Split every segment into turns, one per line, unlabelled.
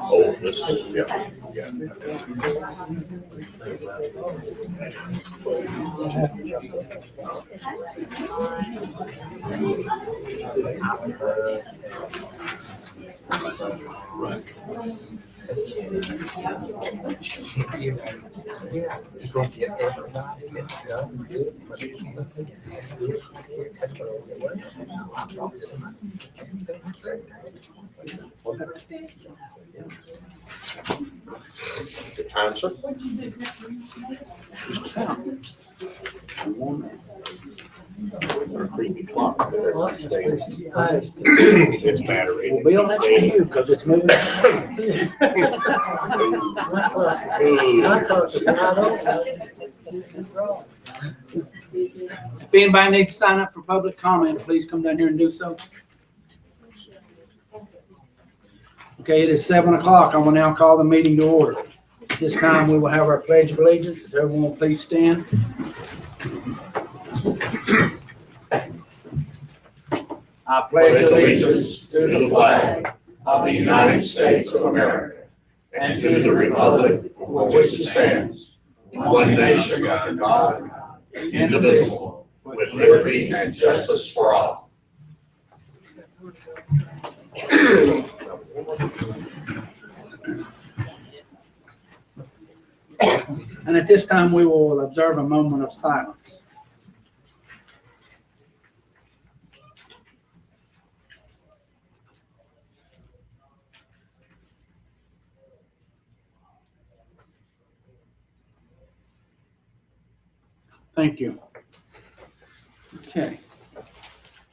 Oh, this is, yeah. Right. The time, sir? Or creepy clock. It's battery.
Well, Bill, that's for you, because it's moving. If anybody needs to sign up for public comment, please come down here and do so. Okay, it is 7 o'clock. I will now call the meeting to order. At this time, we will have our pledge of allegiance. Everyone will please stand. I
pledge allegiance to the flag of the United States of America and to the republic for which it stands, one nation under God, indivisible, with liberty and justice for all.
And at this time, we will observe a moment of silence. Thank you. Okay.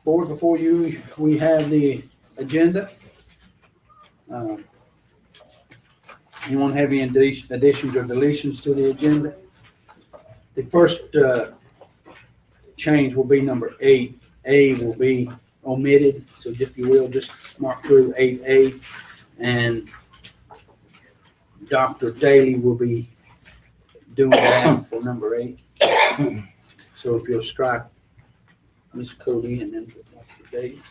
Board, before you, we have the agenda. Anyone have any additions or deletions to the agenda? The first change will be number 8. A will be omitted, so if you will, just mark through 8A. And Dr. Daly will be doing that for number 8. So if you'll strike Miss Cody and then put Dr. Daly.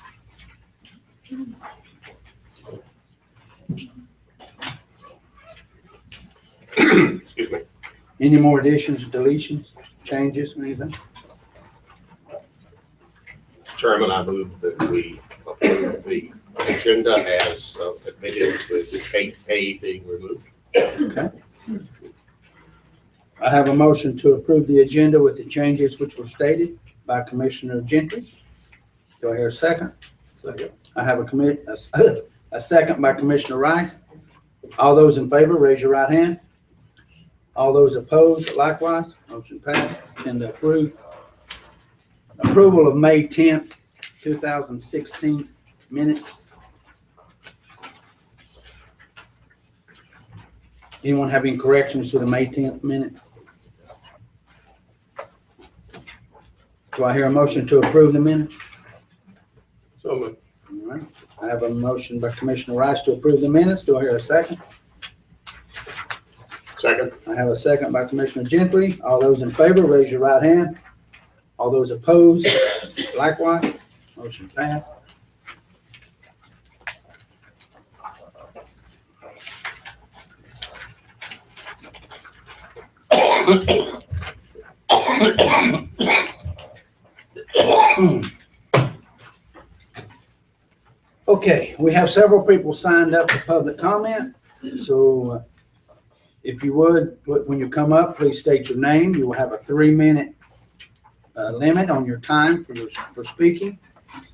Excuse me.
Any more additions, deletions, changes, anything?
Chairman, I move that we approve the agenda as admitted with 8A being removed.
Okay. I have a motion to approve the agenda with the changes which were stated by Commissioner Gentry. Do I hear a second?
Second.
I have a second by Commissioner Rice. All those in favor, raise your right hand. All those opposed, likewise. Motion passed. And approval of May 10th, 2016 minutes. Anyone have any corrections to the May 10th minutes? Do I hear a motion to approve the minutes?
So moved.
All right. I have a motion by Commissioner Rice to approve the minutes. Do I hear a second?
Second.
I have a second by Commissioner Gentry. All those in favor, raise your right hand. All those opposed, likewise. Motion passed. Okay, we have several people signed up for public comment. So if you would, when you come up, please state your name. You will have a 3-minute limit on your time for speaking.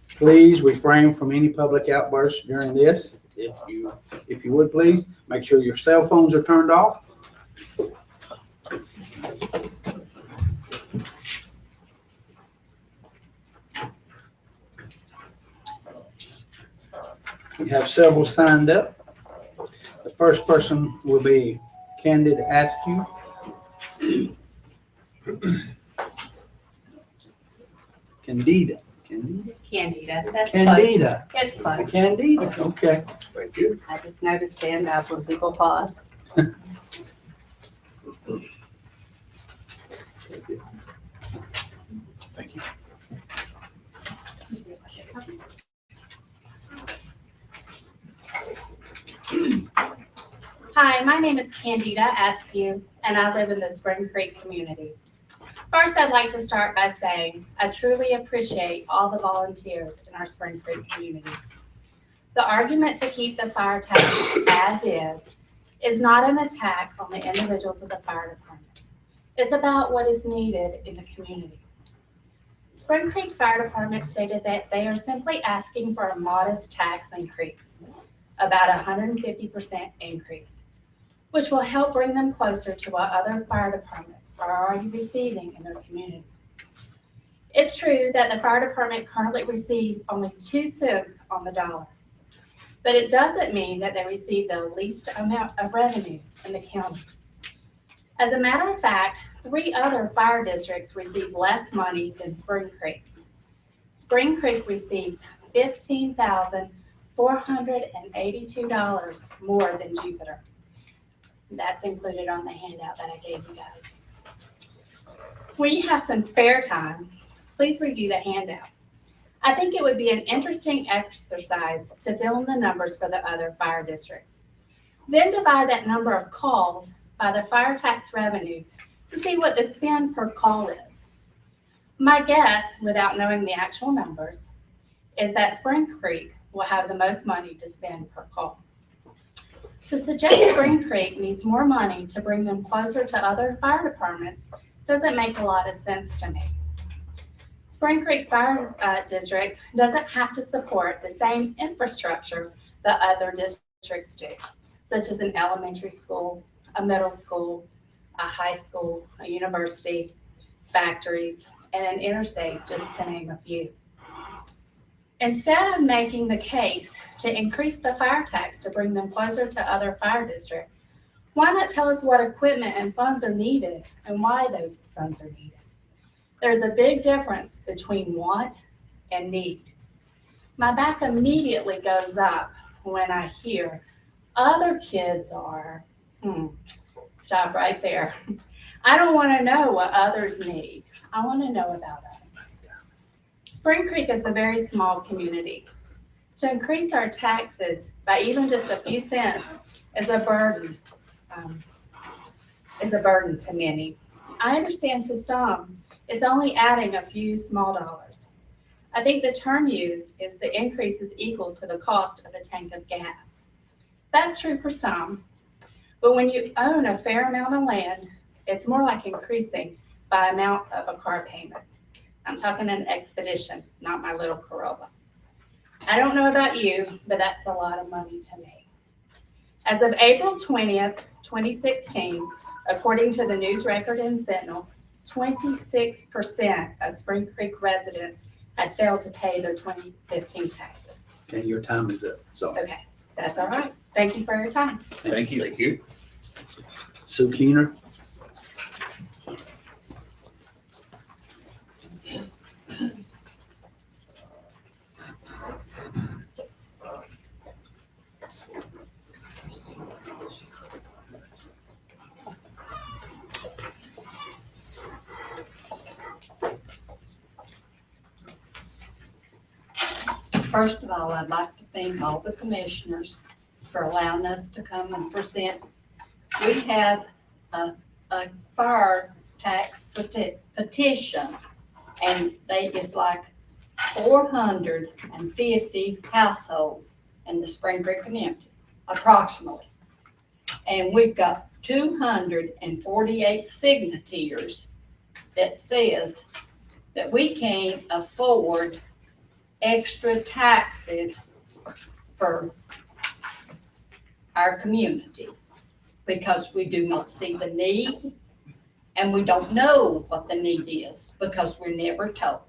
Please refrain from any public outbursts during this. If you would, please make sure your cell phones are turned off. We have several signed up. The first person will be Candid Askew. Candida.
That's
Candida.
close. It's close.
Candida. Okay.
Thank you.
I just noticed stand up when people pause.
Thank you.
Hi, my name is Candida Askew, and I live in the Spring Creek community. First, I'd like to start by saying I truly appreciate all the volunteers in our Spring Creek community. The argument to keep the fire tax as is not an attack on the individuals of the fire department. It's about what is needed in the community. Spring Creek Fire Department stated that they are simply asking for a modest tax increase, about 150% increase, which will help bring them closer to what other fire departments are already receiving in their communities. It's true that the fire department currently receives only 2 cents on the dollar, but it doesn't mean that they receive the least amount of revenue in the county. As a matter of fact, 3 other fire districts receive less money than Spring Creek. Spring Creek receives $15,482 more than Jupiter. That's included on the handout that I gave you guys. When you have some spare time, please review the handout. I think it would be an interesting exercise to fill in the numbers for the other fire districts. Then divide that number of calls by the fire tax revenue to see what the spend per call is. My guess, without knowing the actual numbers, is that Spring Creek will have the most money to spend per call. To suggest Spring Creek needs more money to bring them closer to other fire departments doesn't make a lot of sense to me. Spring Creek Fire District doesn't have to support the same infrastructure that other districts do, such as an elementary school, a middle school, a high school, a university, factories, and an interstate, just to name a few. Instead of making the case to increase the fire tax to bring them closer to other fire districts, why not tell us what equipment and funds are needed and why those funds are needed? There's a big difference between want and need. My back immediately goes up when I hear other kids are, stop right there. I don't want to know what others need. I want to know about us. Spring Creek is a very small community. To increase our taxes by even just a few cents is a burden to many. I understand to some, it's only adding a few small dollars. I think the term used is the increase is equal to the cost of a tank of gas. That's true for some, but when you own a fair amount of land, it's more like increasing by amount of a car payment. I'm talking an Expedition, not my little Corolla. I don't know about you, but that's a lot of money to me. As of April 20th, 2016, according to the news record in Sentinel, 26% of Spring Creek residents had failed to pay their 2015 taxes.
Okay, your time is up. Sorry.
Okay, that's all right. Thank you for your time.
Thank you.
Thank you.
Sue Keener.
First of all, I'd like to thank all the commissioners for allowing us to come and present. We have a fire tax petition, and it's like 450 households in the Spring Creek community, approximately. And we've got 248 signatures that says that we can't afford extra taxes for our community because we do not see the need and we don't know what the need is because we're never told.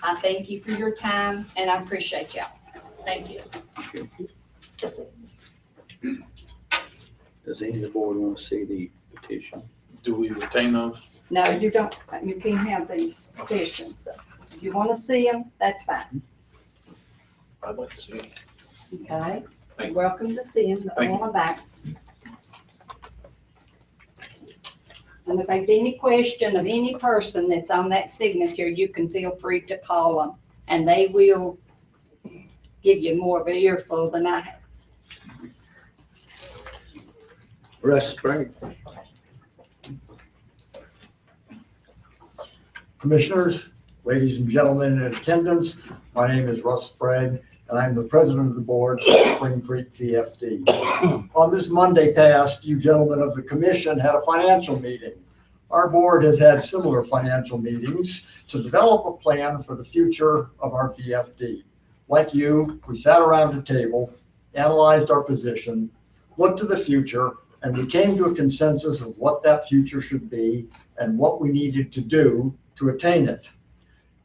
I thank you for your time and I appreciate y'all. Thank you.
Does any of the board want to see the petition?
Do we retain those?
No, you don't. You can't have these petitions. So if you want to see them, that's fine.
I'd like to see it.
Okay?
Thank
You're welcome to see them, but
Thank
on the back. And if there's any question of any person that's on that signature, you can feel free to call them and they will give you more of an earful than I have.
Russ Sprague.
Commissioners, ladies and gentlemen in attendance, my name is Russ Sprague, and I'm the president of the board of Spring Creek VFD. On this Monday past, you gentlemen of the commission had a financial meeting. Our board has had similar financial meetings to develop a plan for the future of our VFD. Like you, we sat around a table, analyzed our position, looked to the future, and we came to a consensus of what that future should be and what we needed to do to attain it.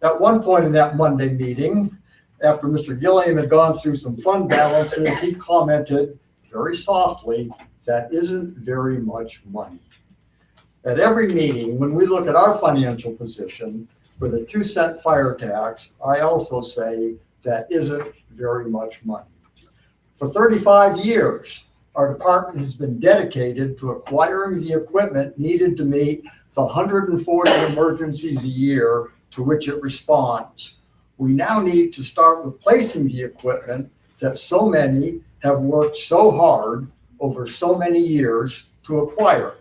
At one point in that Monday meeting, after Mr. Gilliam had gone through some fund balances, he commented very softly, "That isn't very much money." At every meeting, when we look at our financial position with a 2-cent fire tax, I also say that isn't very much money. For 35 years, our department has been dedicated to acquiring the equipment needed to meet the 140 emergencies a year to which it responds. We now need to start replacing the equipment that so many have worked so hard over so many years to acquire.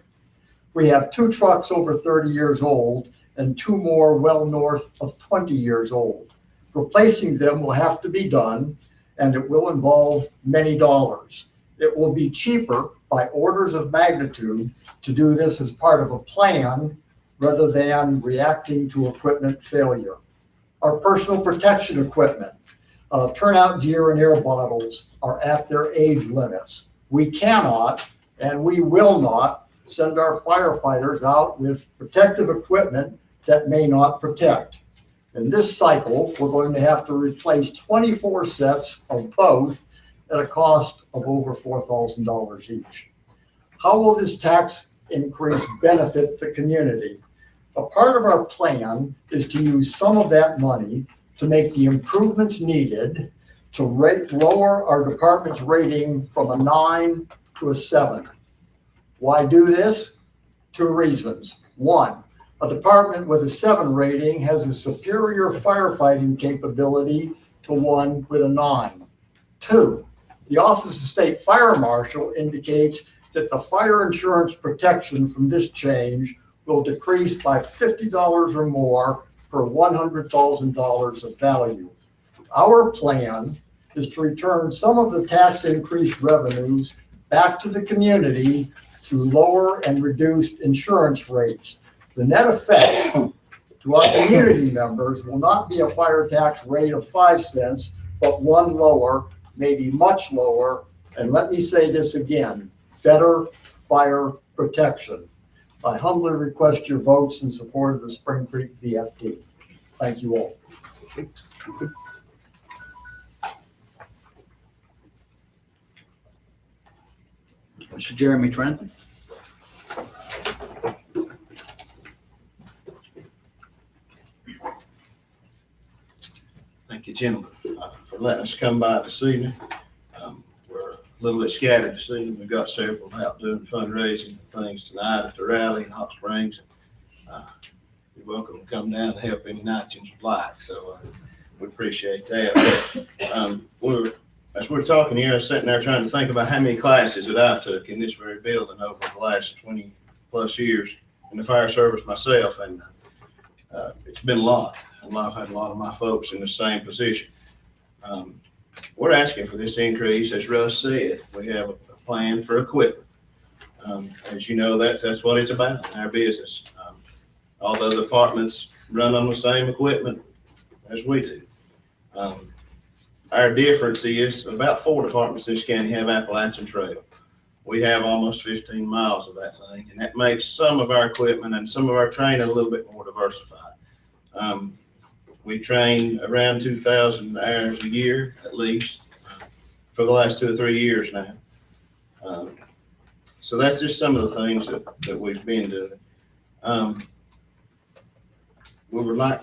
We have 2 trucks over 30 years old and 2 more well north of 20 years old. Replacing them will have to be done, and it will involve many dollars. It will be cheaper by orders of magnitude to do this as part of a plan rather than reacting to equipment failure. Our personal protection equipment, turnout gear and air bottles are at their age limits. We cannot and we will not send our firefighters out with protective equipment that may not protect. In this cycle, we're going to have to replace 24 sets of both at a cost of over $4,000 each. How will this tax increase benefit the community? A part of our plan is to use some of that money to make the improvements needed to lower our department's rating from a 9 to a 7. Why do this? 2 reasons. 1, a department with a 7 rating has a superior firefighting capability to one with a 9. 2, the Office of State Fire Marshal indicates that the fire insurance protection from this change will decrease by $50 or more per $100,000 of value. Our plan is to return some of the tax increase revenues back to the community through lower and reduced insurance rates. The net effect to our community members will not be a fire tax rate of 5 cents, but one lower, maybe much lower. And let me say this again, better fire protection. I humbly request your votes in support of the Spring Creek VFD. Thank you all.
Mr. Jeremy Trenton.
Thank you, gentlemen, for letting us come by this evening. We're a little bit scattered this evening. We've got several out doing fundraising things tonight at the rally in Hot Springs. You're welcome to come down and help any night you like. So we appreciate that. As we're talking here, I was sitting there trying to think about how many classes that I took in this very building over the last 20 plus years in the fire service myself, and it's been a lot. And I've had a lot of my folks in the same position. We're asking for this increase, as Russ said. We have a plan for equipment. As you know, that's what it's about in our business. Although the departments run on the same equipment as we do. Our difference is about 4 departments in this county have Appalachian Trail. We have almost 15 miles of that thing, and that makes some of our equipment and some of our training a little bit more diversified. We train around 2,000 hours a year, at least, for the last 2 or 3 years now. So that's just some of the things that we've been doing. We would like,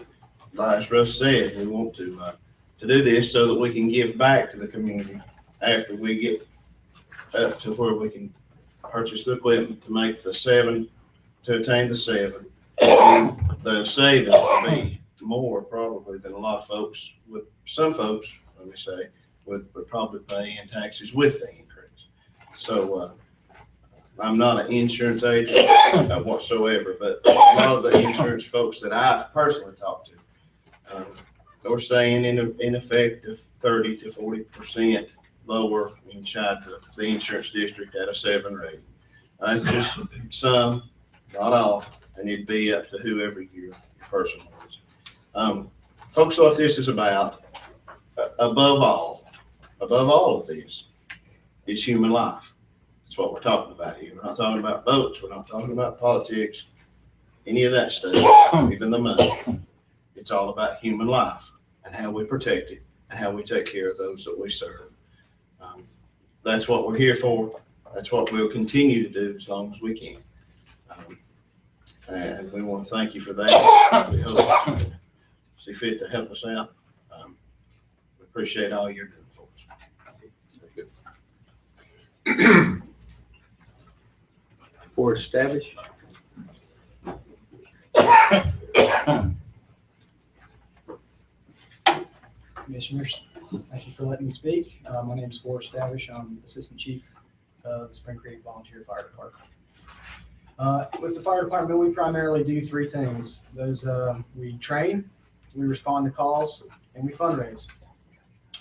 as Russ said, we want to do this so that we can give back to the community after we get up to where we can purchase the equipment to make the 7, to attain the 7. The savings will be more probably than a lot of folks would. Some folks, let me say, would probably pay in taxes with the increase. So I'm not an insurance agent whatsoever, but a lot of the insurance folks that I've personally talked to, they're saying in effect of 30 to 40% lower inside the insurance district at a 7 rating. It's just some, not all, and it'd be up to whoever your person is. Folks, what this is about, above all of this, is human life. That's what we're talking about here. We're not talking about votes. We're not talking about politics, any of that stuff, even the money. It's all about human life and how we protect it and how we take care of those that we serve. That's what we're here for. That's what we'll continue to do as long as we can. And we want to thank you for that. We hope that you can see fit to help us out. We appreciate all you're doing for us.
Forrest Stavish.
Commissioners, thank you for letting me speak. My name is Forrest Stavish. I'm Assistant Chief of the Spring Creek Volunteer Fire Department. With the fire department, we primarily do 3 things. We train, we respond to calls, and we fundraise.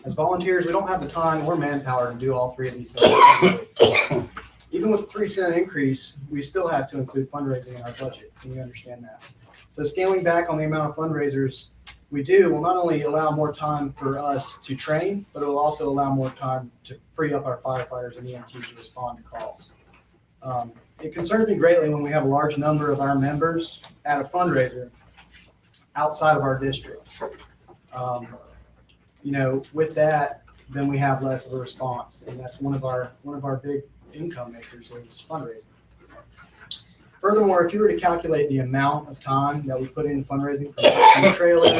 As volunteers, we don't have the time or manpower to do all 3 of these things. Even with the 3-cent increase, we still have to include fundraising in our budget, and we understand that. So scaling back on the amount of fundraisers we do will not only allow more time for us to train, but it will also allow more time to free up our firefighters and EMTs to respond to calls. It concerns me greatly when we have a large number of our members at a fundraiser outside of our district. With that, then we have less of a response, and that's one of our big income makers is fundraising. Furthermore, if you were to calculate the amount of time that we put in fundraising, from purchasing the trailers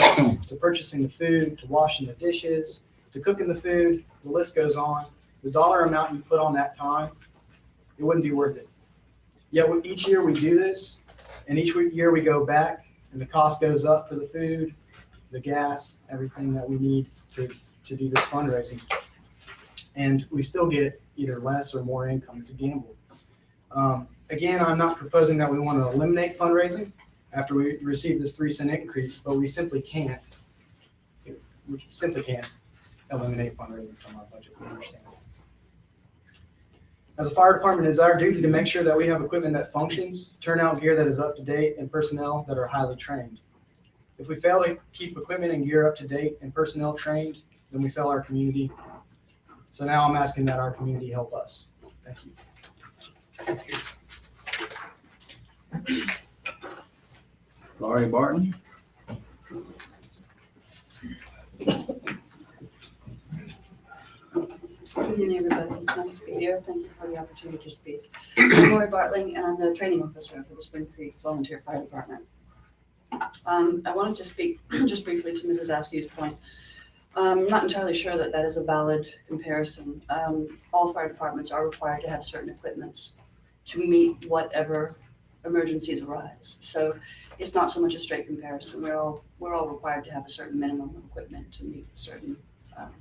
to purchasing the food, to washing the dishes, to cooking the food, the list goes on, the dollar amount you put on that time, it wouldn't be worth it. Yet each year we do this, and each year we go back, and the cost goes up for the food, the gas, everything that we need to do this fundraising. And we still get either less or more income. It's a gamble. Again, I'm not proposing that we want to eliminate fundraising after we receive this 3-cent increase, but we simply can't. We simply can't eliminate fundraising from our budget. We understand. As a fire department, it is our duty to make sure that we have equipment that functions, turnout gear that is up to date, and personnel that are highly trained. If we fail to keep equipment and gear up to date and personnel trained, then we fail our community. So now I'm asking that our community help us. Thank you.
Laurie Barton.
Good evening, everybody. It's nice to be here. Thank you for the opportunity to speak. I'm Lori Bartling, and I'm the training officer for the Spring Creek Volunteer Fire Department. I wanted to speak just briefly to Mrs. Askew's point. I'm not entirely sure that is a valid comparison. All fire departments are required to have certain equipments to meet whatever emergencies arise. So it's not so much a straight comparison. We're all required to have a certain minimum of equipment to meet certain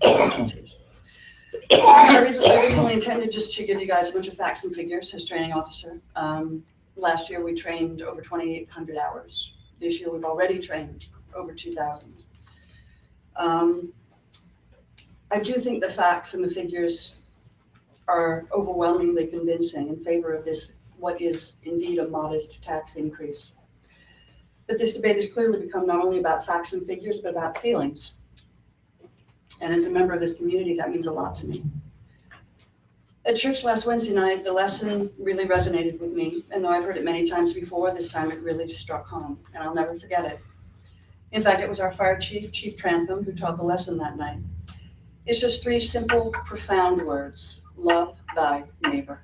emergencies. I originally intended just to give you guys a bunch of facts and figures as training officer. Last year we trained over 2,800 hours. This year we've already trained over 2,000. I do think the facts and the figures are overwhelmingly convincing in favor of this, what is indeed a modest tax increase. But this debate has clearly become not only about facts and figures, but about feelings. And as a member of this community, that means a lot to me. At church last Wednesday night, the lesson really resonated with me. And though I've heard it many times before, this time it really struck home, and I'll never forget it. In fact, it was our fire chief, Chief Trantham, who taught the lesson that night. It's just 3 simple, profound words: love thy neighbor.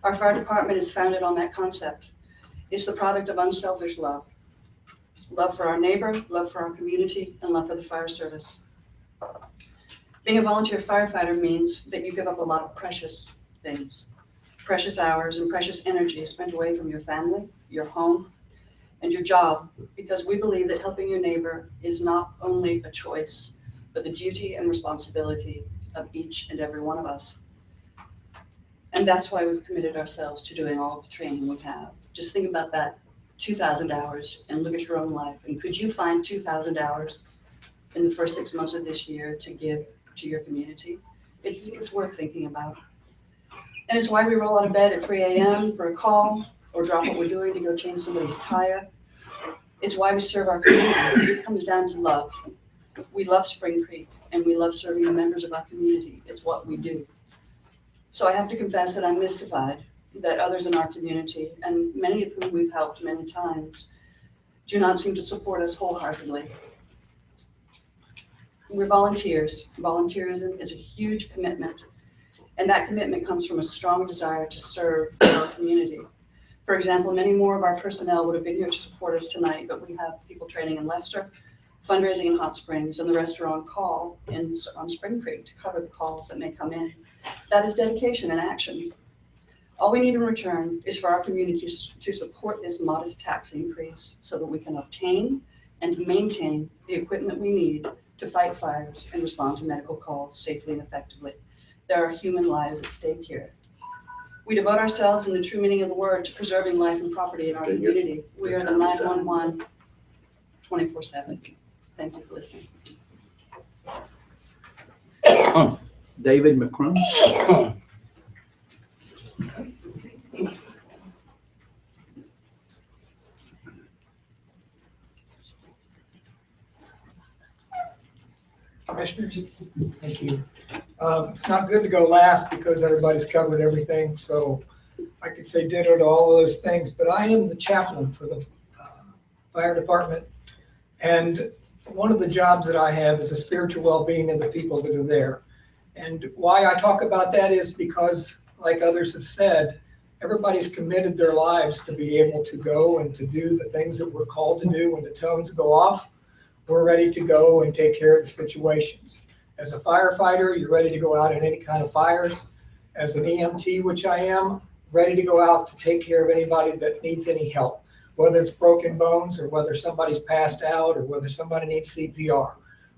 Our fire department is founded on that concept. It's the product of unselfish love. Love for our neighbor, love for our community, and love for the fire service. Being a volunteer firefighter means that you give up a lot of precious things, precious hours and precious energy spent away from your family, your home, and your job, because we believe that helping your neighbor is not only a choice, but the duty and responsibility of each and every one of us. And that's why we've committed ourselves to doing all of the training we have. Just think about that 2,000 hours and look at your own life. And could you find 2,000 hours in the first 6 months of this year to give to your community? It's worth thinking about. And it's why we roll out of bed at 3 a.m. for a call or drop what we're doing to go change somebody's tire. It's why we serve our community. It comes down to love. We love Spring Creek and we love serving the members of our community. It's what we do. So I have to confess that I'm mystified that others in our community, and many of whom we've helped many times, do not seem to support us wholeheartedly. We're volunteers. Volunteerism is a huge commitment, and that commitment comes from a strong desire to serve our community. For example, many more of our personnel would have been here to support us tonight, but we have people training in Leicester, fundraising in Hot Springs, and the rest are on call on Spring Creek to cover the calls that may come in. That is dedication and action. All we need in return is for our community to support this modest tax increase so that we can obtain and maintain the equipment we need to fight fires and respond to medical calls safely and effectively. There are human lives at stake here. We devote ourselves in the true meaning of the word to preserving life and property in our community. We are the 911 24/7. Thank you for listening.
David McCrum.
Commissioners, thank you. It's not good to go last because everybody's covered everything, so I could say ditto to all of those things, but I am the chaplain for the fire department, and one of the jobs that I have is the spiritual well-being of the people that are there. And why I talk about that is because, like others have said, everybody's committed their lives to be able to go and to do the things that we're called to do. When the tones go off, we're ready to go and take care of the situations. As a firefighter, you're ready to go out in any kind of fires. As an EMT, which I am, ready to go out to take care of anybody that needs any help, whether it's broken bones or whether somebody's passed out or whether somebody needs CPR.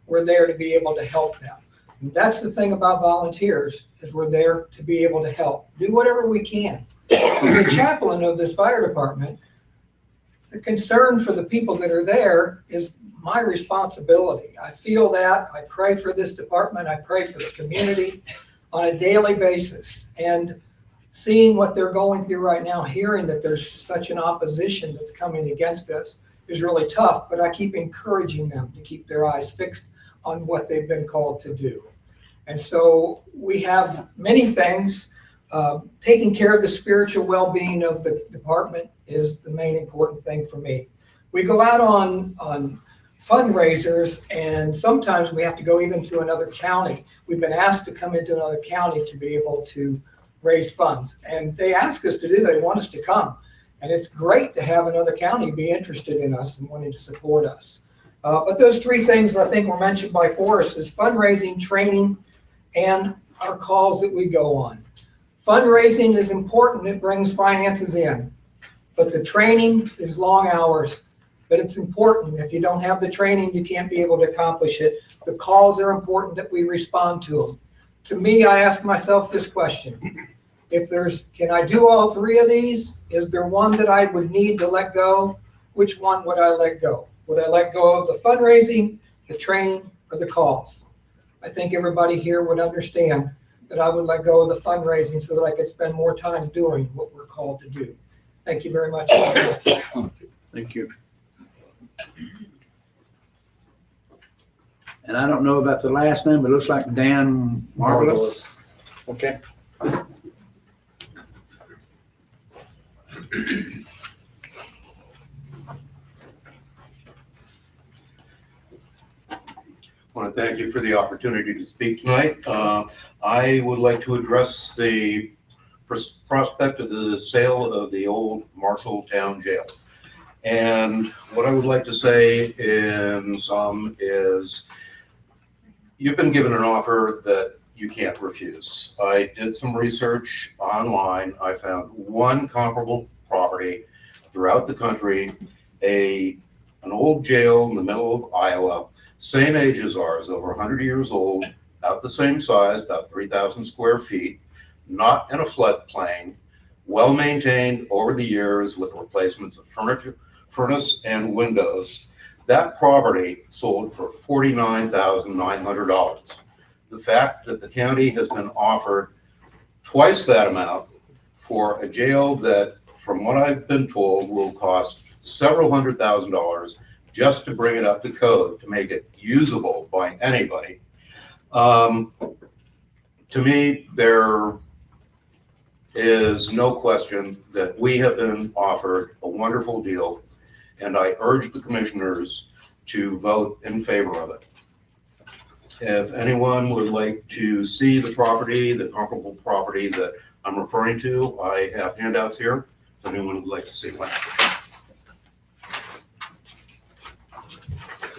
We're there to be able to help them. And that's the thing about volunteers, is we're there to be able to help. Do whatever we can. As a chaplain of this fire department, the concern for the people that are there is my responsibility. I feel that. I pray for this department. I pray for the community on a daily basis. And seeing what they're going through right now, hearing that there's such an opposition that's coming against us is really tough, but I keep encouraging them to keep their eyes fixed on what they've been called to do. And so we have many things. Taking care of the spiritual well-being of the department is the main important thing for me. We go out on fundraisers, and sometimes we have to go even to another county. We've been asked to come into another county to be able to raise funds, and they ask us to do, they want us to come. And it's great to have another county be interested in us and wanting to support us. But those three things I think were mentioned by Forrest is fundraising, training, and our calls that we go on. Fundraising is important, it brings finances in, but the training is long hours, but it's important. If you don't have the training, you can't be able to accomplish it. The calls are important that we respond to them. To me, I ask myself this question. Can I do all three of these? Is there one that I would need to let go? Which one would I let go? Would I let go of the fundraising, the training, or the calls? I think everybody here would understand that I would let go of the fundraising so that I could spend more time doing what we're called to do. Thank you very much.
Thank you. And I don't know about the last name, but it looks like Dan Marvelous. Okay.
I want to thank you for the opportunity to speak tonight. I would like to address the prospect of the sale of the old Marshalltown Jail. And what I would like to say in sum is you've been given an offer that you can't refuse. I did some research online. I found one comparable property throughout the country, an old jail in the middle of Iowa, same age as ours, over 100 years old, about the same size, about 3,000 square feet, not in a floodplain, well-maintained over the years with replacements of furnace and windows. That property sold for $49,900. The fact that the county has been offered twice that amount for a jail that, from what I've been told, will cost several $100,000 just to bring it up to code, to make it usable by anybody. To me, there is no question that we have been offered a wonderful deal, and I urge the commissioners to vote in favor of it. If anyone would like to see the property, the comparable property that I'm referring to, I have handouts here. If anyone would like to see one.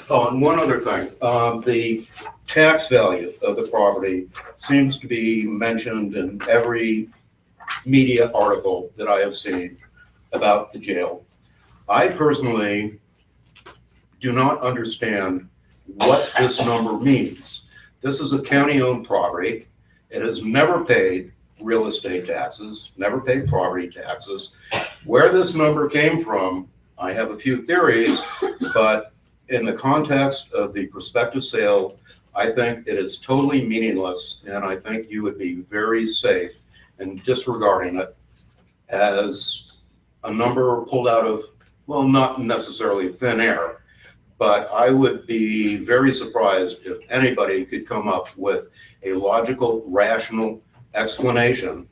Oh, and one other thing, the tax value of the property seems to be mentioned in every media article that I have seen about the jail. I personally do not understand what this number means. This is a county-owned property. It has never paid real estate taxes, never paid property taxes. Where this number came from, I have a few theories, but in the context of the prospective sale, I think it is totally meaningless, and I think you would be very safe in disregarding it as a number pulled out of, well, not necessarily thin air, but I would be very surprised if anybody could come up with a logical, rational explanation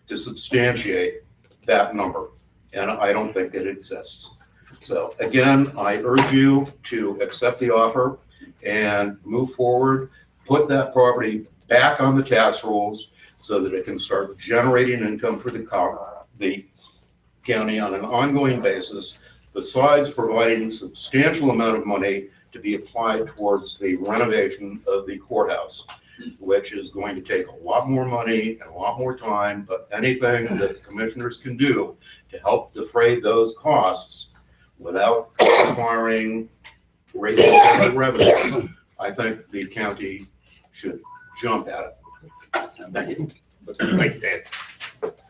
to substantiate that number, and I don't think it exists. So again, I urge you to accept the offer and move forward, put that property back on the tax rolls so that it can start generating income for the county on an ongoing basis, besides providing a substantial amount of money to be applied towards the renovation of the courthouse, which is going to take a lot more money and a lot more time, but anything that the commissioners can do to help defray those costs without requiring raising revenues, I think the county should jump at it. Thank you.
Thank you, Dan.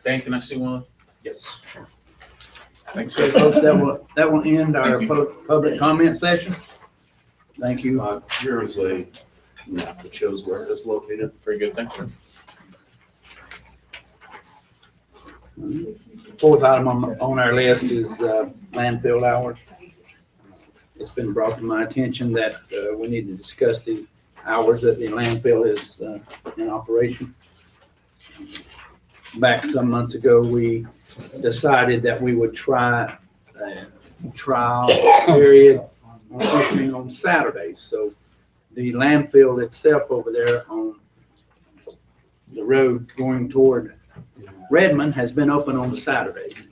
Dan, can I see one?
Yes.
Thanks.
Okay, folks, that will end our public comment session. Thank you.
Here is a map that shows where it is located.
Very good, thanks, sir.
Fourth item on our list is landfill hours. It's been brought to my attention that we need to discuss the hours that the landfill is in operation. Back some months ago, we decided that we would try a trial period on opening on Saturdays. So the landfill itself over there on the road going toward Redmond has been open on Saturdays.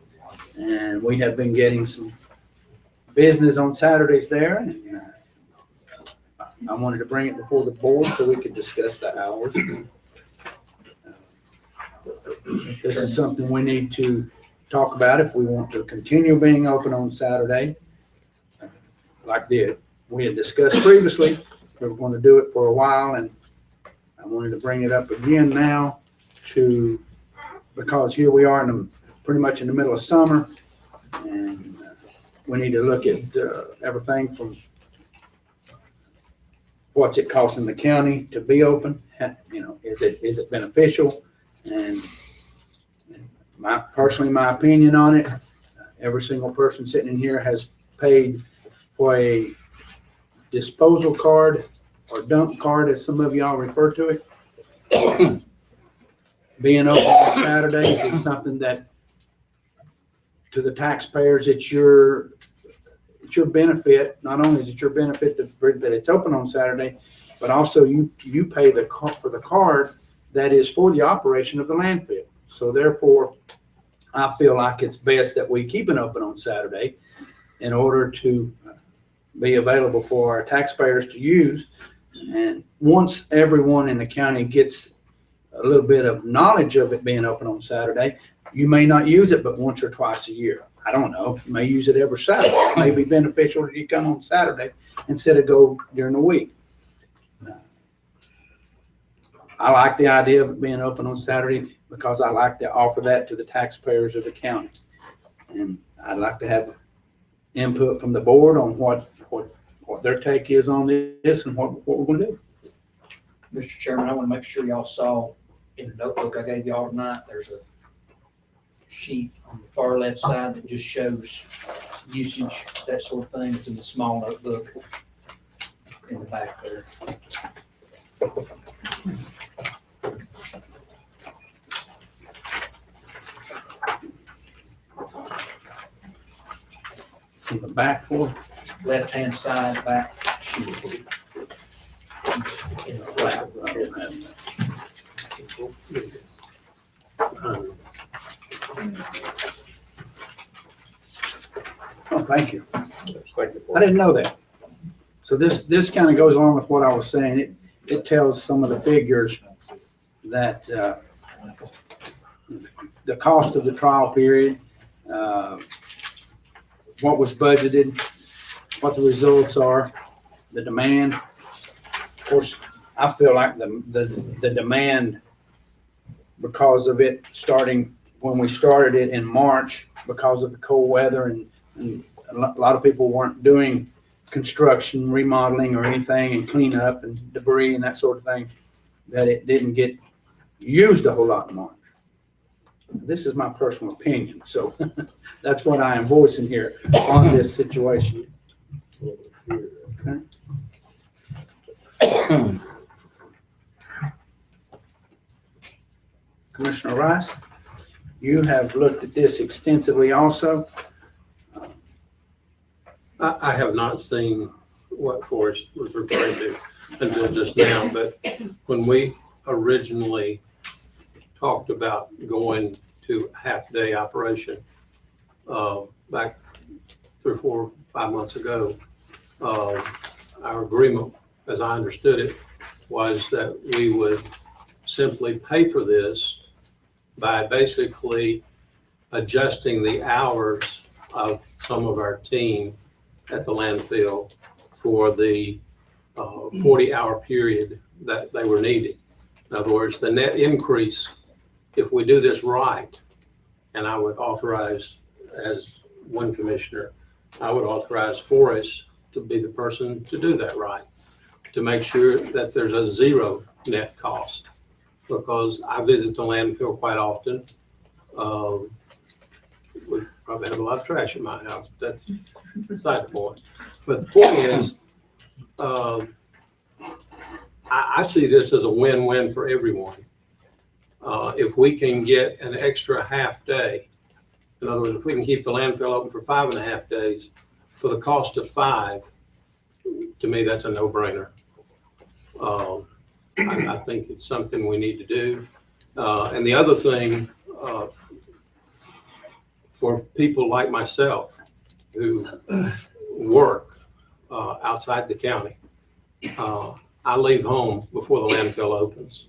And we have been getting some business on Saturdays there. And I wanted to bring it before the board so we could discuss the hours. This is something we need to talk about if we want to continue being open on Saturday. Like we had discussed previously, we were going to do it for a while, and I wanted to bring it up again now because here we are pretty much in the middle of summer, and we need to look at everything from what's it costing the county to be open. Is it beneficial? And my opinion on it, every single person sitting in here has paid for a disposal card or dump card, as some of y'all refer to it. Being open on Saturdays is something that, to the taxpayers, it's your benefit. Not only is it your benefit that it's open on Saturday, but also you pay for the card that is for the operation of the landfill. So therefore, I feel like it's best that we keep it open on Saturday in order to be available for our taxpayers to use. And once everyone in the county gets a little bit of knowledge of it being open on Saturday, you may not use it but once or twice a year. I don't know. You may use it every Saturday. It may be beneficial that you come on Saturday instead of go during the week. I like the idea of it being open on Saturday because I like to offer that to the taxpayers of the county. And I'd like to have input from the board on what their take is on this and what we're gonna do.
Mr. Chairman, I want to make sure y'all saw in the notebook I gave y'all tonight, there's a sheet on the far left side that just shows usage, that sort of thing. It's in the small notebook in the back there.
In the back for
Left-hand side back sheet. In the flap.
Oh, thank you.
Thank you.
I didn't know that. So this kind of goes along with what I was saying. It tells some of the figures that the cost of the trial period, what was budgeted, what the results are, the demand. Of course, I feel like the demand, because of it starting when we started it in March, because of the cold weather and a lot of people weren't doing construction, remodeling or anything, and cleanup and debris and that sort of thing, that it didn't get used a whole lot in March. This is my personal opinion, so that's what I am voicing here on this situation. Okay. Commissioner Rice, you have looked at this extensively also.
I have not seen what Forrest was referring to until just now, but when we originally talked about going to a half-day operation back 3 or 4 or 5 months ago, our agreement, as I understood it, was that we would simply pay for this by basically adjusting the hours of some of our team at the landfill for the 40-hour period that they were needing. In other words, the net increase, if we do this right, and I would authorize, as one commissioner, I would authorize Forrest to be the person to do that right, to make sure that there's a zero net cost. Because I visit the landfill quite often. We probably have a lot of trash in my house, but that's beside the point. But the point is, I see this as a win-win for everyone. If we can get an extra half day, in other words, if we can keep the landfill open for 5.5 days for the cost of 5, to me, that's a no-brainer. I think it's something we need to do. And the other thing, for people like myself who work outside the county, I leave home before the landfill opens.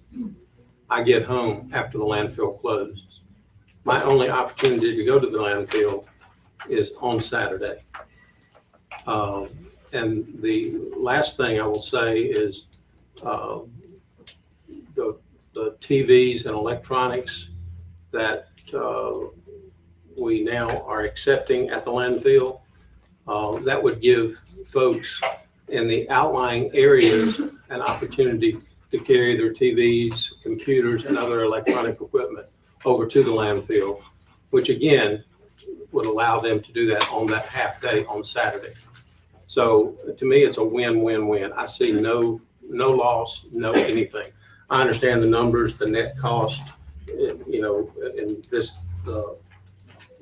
I get home after the landfill closes. My only opportunity to go to the landfill is on Saturday. And the last thing I will say is the TVs and electronics that we now are accepting at the landfill, that would give folks in the outlying areas an opportunity to carry their TVs, computers, and other electronic equipment over to the landfill, which again would allow them to do that on that half day on Saturday. So to me, it's a win-win-win. I see no loss, no anything. I understand the numbers, the net cost, you know, and this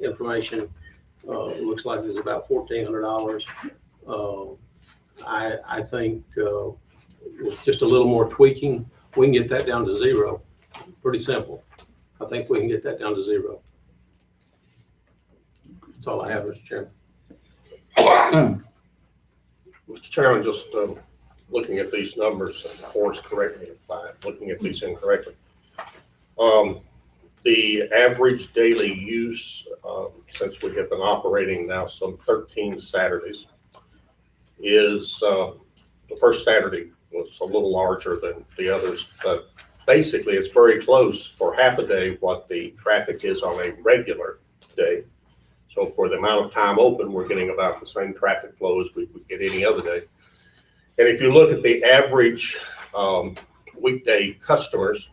information looks like it's about $1,400. I think with just a little more tweaking, we can get that down to 0. Pretty simple. I think we can get that down to 0. That's all I have, Mr. Chairman.
Mr. Chairman, just looking at these numbers, and Forrest, correct me if I'm looking at these incorrectly. The average daily use, since we have been operating now some 13 Saturdays, is the first Saturday was a little larger than the others, but
basically, it's very close for half a day what the traffic is on a regular day. So for the amount of time open, we're getting about the same traffic flow as we would get any other day. And if you look at the average weekday customers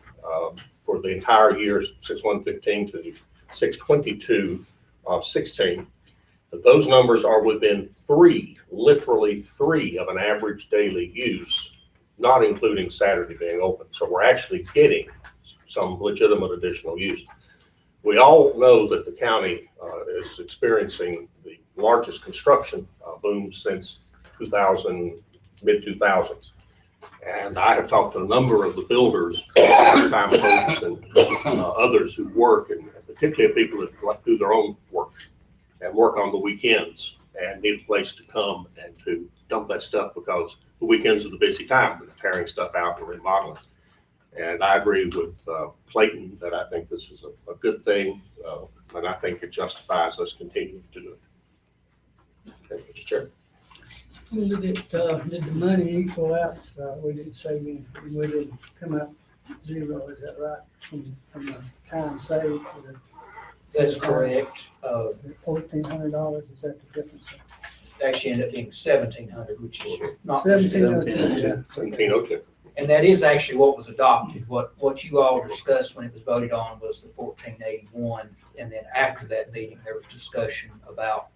for the entire year, 6/1/15 to 6/22/16, those numbers are within literally three of an average daily use, not including Saturday being open. So we're actually getting some legitimate additional use. We all know that the county is experiencing the largest construction boom since mid-2000s. And I have talked to a number of the builders, part-time folks, and others who work, and particularly people that do their own work and work on the weekends and need a place to come and to dump that stuff, because the weekends are the busy time with tearing stuff out and remodeling. And I agree with Clayton that I think this is a good thing, and I think it justifies us continuing to do it. Okay, Mr. Chair.
Did the money equal out? We didn't say we didn't come out zero, is that right? From the time saved for the.
That's correct.
$1,400, is that the difference?
Actually ended up being 1,700, which is not.
1702.
And that is actually what was adopted. What you all discussed when it was voted on was the 1481. And then after that meeting, there was discussion about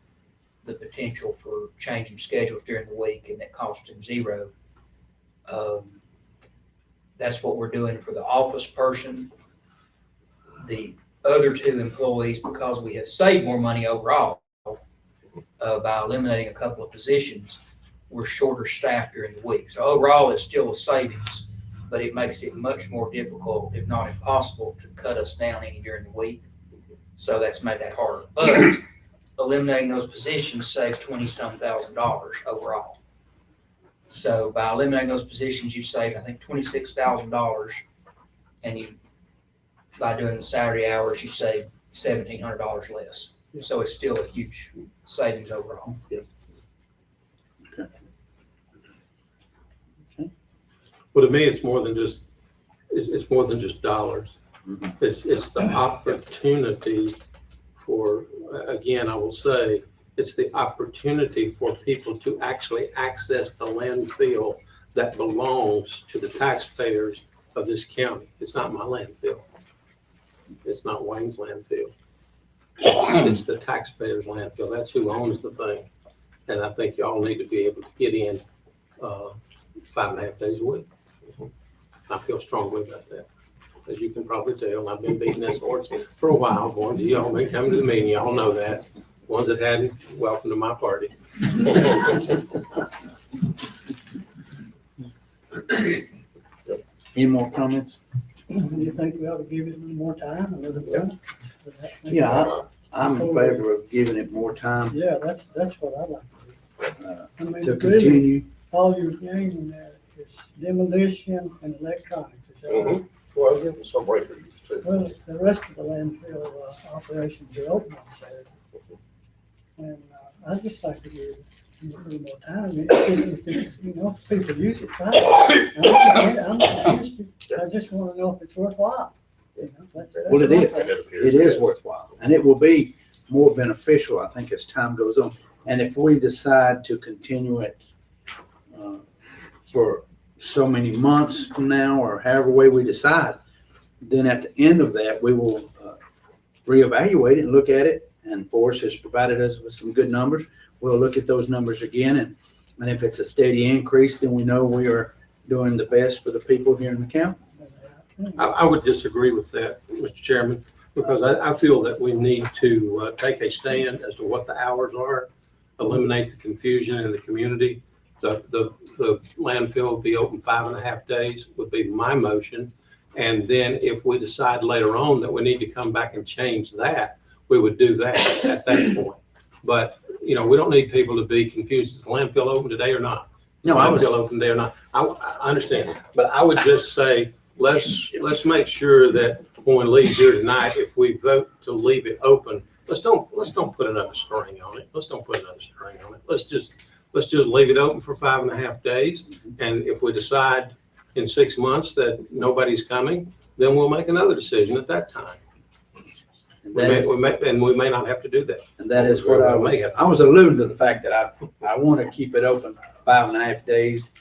the potential for changing schedules during the week, and that costing zero. That's what we're doing for the office person. The other two employees, because we have saved more money overall by eliminating a couple of positions, we're shorter staffed during the week. So overall, it's still a savings, but it makes it much more difficult, if not impossible, to cut us down any during the week. So that's made that harder. But eliminating those positions saved $20-some thousand overall. So by eliminating those positions, you saved, I think, $26,000, and by doing the Saturday hours, you save $1,700 less. Yeah. So it's still a huge savings overall.
Yeah.
Well, to me, it's more than just dollars. Mm-hmm. It's the opportunity for, again, I will say, it's the opportunity for people to actually access the landfill that belongs to the taxpayers of this county. It's not my landfill. It's not Wayne's landfill. It's the taxpayers' landfill. That's who owns the thing. And I think y'all need to be able to get in 5.5 days a week. I feel strongly about that. As you can probably tell, I've been beating this horse for a while. Ones of y'all been coming to the meeting, y'all know that. Ones that hadn't, welcome to my party.
Any more comments?
Do you think we ought to give it a little more time, a little bit?
Yeah, I'm in favor of giving it more time.
Yeah, that's what I like to do.
To continue.
All you're gaining there is demolition and electronics, is that right?
Well, I'll give them some break too.
Well, the rest of the landfill operations are open on Saturday. And I'd just like to give it a little more time. If it's, if people use it, fine. I'm interested. I just want to know if it's worthwhile.
Well, it is. It is worthwhile. And it will be more beneficial, I think, as time goes on. And if we decide to continue it for so many months from now, or however way we decide, then at the end of that, we will reevaluate it and look at it. And Forrest has provided us with some good numbers. We'll look at those numbers again. And if it's a steady increase, then we know we are doing the best for the people here in the county.
I would disagree with that, Mr. Chairman, because I feel that we need to take a stand as to what the hours are, eliminate the confusion in the community. The landfill will be open 5.5 days would be my motion. And then if we decide later on that we need to come back and change that, we would do that at that point. But, we don't need people to be confused. Is the landfill open today or not?
No,
landfill open today or not? I understand. But I would just say, let's make sure that when we leave here tonight, if we vote to leave it open, let's don't put another string on it. Let's just leave it open for 5.5 days. And if we decide, in 6 months that nobody's coming, then we'll make another decision at that time.
And
We may not have to do that.
And that is what I was alluding to, the fact that I want to keep it open 5.5 days.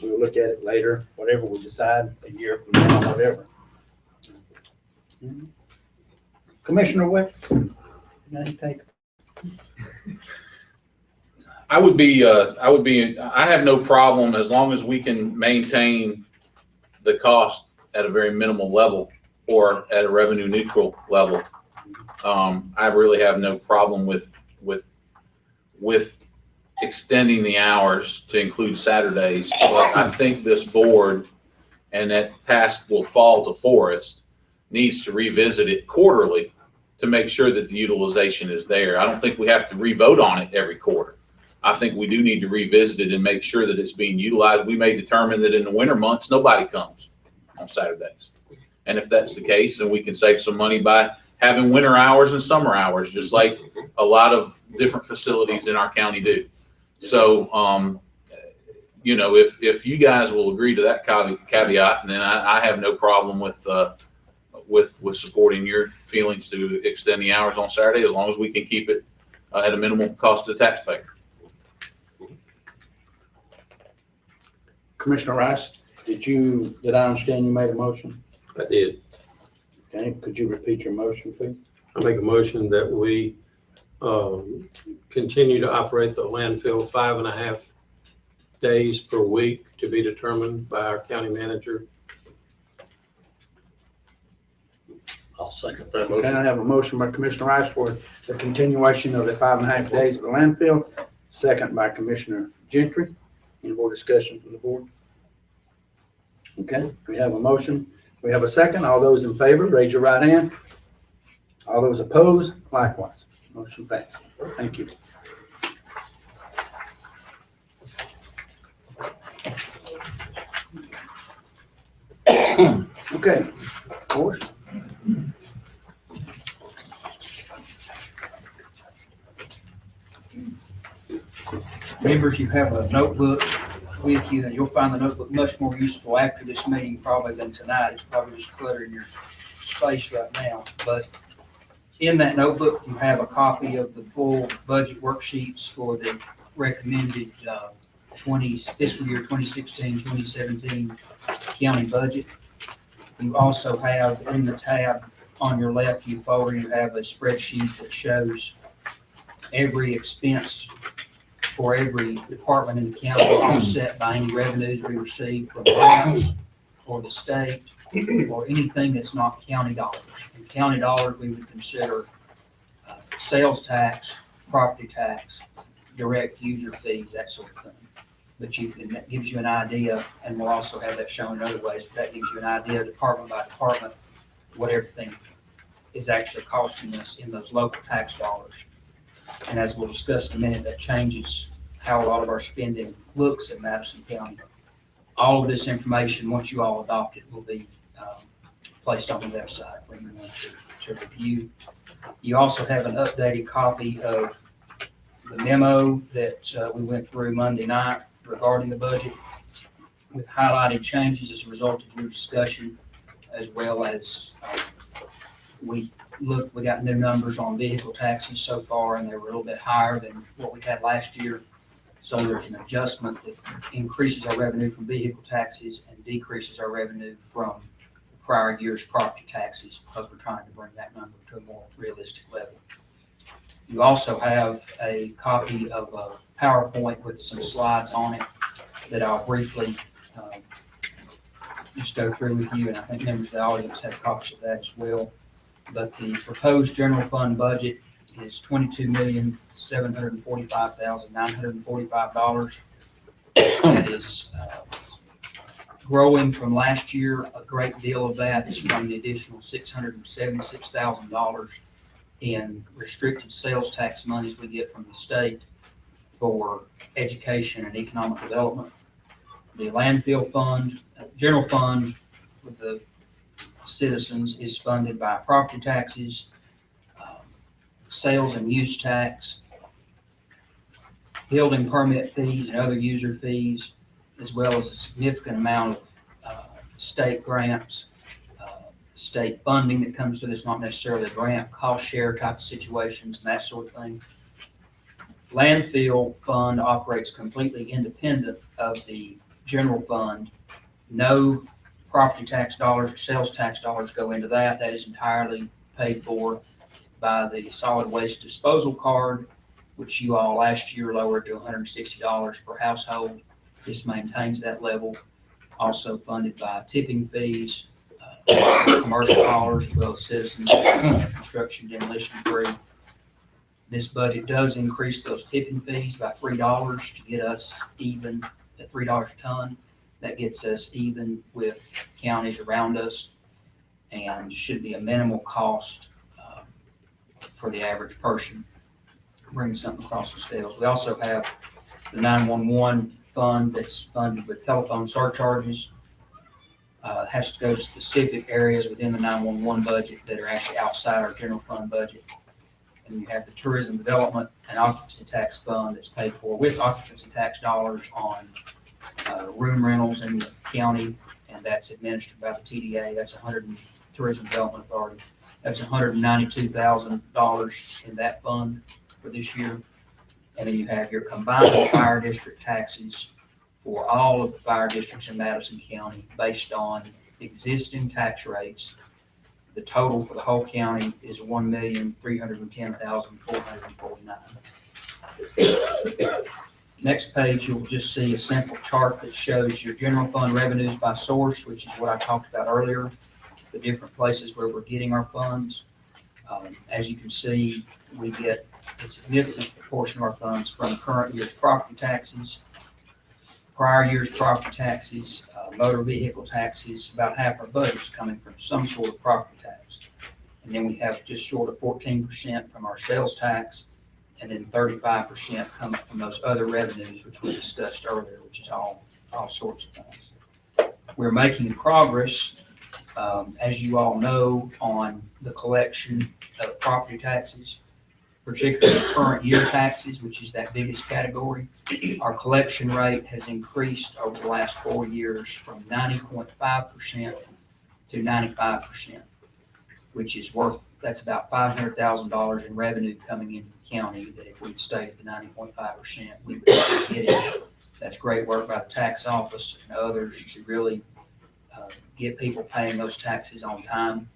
We'll look at it later, whatever we decide, a year from now, whatever. Commissioner Webb?
I have no problem as long as we can maintain the cost at a very minimal level or at a revenue neutral level. I really have no problem with extending the hours to include Saturdays. But I think this board, and that task will fall to Forrest, needs to revisit it quarterly to make sure that the utilization is there. I don't think we have to re-vote on it every quarter. I think we do need to revisit it and make sure that it's being utilized. We may determine that in the winter months, nobody comes on Saturdays. And if that's the case, then we can save some money by having winter hours and summer hours, just like a lot of different facilities in our county do. So, you know, if you guys will agree to that caveat, then I have no problem with supporting your feelings to extend the hours on Saturday, as long as we can keep it at a minimum cost to the taxpayer.
Commissioner Rice, did I understand you made a motion?
I did.
Okay, could you repeat your motion, please?
I make a motion that we continue to operate the landfill 5.5 days per week to be determined by our county manager.
I'll second that
Okay,
motion.
I have a motion by Commissioner Rice for the continuation of the 5.5 days of the landfill, second by Commissioner Gentry. Any more discussion from the board? Okay, we have a motion. We have a second. All those in favor, raise your right hand. All those opposed, likewise. Motion passed. Thank you. Okay, Forrest.
Members, you have a notebook with you, and you'll find the notebook much more useful after this meeting probably than tonight. It's probably just cluttering your space right now. But in that notebook, you have a copy of the full budget worksheets for the recommended fiscal year 2016, 2017 county budget. You also have in the tab on your left, you folder, you have a spreadsheet that shows every expense for every department in the county offset by any revenues we receive from grants or the state or anything that's not county dollars. In county dollars, we would consider sales tax, property tax, direct user fees, that sort of thing. But that gives you an idea, and we'll also have that shown in other ways, but that gives you an idea department by department what everything is actually costing us in those local tax dollars. And as we'll discuss in a minute, that changes how a lot of our spending looks in Madison County. All of this information, once you all adopt it, will be placed on the website for anyone to review. You also have an updated copy of the memo that we went through Monday night regarding the budget with highlighted changes as a result of your discussion, as well as we got new numbers on vehicle taxes so far, and they were a little bit higher than what we had last year. So there's an adjustment that increases our revenue from vehicle taxes and decreases our revenue from the prior year's property taxes, because we're trying to bring that number to a more realistic level. You also have a copy of a PowerPoint with some slides on it that I'll briefly just go through with you, and I think members of the audience have copies of that as well. But the proposed general fund budget is $22,745,945. That is growing from last year. A great deal of that is from the additional $676,000 in restricted sales tax monies we get from the state for education and economic development. The landfill fund, general fund with the citizens is funded by property taxes, sales and use tax, building permit fees and other user fees, as well as a significant amount of state grants, state funding that comes to this, not necessarily a grant, cost share type of situations and that sort of thing. Landfill fund operates completely independent of the general fund. No property tax dollars or sales tax dollars go into that. That is entirely paid for by the solid waste disposal card, which you all last year lowered to $160 per household. This maintains that level. Also funded by tipping fees, commercial haulers, as well as citizens, construction demolition free. This budget does increase those tipping fees by $3 to get us even at $3 a ton. That gets us even with counties around us and should be a minimal cost for the average person bringing something across the scales. We also have the 911 fund that's funded with telephone surcharges. It has to go to specific areas within the 911 budget that are actually outside our general fund budget. And you have the tourism development and occupancy tax fund that's paid for with occupancy tax dollars on room rentals in the county, and that's administered by the TDA. That's Tourism Development Authority. That's $192,000 in that fund for this year. And then you have your combined fire district taxes for all of the fire districts in Madison County based on existing tax rates. The total for the whole county is $1,310,449. Next page, you'll just see a simple chart that shows your general fund revenues by source, which is what I talked about earlier, the different places where we're getting our funds. As you can see, we get a significant portion of our funds from current year's property taxes, prior year's property taxes, motor vehicle taxes. About half our budget is coming from some sort of property tax. And then we have just short of 14% from our sales tax, and then 35% coming from those other revenues, which we discussed earlier, which is all sorts of things. We're making progress, as you all know, on the collection of property taxes, particularly current year taxes, which is that biggest category. Our collection rate has increased over the last 4 years from 90.5% to 95%, which is that's about $500,000 in revenue coming into the county that if we'd stayed at the 90.5%, we would be getting. That's great work by the tax office and others to really get people paying those taxes on time.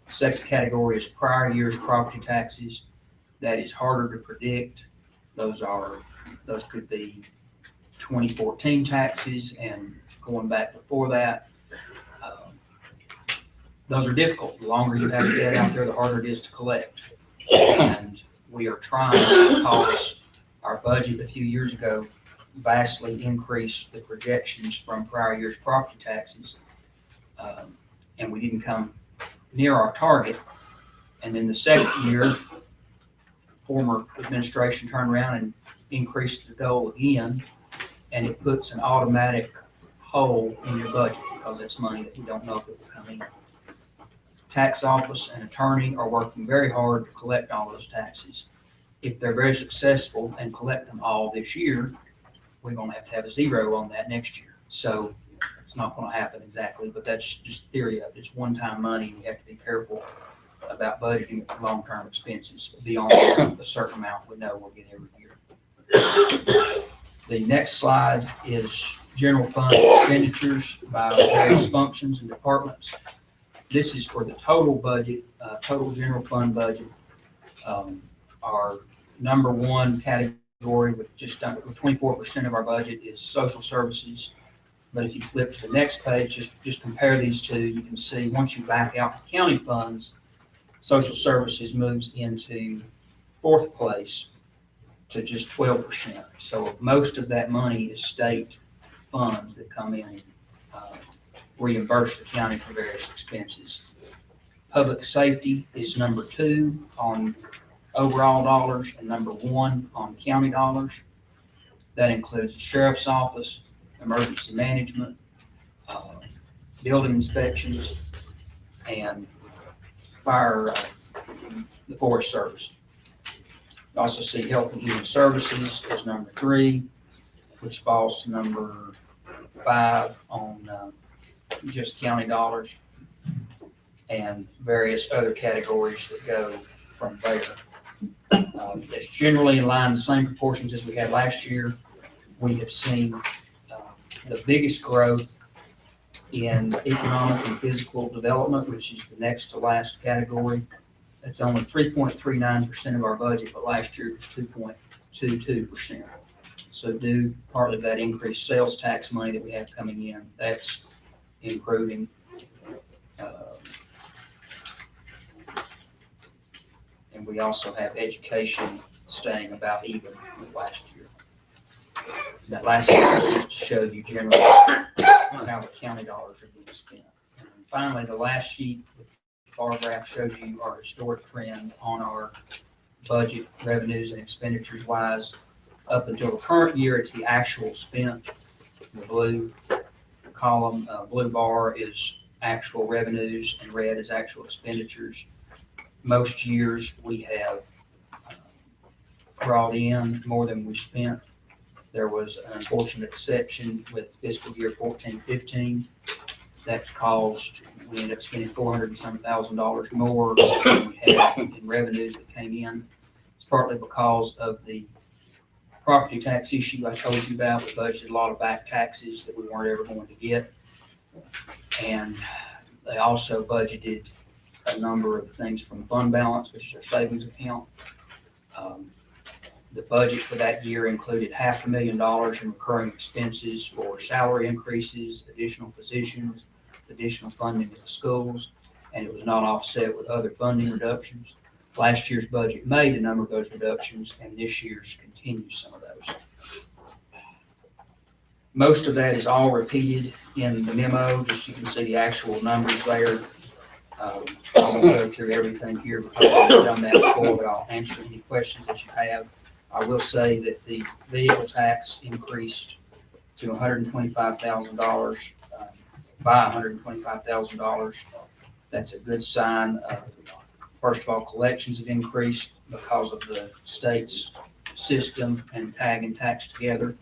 The second category is prior year's property taxes. That is harder to predict. Those could be 2014 taxes and going back before that. Those are difficult. The longer you have to get out there, the harder it is to collect. And we are trying, because our budget a few years ago vastly increased the projections from prior year's property taxes, and we didn't come near our target. And then the second year, former administration turned around and increased the goal again, and it puts an automatic hole in your budget because it's money that you don't know if it will come in. Tax office and attorney are working very hard to collect all those taxes. If they're very successful and collect them all this year, we're going to have a zero on that next year. So it's not going to happen exactly, but that's just theory of it. It's one-time money. We have to be careful about budgeting for long-term expenses beyond a certain amount we know we'll get every year. The next slide is general fund expenditures by various functions and departments. This is for the total budget, total general fund budget. Our number one category with just under 24% of our budget is social services. But if you flip to the next page, just compare these two, you can see once you back out the county funds, social services moves into fourth place to just 12%. So most of that money is state funds that come in and reimburse the county for various expenses. Public safety is number 2 on overall dollars and number 1 on county dollars. That includes the sheriff's office, emergency management, building inspections, and fire, the Forest Service. You also see health and human services as number 3, which falls to number 5 on just county dollars, and various other categories that go from there. It's generally in line the same proportions as we had last year. We have seen the biggest growth in economic and physical development, which is the next to last category. It's only 3.39% of our budget, but last year it was 2.22%. So due partly to that increased sales tax money that we have coming in, that's improving. And we also have education staying about even with last year. That last year was just to show you generally how the county dollars are being spent. And finally, the last sheet, the bar graph, shows you our historic trend on our budget revenues and expenditures wise. Up until the current year, it's the actual spent. The blue column, blue bar is actual revenues and red is actual expenditures. Most years we have brought in more than we spent. There was an unfortunate exception with fiscal year 14-15. That's caused, we ended up spending $400 and some thousand more than we had in revenues that came in. It's partly because of the property tax issue I told you about. We budgeted a lot of back taxes that we weren't ever going to get. And they also budgeted a number of things from fund balance, which is our savings account. The budget for that year included $500,000 in recurring expenses for salary increases, additional positions, additional funding to the schools, and it was not offset with other funding reductions. Last year's budget made a number of those reductions, and this year's continues some of those. Most of that is all repeated in the memo. Just you can see the actual numbers there. I won't go through everything here because I've done that before, but I'll answer any questions that you have. I will say that the vehicle tax increased to $125,000, by $125,000. That's a good sign. First of all, collections have increased because of the state's system and tag and tax together,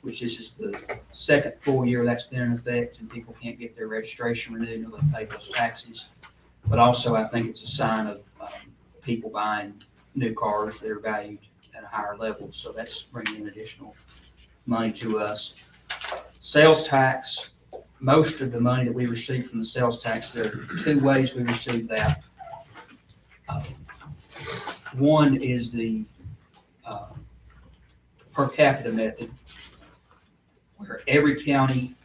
which this is the second full year that's been in effect, and people can't get their registration renewed until they pay those taxes. But also, I think it's a sign of people buying new cars that are valued at a higher level. So that's bringing in additional money to us. Sales tax, most of the money that we receive from the sales tax, there are two ways we receive that. One is the per capita method, where every county,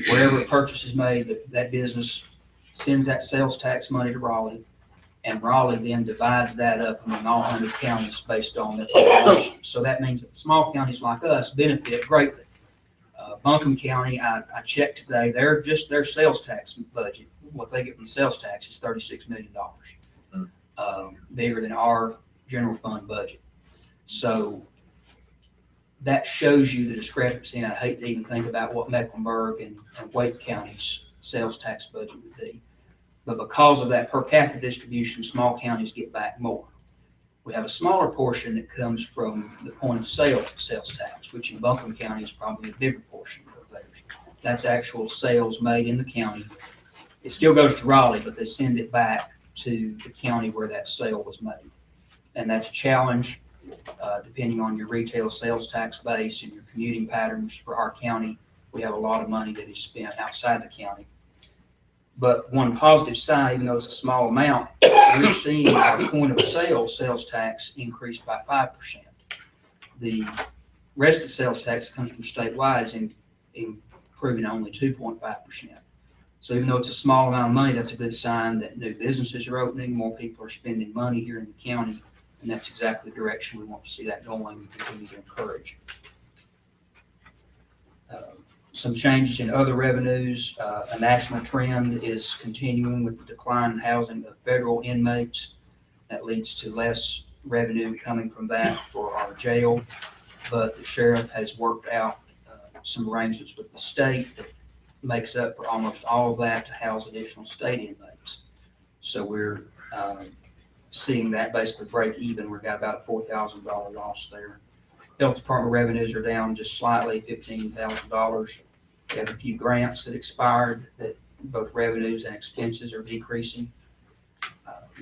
wherever a purchase is made, that business sends that sales tax money to Raleigh, and Raleigh then divides that up among all 100 counties based on their population. So that means that the small counties like us benefit greatly. Buncombe County, I checked today, their sales tax budget, what they get from the sales tax is $36 million, bigger than our general fund budget. So that shows you the discrepancy, and I hate to even think about what Mecklenburg and Wake County's sales tax budget would be. But because of that per capita distribution, small counties get back more. We have a smaller portion that comes from the point of sale sales tax, which in Buncombe County is probably a bigger portion of theirs. That's actual sales made in the county. It still goes to Raleigh, but they send it back to the county where that sale was made. And that's a challenge, depending on your retail sales tax base and your commuting patterns. For our county, we have a lot of money that is spent outside the county. But one positive side, even though it's a small amount, we're seeing our point of sale sales tax increase by 5%. The rest of the sales tax that comes from statewide is improving only 2.5%. So even though it's a small amount of money, that's a good sign that new businesses are opening, more people are spending money here in the county, and that's exactly the direction we want to see that going and continue to encourage. Some changes in other revenues. A national trend is continuing with the decline in housing of federal inmates. That leads to less revenue coming from that for our jail. But the sheriff has worked out some arrangements with the state that makes up for almost all of that to house additional state inmates. So we're seeing that basically break even. We've got about a $4,000 loss there. Health department revenues are down just slightly, $15,000. We have a few grants that expired that both revenues and expenses are decreasing.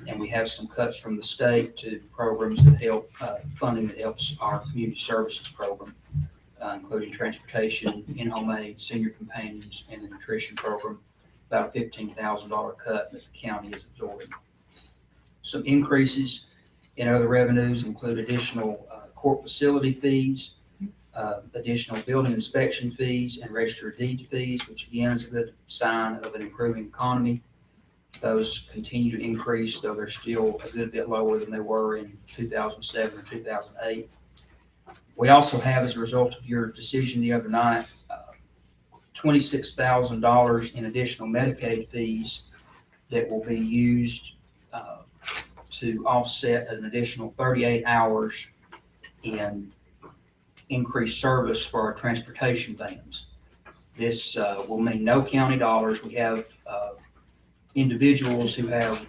And we have some cuts from the state to programs that help, funding that helps our community services program, including transportation, in-home aid, senior companions, and the nutrition program, about a $15,000 cut that the county is absorbing. Some increases in other revenues include additional court facility fees, additional building inspection fees, and register of deed fees, which again is a good sign of an improving economy. Those continue to increase, though they're still a good bit lower than they were in 2007 or 2008. We also have, as a result of your decision the other night, $26,000 in additional Medicaid fees that will be used to offset an additional 38 hours in increased service for our transportation vans. This will mean no county dollars. We have individuals who have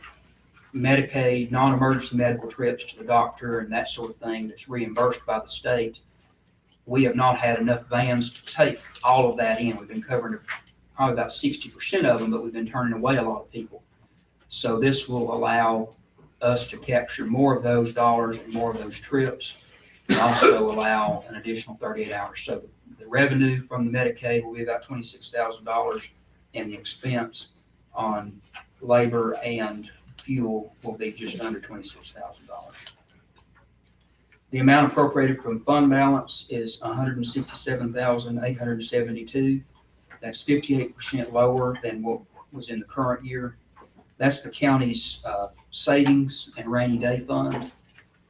Medicaid, non-emergency medical trips to the doctor and that sort of thing that's reimbursed by the state. We have not had enough vans to take all of that in. We've been covering probably about 60% of them, but we've been turning away a lot of people. So this will allow us to capture more of those dollars and more of those trips, and also allow an additional 38 hours. So the revenue from the Medicaid will be about $26,000, and the expense on labor and fuel will be just under $26,000. The amount appropriated from fund balance is $167,872. That's 58% lower than what was in the current year. That's the county's savings and rainy day fund.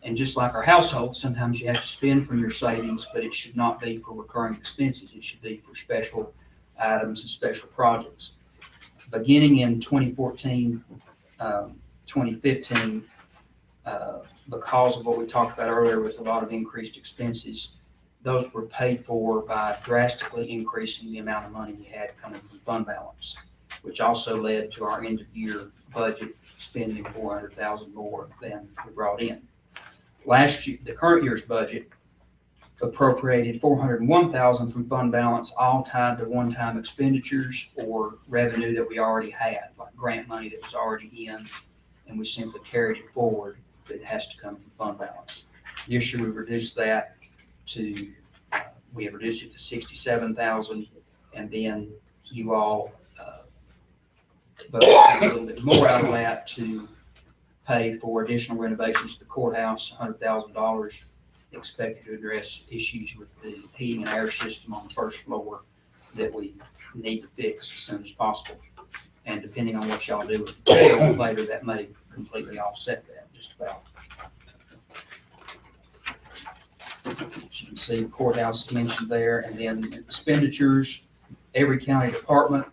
And just like our household, sometimes you have to spend from your savings, but it should not be for recurring expenses. It should be for special items and special projects. Beginning in 2014, 2015, because of what we talked about earlier with a lot of increased expenses, those were paid for by drastically increasing the amount of money we had coming from fund balance, which also led to our end of year budget spending $400,000 more than we brought in. Last year, the current year's budget appropriated $401,000 from fund balance, all tied to one-time expenditures or revenue that we already had, like grant money that was already in, and we simply carried it forward, but it has to come from fund balance. This year, we've reduced that to, we have reduced it to $67,000, and then you all voted a little bit more out of that to pay for additional renovations to the courthouse, $100,000 expected to address issues with the heating and air system on the first floor that we need to fix as soon as possible. And depending on what y'all do with the jail later, that may completely offset that, just about. As you can see, the courthouse is mentioned there, and then expenditures. Every county department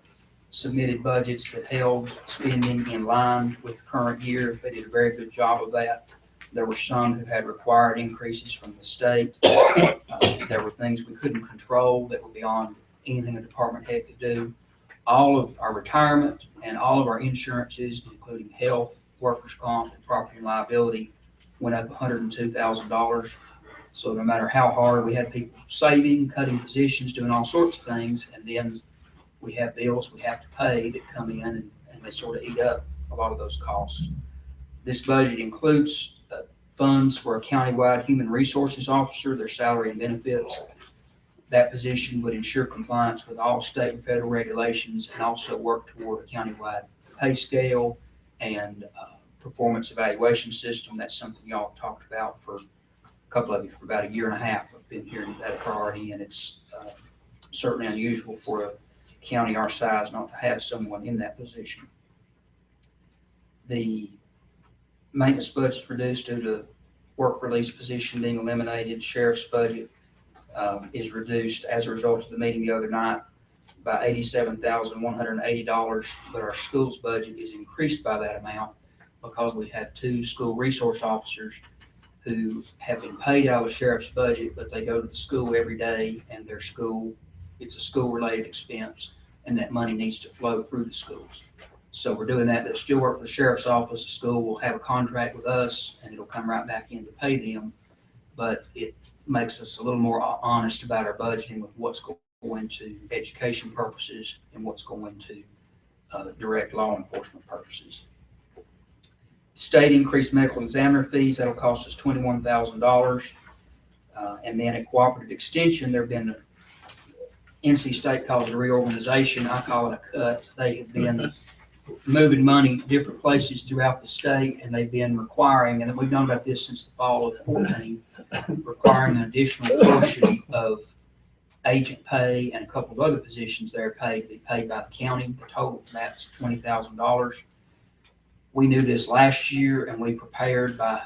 submitted budgets that held spending in line with the current year. They did a very good job of that. There were some who had required increases from the state. There were things we couldn't control that were beyond anything a department had to do. All of our retirement and all of our insurances, including health, workers' comp, and property and liability, went up $102,000. So no matter how hard, we had people saving, cutting positions, doing all sorts of things, and then we have bills we have to pay that come in, and they sort of eat up a lot of those costs. This budget includes funds for a countywide human resources officer, their salary and benefits. That position would ensure compliance with all state and federal regulations and also work toward a countywide pay scale and performance evaluation system. That's something y'all have talked about for a couple of you for about a year and a half. I've been hearing that priority, and it's certainly unusual for a county our size not to have someone in that position. The maintenance budget reduced due to work release position being eliminated. Sheriff's budget is reduced as a result of the meeting the other night by $87,180, but our school's budget is increased by that amount because we have two school resource officers who have been paid out of the sheriff's budget, but they go to the school every day, and their school, it's a school-related expense, and that money needs to flow through the schools. So we're doing that. They'll still work for the sheriff's office. The school will have a contract with us, and it'll come right back in to pay them. But it makes us a little more honest about our budgeting with what's going to education purposes and what's going to direct law enforcement purposes. State increased medical examiner fees, that'll cost us $21,000. And then at Cooperative Extension, there have been, NC State calls it a reorganization, I call it a cut. They have been moving money different places throughout the state, and they've been requiring, and we've known about this since the fall of 14, requiring an additional portion of agent pay and a couple of other positions they're paid to be paid by the county. The total for that's $20,000. We knew this last year, and we prepared by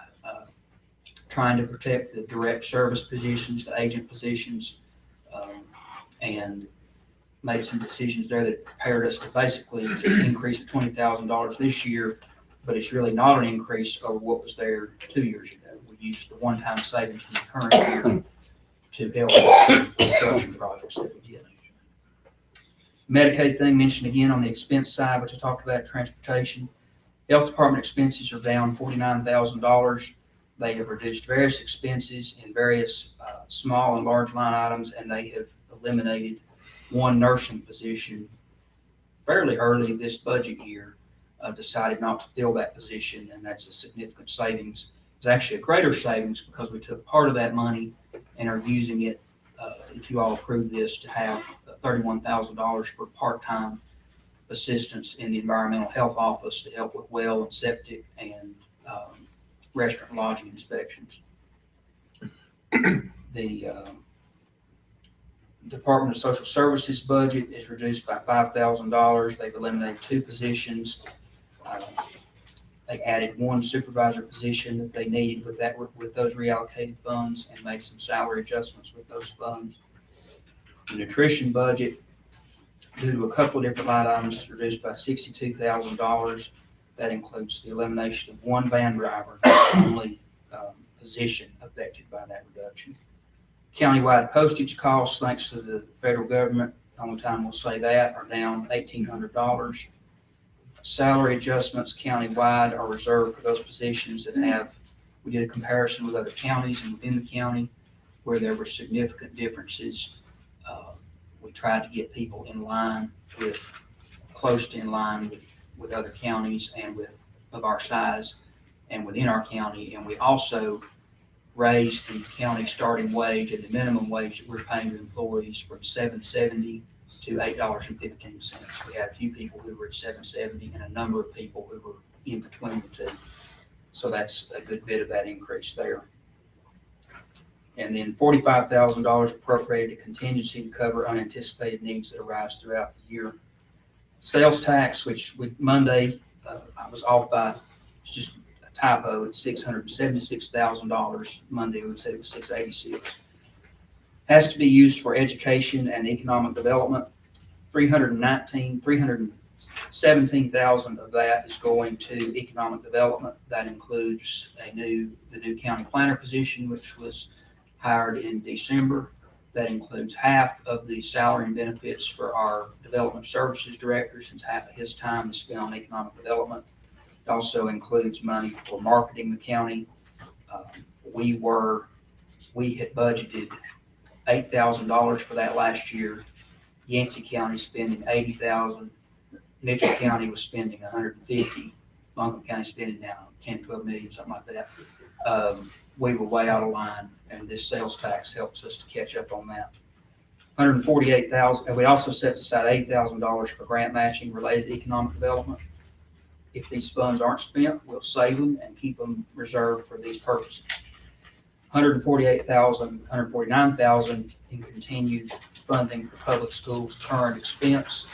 trying to protect the direct service positions, the agent positions, and made some decisions there that prepared us to basically to increase of $20,000 this year, but it's really not an increase over what was there 2 years ago. We used the one-time savings from the current year to help with the construction projects that we did. Medicaid thing mentioned again on the expense side, which I talked about, transportation. Health department expenses are down $49,000. They have reduced various expenses in various small and large line items, and they have eliminated one nursing position fairly early this budget year. Decided not to fill that position, and that's a significant savings. It's actually a greater savings because we took part of that money and are using it, if you all approve this, to have $31,000 for part-time assistance in the environmental health office to help with well and septic and restaurant lodging inspections. The Department of Social Services budget is reduced by $5,000. They've eliminated 2 positions. They added 1 supervisor position that they needed with those reallocated funds, and made some salary adjustments with those funds. The nutrition budget, due to a couple of different line items, is reduced by $62,000. That includes the elimination of 1 van driver, the only position affected by that reduction. Countywide postage costs, thanks to the federal government, the only time we'll say that, are down $1,800. Salary adjustments countywide are reserved for those positions that have, we did a comparison with other counties and within the county where there were significant differences. We tried to get people in line with, close to in line with other counties and of our size and within our county. And we also raised the county starting wage and the minimum wage that we're paying to employees from $7.70 to $8.15. We had a few people who were at $7.70 and a number of people who were in between the two. So that's a good bit of that increase there. And then $45,000 appropriated to contingency to cover unanticipated needs that arise throughout the year. Sales tax, which with Monday, I was off by, it's just a typo, it's $676,000. Monday we said it was $686. Has to be used for education and economic development. $317,000 of that is going to economic development. That includes the new county planner position, which was hired in December. That includes half of the salary and benefits for our development services director, since half of his time is spent on economic development. It also includes money for marketing the county. We had budgeted $8,000 for that last year. Yancey County spending $80,000. Mitchell County was spending $150,000. Buncombe County spending now 10, 12 million, something like that. We were way out of line, and this sales tax helps us to catch up on that. $148,000, and we also set aside $8,000 for grant matching related to economic development. If these funds aren't spent, we'll save them and keep them reserved for these purposes. $149,000 in continued funding for public schools current expense,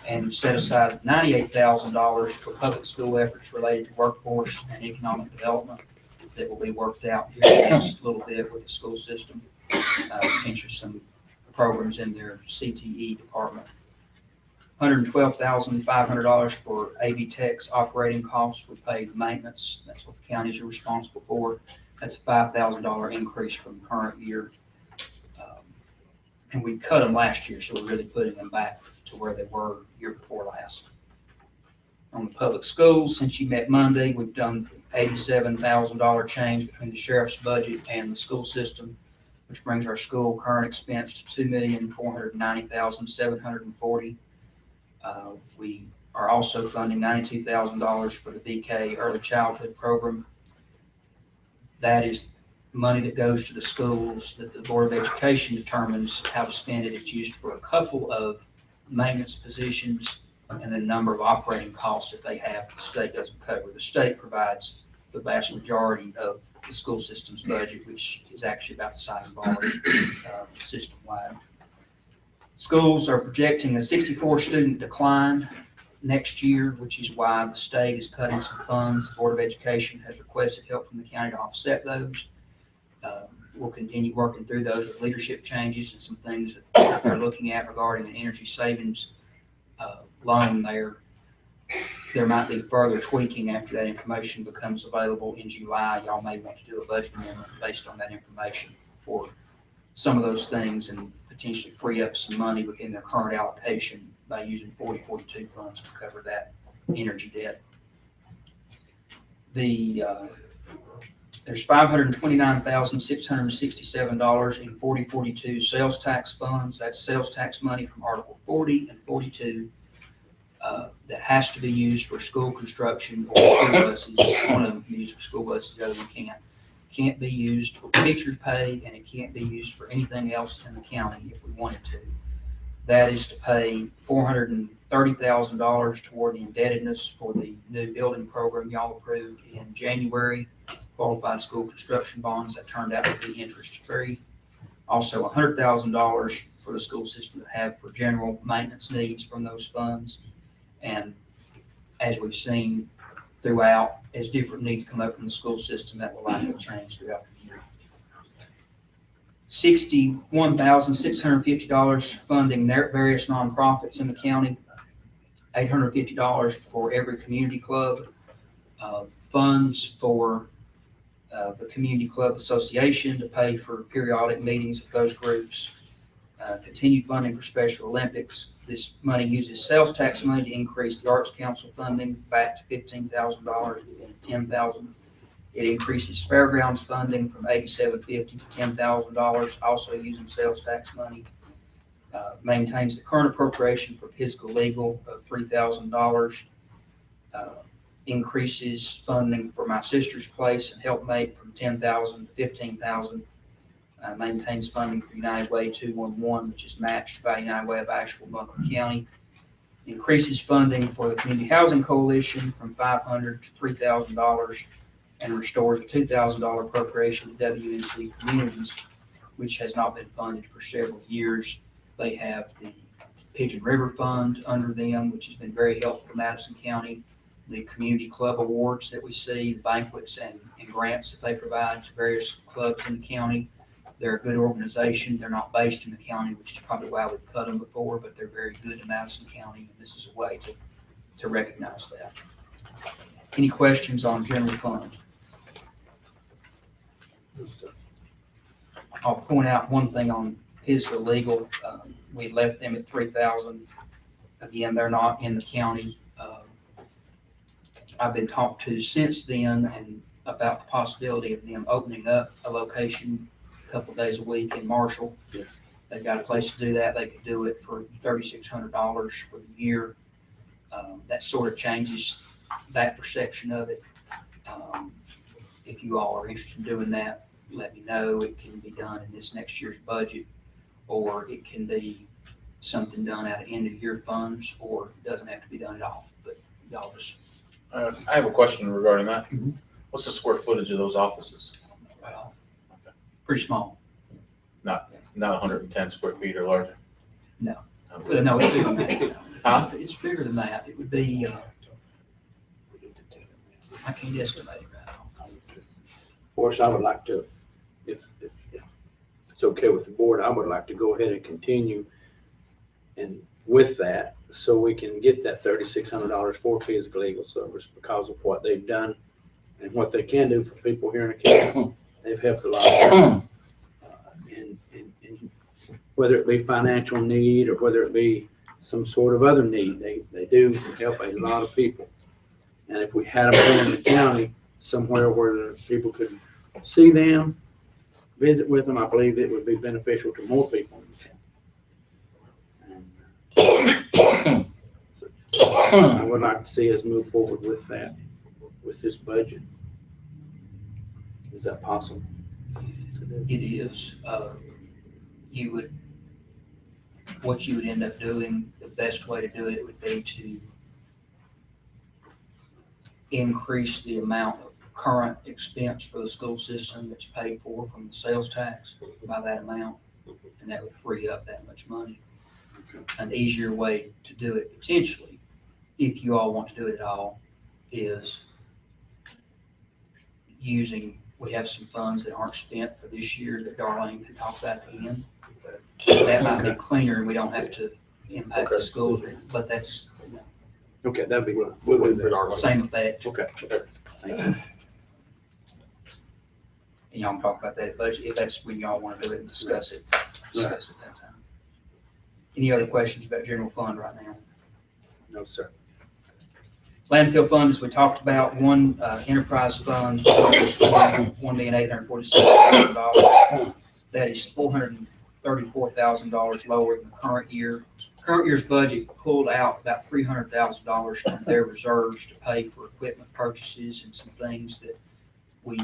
and set aside $98,000 for public school efforts related to workforce and economic development that will be worked out here in the next little bit with the school system. Potentially some programs in their CTE department. $112,500 for AV Tech's operating costs. We paid maintenance. That's what the counties are responsible for. That's a $5,000 increase from the current year. And we cut them last year, so we're really putting them back to where they were year before last. On the public schools, since you met Monday, we've done $87,000 change between the sheriff's budget and the school system, which brings our school current expense to $2,490,740. We are also funding $92,000 for the BK Early Childhood Program. That is money that goes to the schools that the Board of Education determines how to spend it. It's used for a couple of maintenance positions and then a number of operating costs that they have the state doesn't cover. The state provides the vast majority of the school system's budget, which is actually about the size of ours system-wide. Schools are projecting a 64 student decline next year, which is why the state is cutting some funds. The Board of Education has requested help from the county to offset those. We'll continue working through those with leadership changes and some things that they're looking at regarding the energy savings loan there. There might be further tweaking after that information becomes available in July. Y'all may want to do a budget amendment based on that information for some of those things and potentially free up some money within their current allocation by using 4042 funds to cover that energy debt. There's $529,667 in 4042 sales tax funds. That's sales tax money from Article 40 and 42 that has to be used for school construction or school buses. One of them can be used for school buses, the other one can't. Can't be used for teachers' pay, and it can't be used for anything else in the county if we wanted to. That is to pay $430,000 toward the indebtedness for the new building program y'all approved in January. Qualified school construction bonds that turned out to be interest-free. Also $100,000 for the school system to have for general maintenance needs from those funds. And as we've seen throughout, as different needs come up from the school system, that will likely change throughout the year. $61,650 funding various nonprofits in the county. $850 for every community club. Funds for the Community Club Association to pay for periodic meetings of those groups. Continued funding for Special Olympics. This money uses sales tax money to increase the Arts Council funding back to $15,000 to $10,000. It increases fairgrounds funding from $8,750 to $10,000, also using sales tax money. Maintains the current appropriation for physical legal of $3,000. Increases funding for My Sister's Place and Helpmate from $10,000 to $15,000. Maintains funding for United Way 211, which is matched by United Way of Asheville, Buncombe County. Increases funding for the Community Housing Coalition from $500 to $3,000 and restores a $2,000 appropriation to WNC Communities, which has not been funded for several years. They have the Pigeon River Fund under them, which has been very helpful to Madison County. The community club awards that we see, the banquets and grants that they provide to various clubs in the county. They're a good organization. They're not based in the county, which is probably why we've cut them before, but they're very good in Madison County, and this is a way to recognize that. Any questions on general fund? I'll point out one thing on physical legal. We left them at $3,000. Again, they're not in the county. I've been talked to since then and about the possibility of them opening up a location a couple of days a week in Marshall.
Yeah.
They've got a place to do that. They could do it for $3,600 for the year. That sort of changes that perception of it. If you all are interested in doing that, let me know. It can be done in this next year's budget, or it can be something done out of end of year funds, or it doesn't have to be done at all. But y'all just.
I have a question regarding that.
Mhm.
What's the square footage of those offices?
Well, pretty small.
Not 110 square feet or larger?
No.
Okay.
No, it's bigger than that.
Huh?
It's bigger than that. It would be, I can't estimate it right now.
Forrest, I would like to, if it's okay with the board, I would like to go ahead and continue and with that, so we can get that $3,600 for physical legal service because of what they've done and what they can do for people here in the county. They've helped a lot. And whether it be financial need or whether it be some sort of other need, they do help a lot of people. And if we had them here in the county, somewhere where the people could see them, visit with them, I believe it would be beneficial to more people in the county. I would like to see us move forward with that, with this budget. Is that possible?
It is, you would, what you would end up doing, the best way to do it would be to increase the amount of current expense for the school system that's paid for from the sales tax by that amount, and that would free up that much money. An easier way to do it potentially, if you all want to do it at all, is using, we have some funds that aren't spent for this year that Darlene could talk about at the end. That might be cleaner and we don't have to impact the schools, but that's,
Okay, that'd be good.
We'll wait for our.
same effect.
Okay. Thank you.
And y'all can talk about that at budget, if that's when y'all want to do it and discuss it at that time. Any other questions about general fund right now?
No, sir.
Landfill fund, as we talked about, one enterprise fund, $1,847,000. That is $434,000 lower than the current year. Current year's budget pulled out about $300,000 from their reserves to pay for equipment purchases and some things that we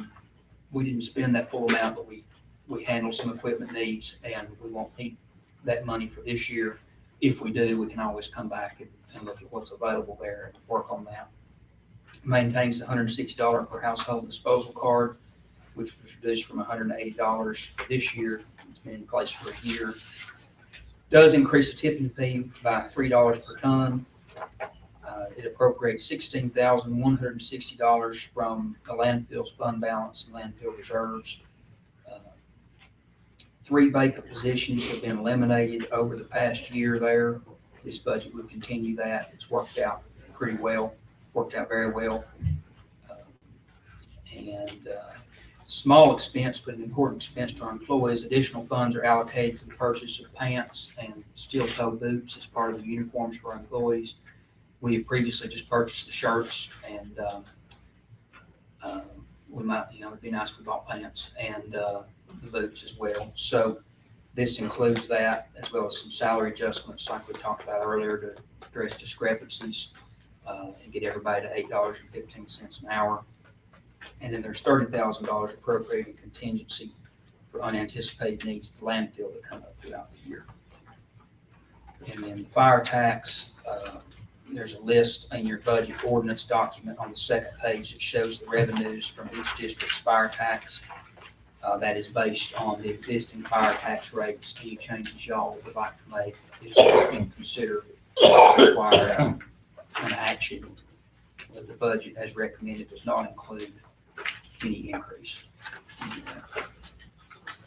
didn't spend that full amount, but we handled some equipment needs, and we won't need that money for this year. If we do, we can always come back and look at what's available there and work on that. Maintains the $160 per household disposal card, which was reduced from $180 for this year. It's been in place for a year. Does increase the tipping fee by $3 per ton. It appropriates $16,160 from the landfill's fund balance and landfill reserves. 3 vacant positions have been eliminated over the past year there. This budget will continue that. It's worked out pretty well, worked out very well. Small expense, but an important expense to our employees. Additional funds are allocated for the purchase of pants and steel-toe boots as part of the uniforms for our employees. We had previously just purchased the shirts, and we might, it'd be nice if we bought pants and the boots as well. So this includes that, as well as some salary adjustments like we talked about earlier to address discrepancies and get everybody to $8.15 an hour. And then there's $30,000 appropriated contingency for unanticipated needs at the landfill that come up throughout the year. And then the fire tax, there's a list in your budget ordinance document on the second page that shows the revenues from each district's fire tax. That is based on the existing fire tax rates. Any changes y'all would like to make is being considered require an action. The budget as recommended does not include any increase.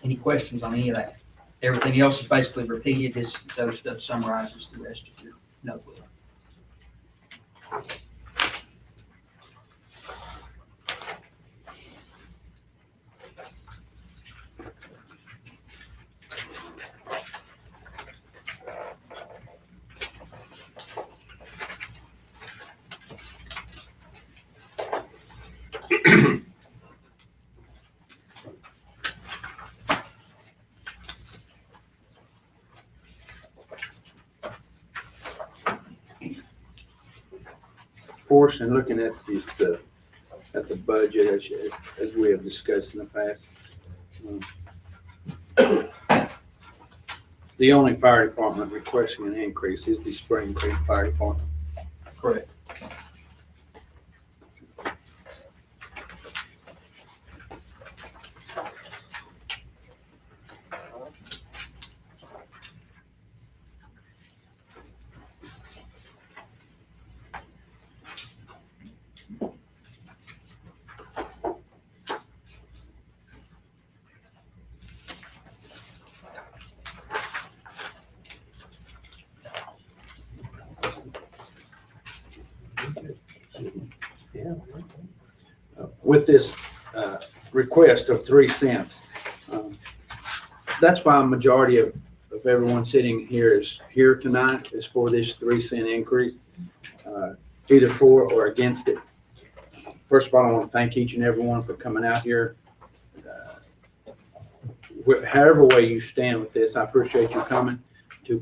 Any questions on any of that? Everything else is basically repeated. This other stuff summarizes the rest of your notebook.
Forrest, and looking at the budget as we have discussed in the past, the only fire department requesting an increase is the Spring Creek Fire Department.
Correct.
With this request of 3 cents, that's why a majority of everyone sitting here is here tonight, is for this 3 cent increase, either for or against it. First of all, I want to thank each and every one for coming out here. However way you stand with this, I appreciate you coming to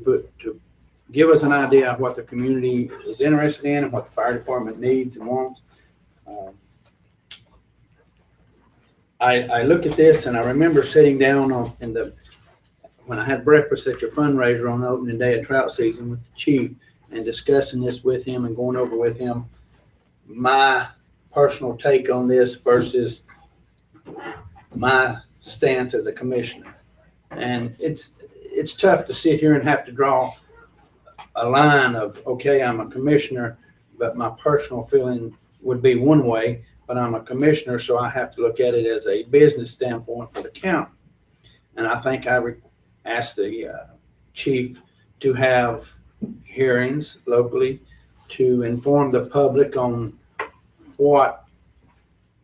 give us an idea of what the community is interested in and what the fire department needs and wants. I look at this and I remember sitting down when I had breakfast at your fundraiser on the opening day of trout season with the chief and discussing this with him and going over with him my personal take on this versus my stance as a commissioner. And it's tough to sit here and have to draw a line of, okay, I'm a commissioner, but my personal feeling would be one way, but I'm a commissioner, so I have to look at it as a business standpoint for the county. And I think I asked the chief to have hearings locally to inform the public on what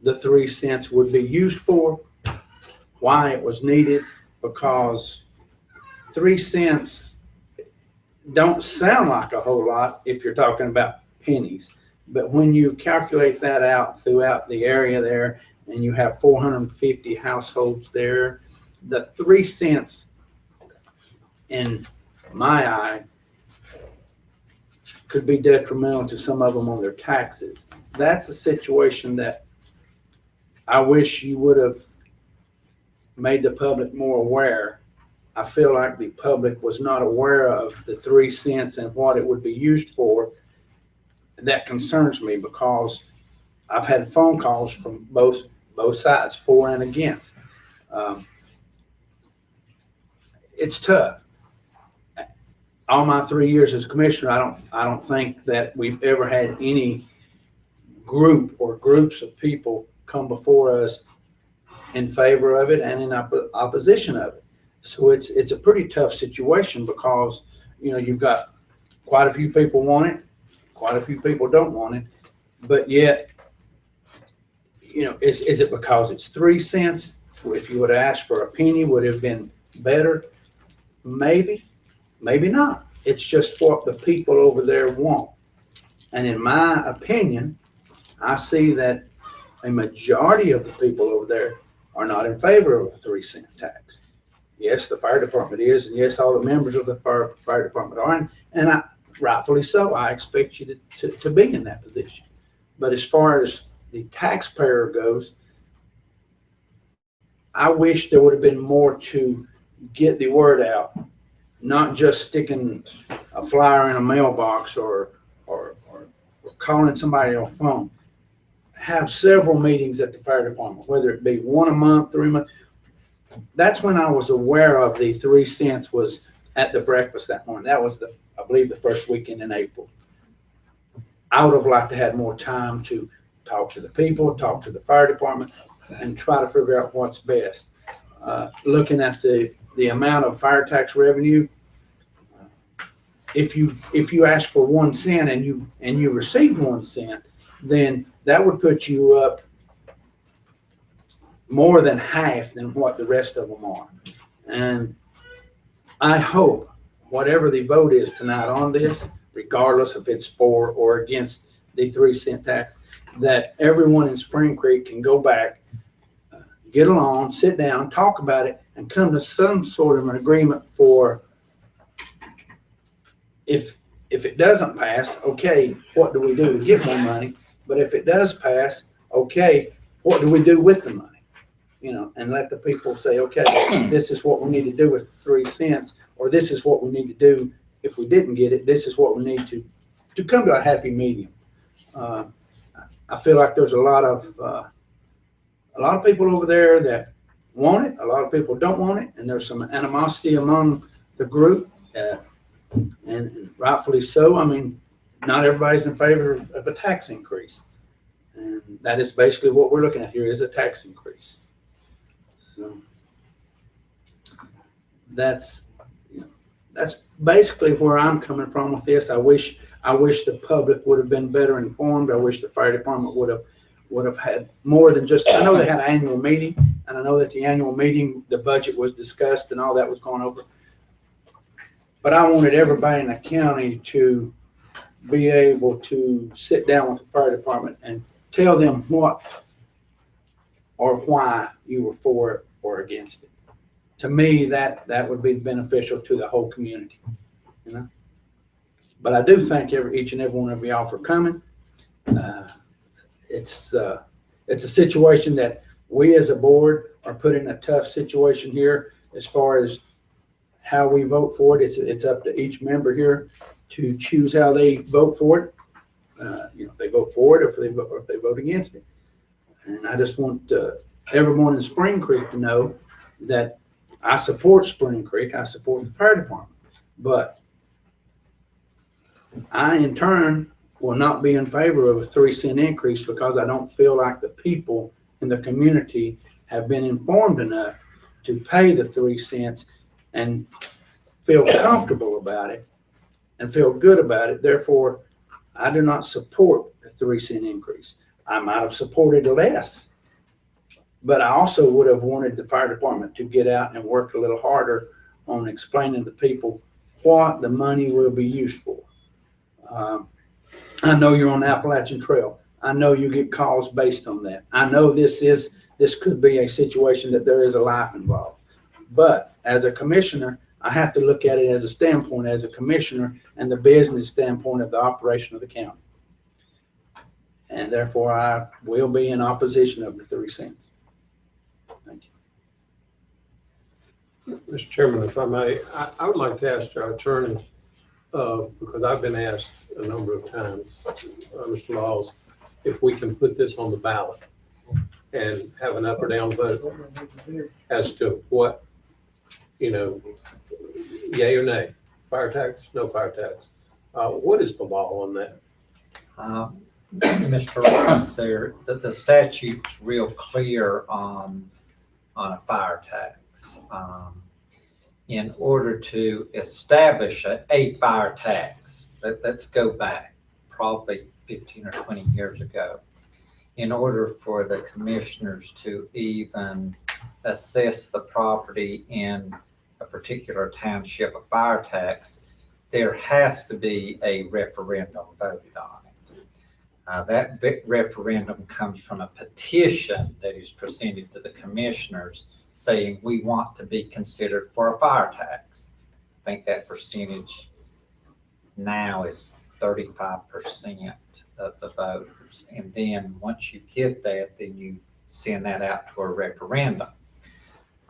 the 3 cents would be used for, why it was needed, because 3 cents don't sound like a whole lot if you're talking about pennies. But when you calculate that out throughout the area there, and you have 450 households there, the 3 cents, in my eye, could be detrimental to some of them on their taxes. That's a situation that I wish you would have made the public more aware. I feel like the public was not aware of the 3 cents and what it would be used for. That concerns me because I've had phone calls from both sides, for and against. It's tough. All my 3 years as commissioner, I don't think that we've ever had any group or groups of people come before us in favor of it and in opposition of it. So it's a pretty tough situation because, you know, you've got quite a few people want it, quite a few people don't want it, but yet, you know, is it because it's 3 cents? If you would have asked for a penny, would it have been better? Maybe, maybe not. It's just what the people over there want. And in my opinion, I see that a majority of the people over there are not in favor of a 3 cent tax. Yes, the fire department is, and yes, all the members of the fire department are, and rightfully so. I expect you to be in that position. But as far as the taxpayer goes, I wish there would have been more to get the word out, not just sticking a flyer in a mailbox or calling somebody on the phone. Have several meetings at the fire department, whether it be 1 a month, 3 months. That's when I was aware of the 3 cents was at the breakfast that morning. That was I believe the first weekend in April. I would have liked to have more time to talk to the people, talk to the fire department, and try to figure out what's best. Looking at the amount of fire tax revenue, if you ask for 1 cent and you received 1 cent, then that would put you up more than half than what the rest of them are. And I hope whatever the vote is tonight on this, regardless if it's for or against the 3 cent tax, that everyone in Spring Creek can go back, get along, sit down, talk about it, and come to some sort of an agreement for if it doesn't pass, okay, what do we do to get more money? But if it does pass, okay, what do we do with the money? You know, and let the people say, okay, this is what we need to do with 3 cents, or this is what we need to do if we didn't get it. This is what we need to come to a happy medium. I feel like there's a lot of people over there that want it. A lot of people don't want it, and there's some animosity among the group, and rightfully so. I mean, not everybody's in favor of a tax increase, and that is basically what we're looking at here is a tax increase. So that's basically where I'm coming from with this. I wish the public would have been better informed. I wish the fire department would have had more than just, I know they had an annual meeting, and I know that the annual meeting, the budget was discussed and all that was going over. But I wanted everybody in the county to be able to sit down with the fire department and tell them what or why you were for it or against it. To me, that would be beneficial to the whole community, you know? But I do thank each and every one of y'all for coming. It's a situation that we as a board are put in a tough situation here as far as how we vote for it. It's up to each member here to choose how they vote for it. If they vote for it or if they vote against it. And I just want everyone in Spring Creek to know that I support Spring Creek. I support the fire department. But I, in turn, will not be in favor of a 3-cent increase because I don't feel like the people in the community have been informed enough to pay the 3 cents and feel comfortable about it and feel good about it. Therefore, I do not support a 3-cent increase. I might have supported less, but I also would have wanted the fire department to get out and work a little harder on explaining to people what the money will be used for. I know you're on the Appalachian Trail. I know you get calls based on that. I know this could be a situation that there is a life involved. But as a commissioner, I have to look at it as a standpoint as a commissioner and the business standpoint of the operation of the county. And therefore, I will be in opposition of the 3 cents. Thank you.
Mr. Chairman, if I may, I would like to ask our attorney, because I've been asked a number of times, Mr. Laws, if we can put this on the ballot and have an up or down vote as to what, yay or nay, fire tax, no fire tax. What is the law on that?
Mr. Ross, the statute's real clear on a fire tax. In order to establish a fire tax, let's go back probably 15 or 20 years ago. In order for the commissioners to even assess the property in a particular township a fire tax, there has to be a referendum voted on it. That referendum comes from a petition that is presented to the commissioners saying we want to be considered for a fire tax. I think that percentage now is 35% of the voters. And then once you get that, then you send that out to a referendum.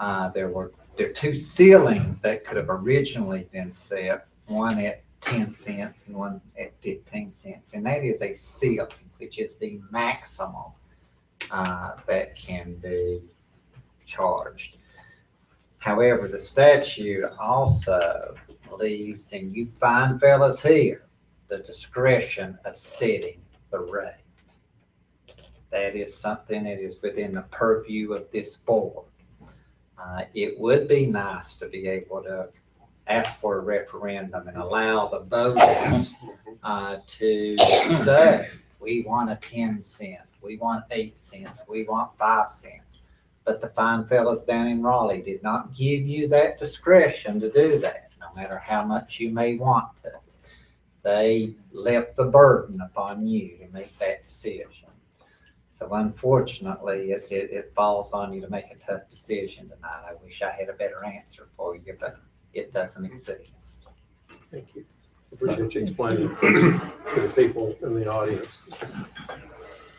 There are 2 ceilings that could have originally been set, one at 10 cents and one at 15 cents. And that is a ceiling, which is the maximum that can be charged. However, the statute also leaves, and you fine fellas here, the discretion of setting the rate. That is something that is within the purview of this board. It would be nice to be able to ask for a referendum and allow the voters to say, we want a 10 cent, we want 8 cents, we want 5 cents. But the fine fellas down in Raleigh did not give you that discretion to do that, no matter how much you may want to. They left the burden upon you to make that decision. So unfortunately, it falls on you to make a tough decision tonight. I wish I had a better answer for you, but it doesn't exist.
Thank you. Appreciate you explaining to the people in the audience.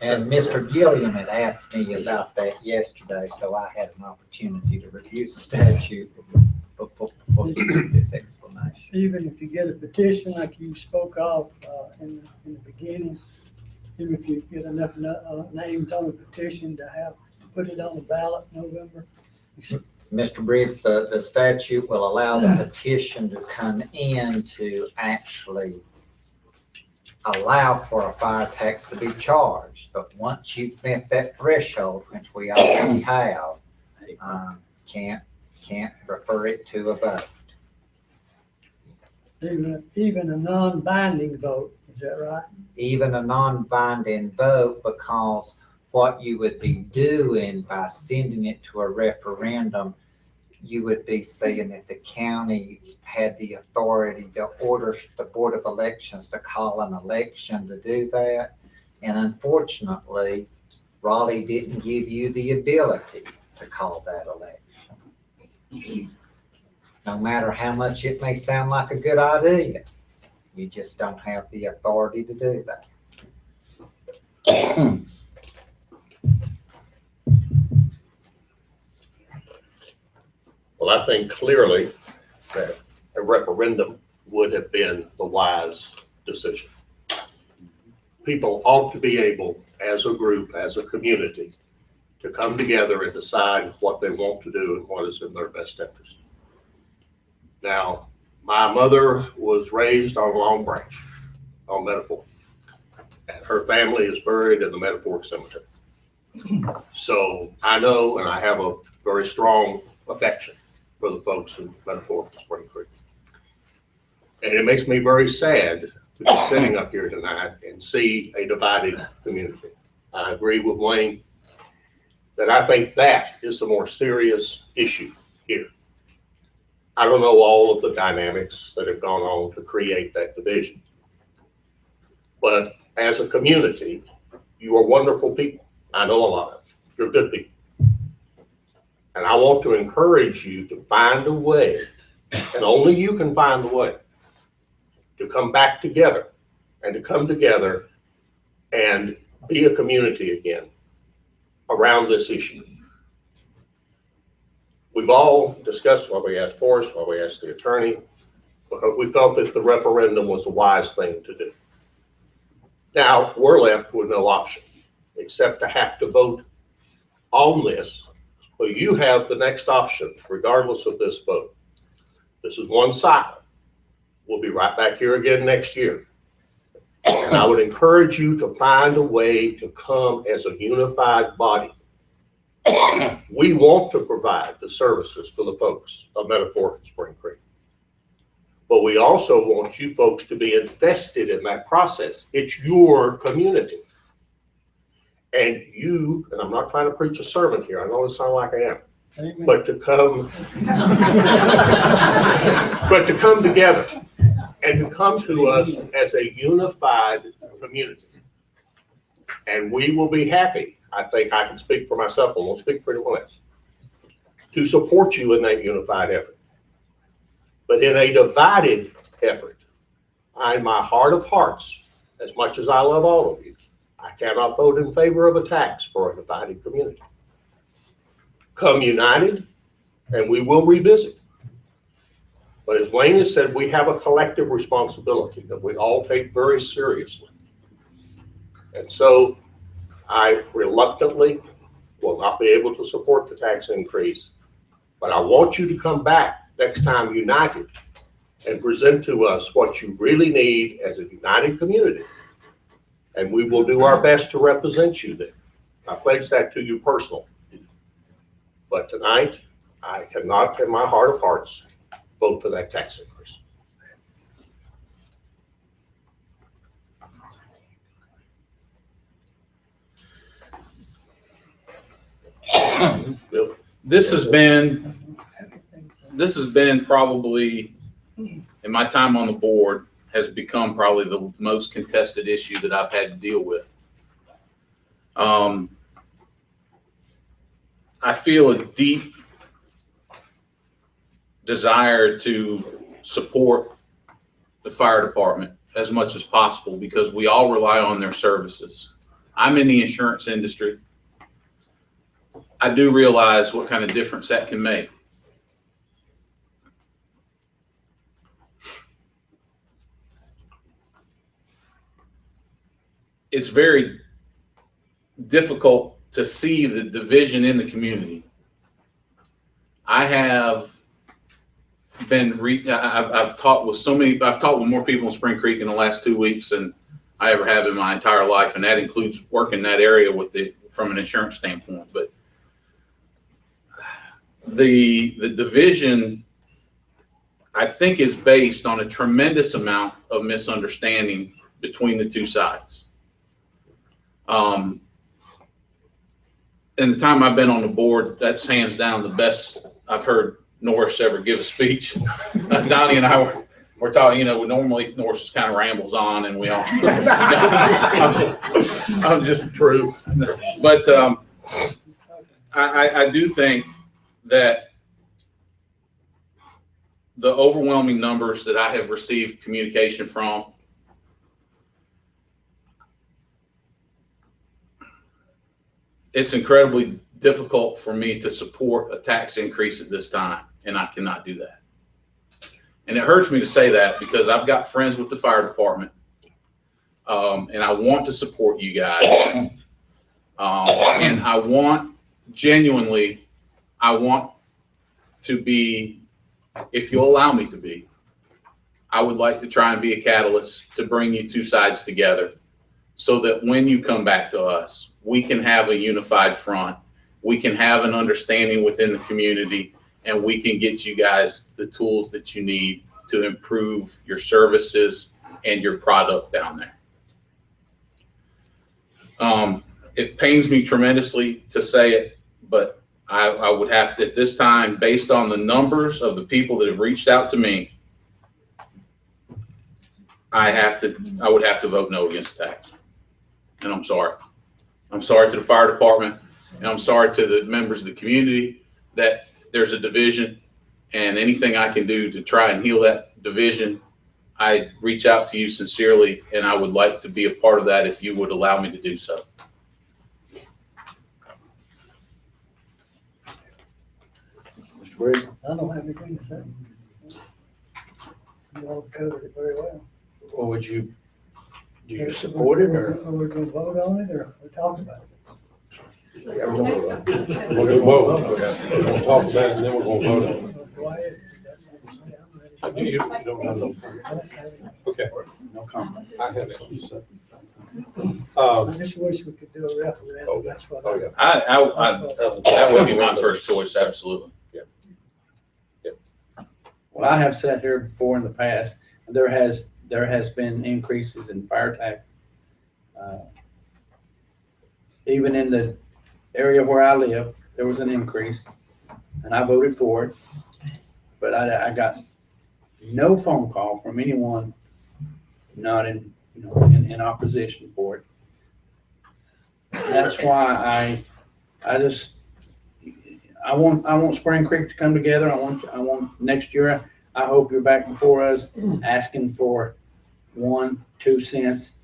And Mr. Gilliam had asked me about that yesterday, so I had an opportunity to review the statute before this explanation.
Even if you get a petition like you spoke of in the beginning, even if you get enough names on the petition to have to put it on the ballot in November.
Mr. Briggs, the statute will allow the petition to come in to actually allow for a fire tax to be charged. But once you've met that threshold, which we already have, can't refer it to a vote.
Even a non-binding vote, is that right?
Even a non-binding vote, because what you would be doing by sending it to a referendum, you would be saying that the county had the authority to order the Board of Elections to call an election to do that. And unfortunately, Raleigh didn't give you the ability to call that election. No matter how much it may sound like a good idea, You just don't have the authority to do that.
Well, I think clearly that a referendum would have been the wise decision. People ought to be able, as a group, as a community, to come together and decide what they want to do and what is in their best interest. Now, my mother was raised on Long Branch, on Metaphor, and her family is buried in the Metaphor Cemetery. So I know, and I have a very strong affection for the folks in Metaphor and Spring Creek. And it makes me very sad to be sitting up here tonight and see a divided community. I agree with Wayne that I think that is the more serious issue here. I don't know all of the dynamics that have gone on to create that division. But as a community, you are wonderful people. I know a lot of you. You're good people. And I want to encourage you to find a way, and only you can find a way, to come back together and to come together and be a community again around this issue. We've all discussed why we asked Forrest, why we asked the attorney, because we felt that the referendum was a wise thing to do. Now, we're left with no option except to have to vote on this, but you have the next option regardless of this vote. This is one cycle. We'll be right back here again next year. And I would encourage you to find a way to come as a unified body. We want to provide the services for the folks of Metaphor and Spring Creek. But we also want you folks to be invested in that process. It's your community. And you, and I'm not trying to preach a sermon here, I know it sounds like I am, but to come together and to come to us as a unified community. And we will be happy, I think I can speak for myself, I won't speak for anyone else, to support you in that unified effort. But in a divided effort, in my heart of hearts, as much as I love all of you, I cannot vote in favor of a tax for a divided community. Come united, and we will revisit. But as Wayne has said, we have a collective responsibility that we all take very seriously. And so I reluctantly will not be able to support the tax increase, but I want you to come back next time united and present to us what you really need as a united community. And we will do our best to represent you there. I pledge that to you personally. But tonight, I cannot, in my heart of hearts, vote for that tax increase. Bill?
This has been probably, in my time on the board, has become probably the most contested issue that I've had to deal with. I feel a deep desire to support the fire department as much as possible because we all rely on their services. I'm in the insurance industry. I do realize what kind of difference that can make. It's very difficult to see the division in the community. I have been, I've talked with more people in Spring Creek in the last 2 weeks than I ever have in my entire life. And that includes working that area from an insurance standpoint. But the division, I think, is based on a tremendous amount of misunderstanding between the two sides. In the time I've been on the board, that's hands down the best I've heard Norris ever give a speech. Donnie and I were talking, normally Norris just kind of rambles on and we all, I'm just true. But I do think that the overwhelming numbers that I have received communication from, it's incredibly difficult for me to support a tax increase at this time, and I cannot do that. And it hurts me to say that because I've got friends with the fire department, and I want to support you guys. And I want, genuinely, I want to be, if you'll allow me to be, I would like to try and be a catalyst to bring you two sides together so that when you come back to us, we can have a unified front. We can have an understanding within the community, and we can get you guys the tools that you need to improve your services and your product down there. It pains me tremendously to say it, but I would have to, at this time, based on the numbers of the people that have reached out to me, I would have to vote no against tax. And I'm sorry. I'm sorry to the fire department, and I'm sorry to the members of the community that there's a division, and anything I can do to try and heal that division, I reach out to you sincerely, and I would like to be a part of that if you would allow me to do so.
Mr. Brigman?
I don't have anything to say. You all covered it very well.
Or would you, do you support it, or?
Are we gonna vote on it, or we talk about it?
We're gonna vote. We're gonna talk about it and then we're gonna vote on it.
Go ahead.
You don't have no. Okay.
No comment.
I have something to say.
I just wish we could do a referendum, that's what.
Oh, yeah.
That would be my first choice, absolutely.
Well, I have sat here before in the past, and there has been increases in fire tax. Even in the area where I live, there was an increase, and I voted for it. But I got no phone call from anyone not in opposition for it. That's why I want Spring Creek to come together. I want next year, I hope you're back before us asking for 1, 2 cents.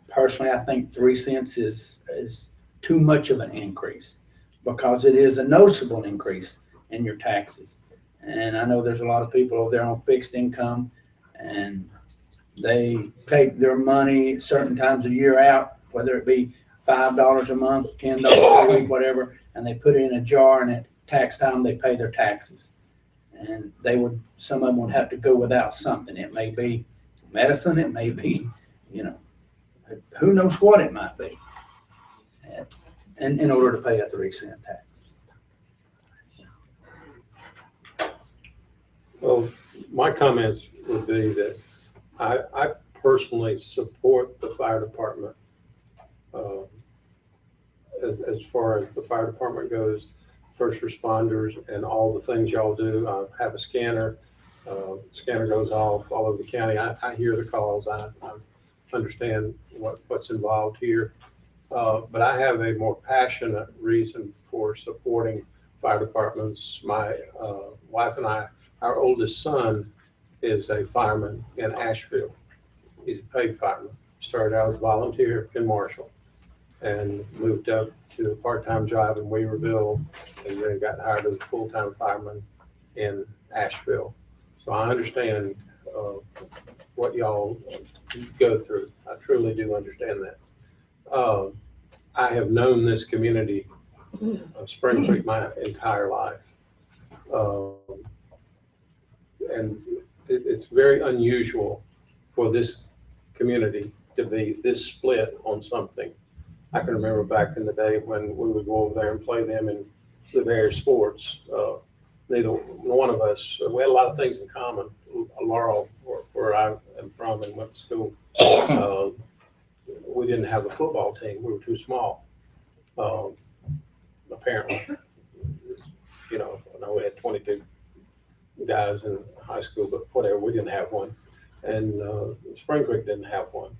Personally, I think 3 cents is too much of an increase because it is a noticeable increase in your taxes. And I know there's a lot of people over there on fixed income, and they take their money certain times a year out, whether it be $5 a month, $10 a week, whatever, and they put it in a jar, and at tax time they pay their taxes. And some of them would have to go without something. It may be medicine, it may be, who knows what it might be, and in order to pay a 3-cent tax.
Well, my comments would be that I personally support the fire department. As far as the fire department goes, first responders and all the things y'all do. I have a scanner. Scanner goes off all over the county. I hear the calls. I understand what's involved here. But I have a more passionate reason for supporting fire departments. My wife and I, our oldest son is a fireman in Asheville. He's a paid fireman. Started out as a volunteer in Marshall and moved up to a part-time job in Weaverville, and then got hired as a full-time fireman in Asheville. So I understand what y'all go through. I truly do understand that. I have known this community of Spring Creek my entire life. And it's very unusual for this community to be this split on something. I can remember back in the day when we would go over there and play them in the various sports. Neither one of us, we had a lot of things in common. Laurel, where I am from and went to school, we didn't have a football team. We were too small, apparently. I know we had 22 guys in high school, but whatever, we didn't have one. And Spring Creek didn't have one.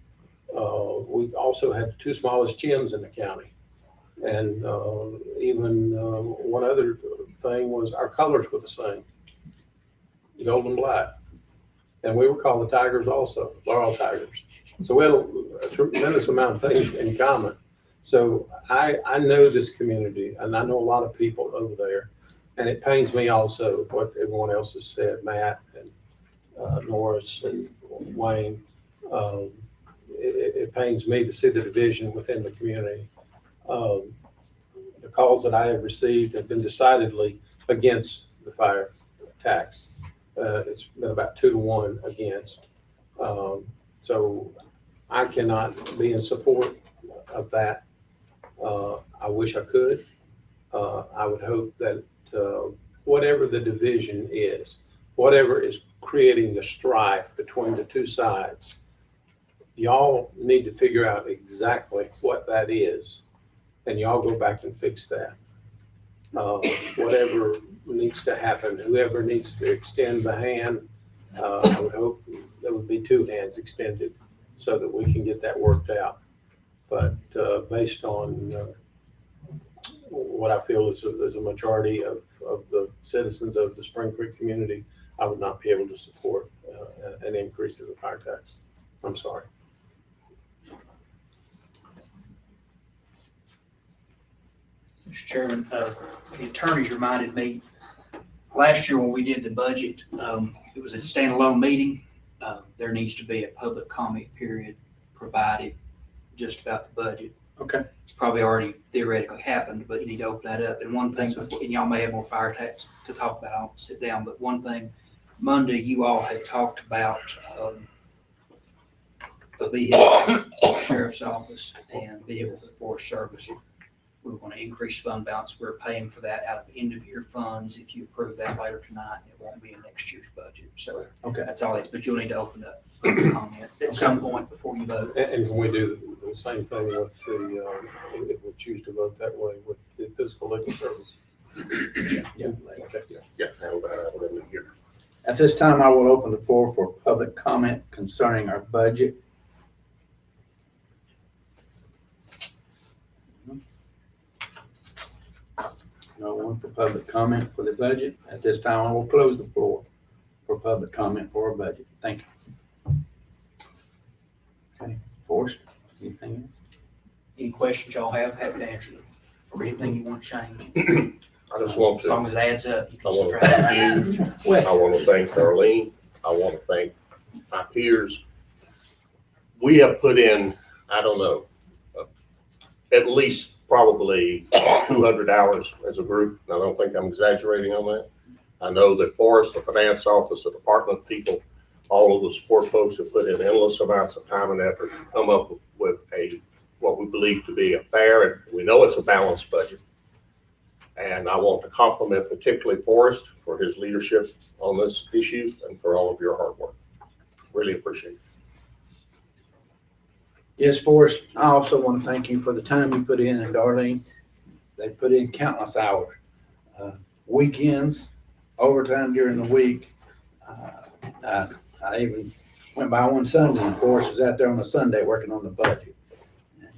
We also had the 2 smallest gyms in the county. And even one other thing was our colors were the same. gold and black. And we were called the Tigers also, Laurel Tigers. So we had a tremendous amount of things in common. So I know this community, and I know a lot of people over there. And it pains me also what everyone else has said, Matt and Norris and Wayne. It pains me to see the division within the community. The calls that I have received have been decidedly against the fire tax. It's been about 2-1 against. So I cannot be in support of that. I wish I could. I would hope that whatever the division is, whatever is creating the strife between the two sides, y'all need to figure out exactly what that is, and y'all go back and fix that. Whatever needs to happen, whoever needs to extend the hand, I would hope there would be 2 hands extended so that we can get that worked out. But based on what I feel is a majority of the citizens of the Spring Creek community, I would not be able to support an increase in the fire tax. I'm sorry.
Mr. Chairman, the attorneys reminded me, last year when we did the budget, it was a standalone meeting. There needs to be a public comment period provided just about the budget.
Okay.
It's probably already theoretically happened, but you need to open that up. And one thing, before, and y'all may have more fire tax to talk about, I'll sit down, but one thing, Monday, you all had talked about a vehicle for the sheriff's office and vehicle for the Forest Service. We want to increase fund balance. We're paying for that out of end of year funds. If you approve that later tonight, it won't be in next year's budget. So
okay,
that's all it is, but you'll need to open up comment at some point before you vote.
And can we do the same thing with the, if we choose to vote that way, with the physical legal service?
Yeah.
Yeah, handle that out of the year.
At this time, I will open the floor for public comment concerning our budget. No one for public comment for the budget. At this time, I will close the floor for public comment for our budget. Thank you. Okay, Forrest, anything else?
Any questions y'all have, happy to answer them, or anything you want to change.
I just want
As long
to,
as it adds up. You
I
can
want to
subtract.
thank you. I want to thank Darlene. I want to thank my peers. We have put in, I don't know, at least probably 200 hours as a group. And I don't think I'm exaggerating on that. I know that Forrest, the finance office, the department people, all of the support folks have put in endless amounts of time and effort to come up with what we believe to be a fair, and we know it's a balanced budget. And I want to compliment particularly Forrest for his leadership on this issue and for all of your hard work. Really appreciate it.
Yes, Forrest, I also want to thank you for the time you put in, and Darlene, they put in countless hours, weekends, overtime during the week. I even went by one Sunday, and Forrest was out there on a Sunday working on the budget. And,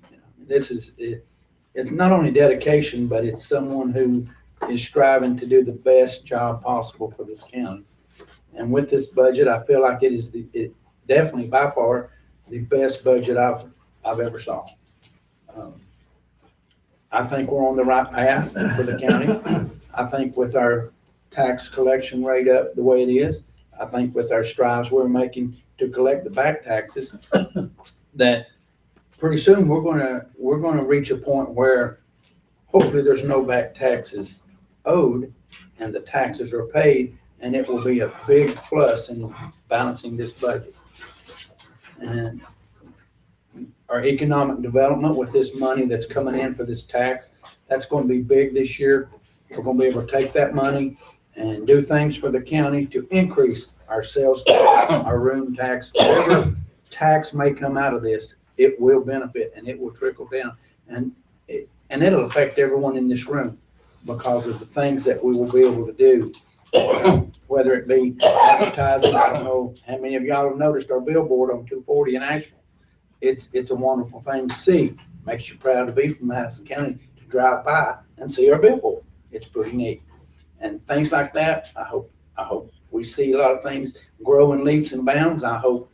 this is it. It's not only dedication, but it's someone who is striving to do the best job possible for this county. And with this budget, I feel like it is definitely by far the best budget I've ever saw. I think we're on the right path for the county. I think with our tax collection rate up the way it is, I think with our strides we're making to collect the back taxes, that pretty soon we're gonna reach a point where hopefully there's no back taxes owed and the taxes are paid, and it will be a big plus in balancing this budget. And our economic development with this money that's coming in for this tax, that's going to be big this year. We're going to be able to take that money and do things for the county to increase our sales tax, our room tax, whatever tax may come out of this, it will benefit and it will trickle down. And it'll affect everyone in this room because of the things that we will be able to do, whether it be advertising. I don't know how many of y'all have noticed our billboard on 240 in Asheville. It's a wonderful thing to see. Makes you proud to be from Madison County, to drive by and see our billboard. It's pretty neat. And things like that, I hope We see a lot of things grow in leaps and bounds. I hope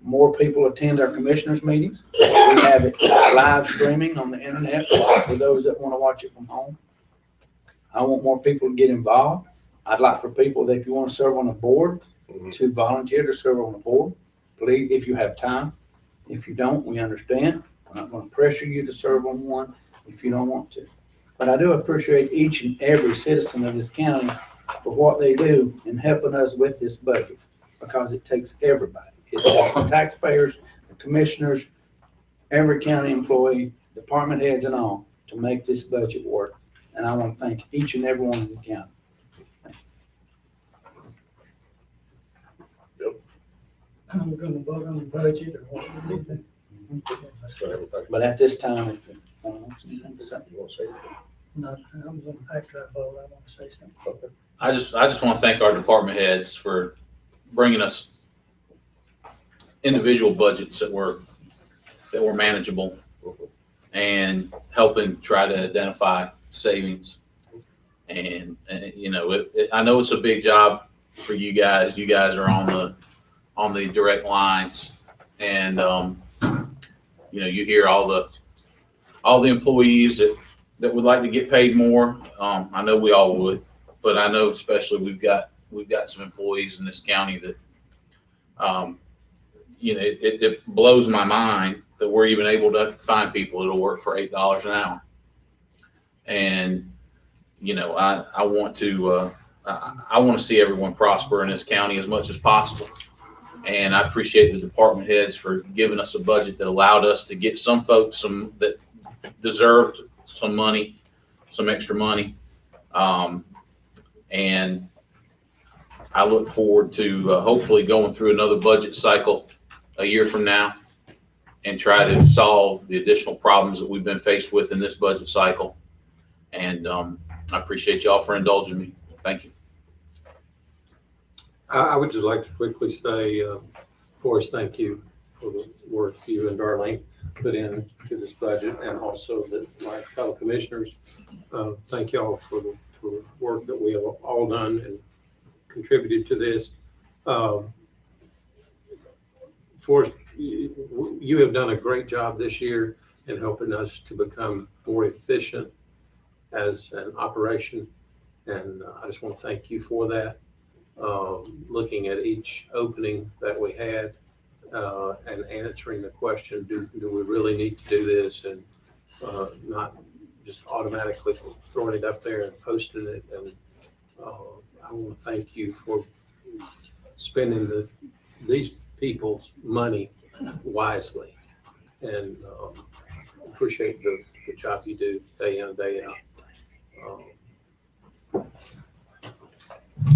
more people attend our commissioners meetings. We have it live streaming on the internet for those that want to watch it from home. I want more people to get involved. I'd like for people that if you want to serve on a board, to volunteer to serve on a board. Please, if you have time. If you don't, we understand. I'm not going to pressure you to serve on one if you don't want to. But I do appreciate each and every citizen of this county for what they do in helping us with this budget, because it takes everybody. It takes the taxpayers, the commissioners, every county employee, department heads and all to make this budget work. And I want to thank each and every one in the county.
I'm gonna vote on the budget or what we need to.
But at this time, if you want to say something.
Not, I'm gonna, after I vote, I wanna say something.
I just want to thank our department heads for bringing us individual budgets that were manageable and helping try to identify savings. And you know, I know it's a big job for you guys. You guys are on the direct lines, and you know, you hear all the employees that would like to get paid more. I know we all would, but I know especially we've got some employees in this county that you know, it blows my mind that we're even able to find people that'll work for $8 an hour. And you know, I want to see everyone prosper in this county as much as possible. And I appreciate the department heads for giving us a budget that allowed us to get some folks that deserved some money, some extra money. And I look forward to hopefully going through another budget cycle a year from now and try to solve the additional problems that we've been faced with in this budget cycle. And I appreciate y'all for indulging me. Thank you.
I would just like to quickly say, Forrest, thank you for the work you and Darlene put into this budget, and also my fellow commissioners. Thank you all for the work that we have all done and contributed to this. Forrest, you have done a great job this year in helping us to become more efficient as an operation, and I just want to thank you for that. Looking at each opening that we had and answering the question, do we really need to do this, and not just automatically throwing it up there and posting it. And I want to thank you for spending these people's money wisely, and appreciate the job you do day in, day out.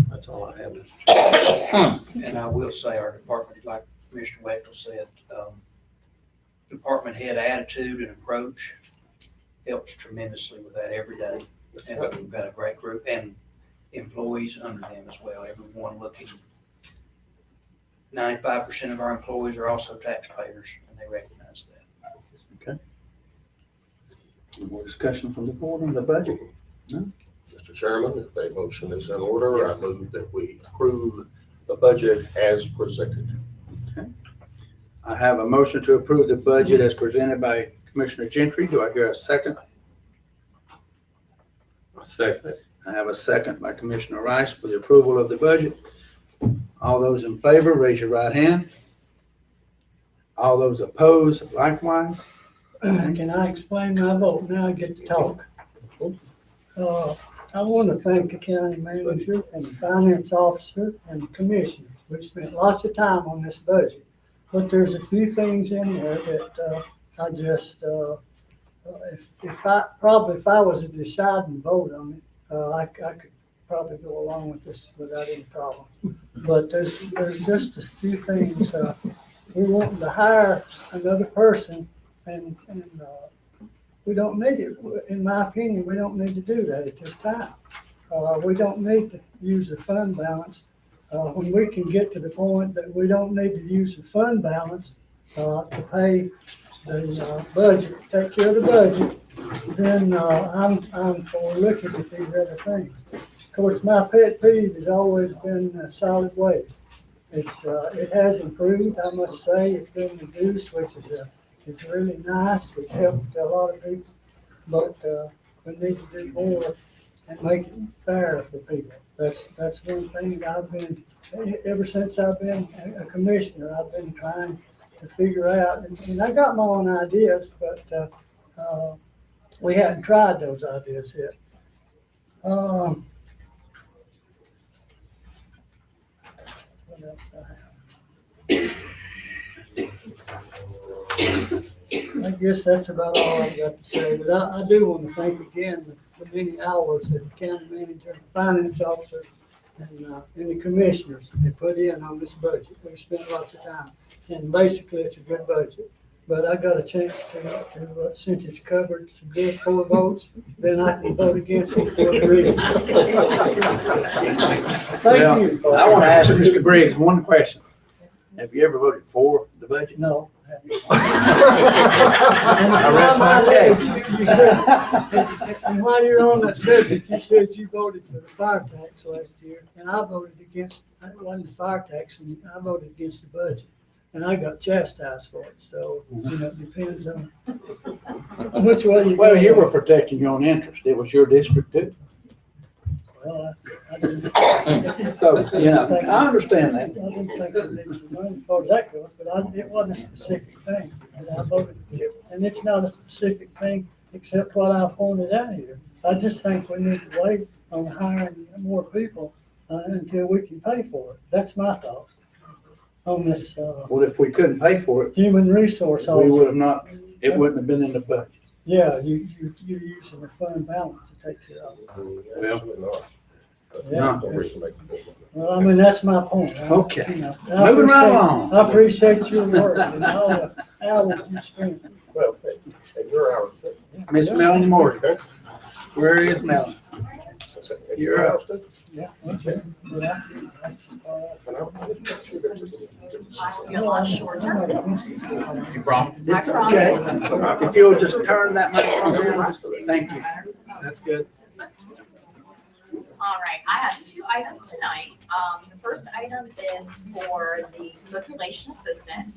That's all I have, Mr. Chairman.
And I will say our department, like Commissioner Wetzel said, department head attitude and approach helps tremendously with that every day. And we've got a great group and employees under them as well. Everyone looking. 95% of our employees are also taxpayers, and they recognize that.
Okay. Any more discussion from the board on the budget? No?
Mr. Chairman, if a motion is in order, yes. I move that we approve the budget as presented.
Okay. I have a motion to approve the budget as presented by Commissioner Gentry. Do I hear a second?
A second.
I have a second by Commissioner Rice for the approval of the budget. All those in favor, raise your right hand. All those opposed, likewise.
Can I explain my vote? Now I get to talk. I want to thank the county manager and the finance officer and the commissioners. We spent lots of time on this budget, but there's a few things in there that I just, if I was to decide and vote on it, I could probably go along with this without any problem. But there's just a few things. We want to hire another person, and we don't need it. In my opinion, we don't need to do that at this time. We don't need to use the fund balance. When we can get to the point that we don't need to use the fund balance to pay the budget, take care of the budget, then I'm for looking at these other things. course, my pet peeve has always been solid waste. It has improved, I must say. It's been reduced, which is really nice. It's helped a lot of people. But we need to do more and make it fair for people. That's one thing I've been, ever since I've been a commissioner, I've been trying to figure out. And I got my own ideas, but we hadn't tried those ideas yet. What else I have? I guess that's about all I've got to say, but I do want to thank again the many hours that the county manager, the finance officer, and the commissioners have put in on this budget. We've spent lots of time, and basically it's a good budget. But I got a chance to since it's covered some good 4 votes, then I can vote against it for the reason. Thank you.
I want to ask Mr. Briggs one question. Have you ever voted for the budget?
No.
I rest my case.
You said, and while you're on that subject, you said you voted for the fire tax last year, and I voted against, it wasn't the fire tax, and I voted against the budget. And I got chastised for it, so, it depends on which way you go.
Well, you were protecting your own interest. It was your district too.
Well, I didn't.
So, I understand that.
I didn't think it was as far as that goes, but it wasn't a specific thing that I voted for. And it's not a specific thing except what I pointed out here. I just think we need to wait on hiring more people until we can pay for it. That's my thoughts on this.
Well, if we couldn't pay for it,
human resource officer.
we would have not, it wouldn't have been in the budget.
Yeah, you're using the fund balance to take care of it.
Well,
Yeah. Well, I mean, that's my point.
Okay.
Moving
right along.
I appreciate your work and all the hours you spent.
Well, and your hours.
Miss Melanie Morgan. Where is Melanie? You're up.
Yeah, okay. Yeah.
You promise?
It's okay. If you'll just turn that microphone down, thank you. That's good.
All right, I have 2 items tonight. The first item is for the circulation assistant.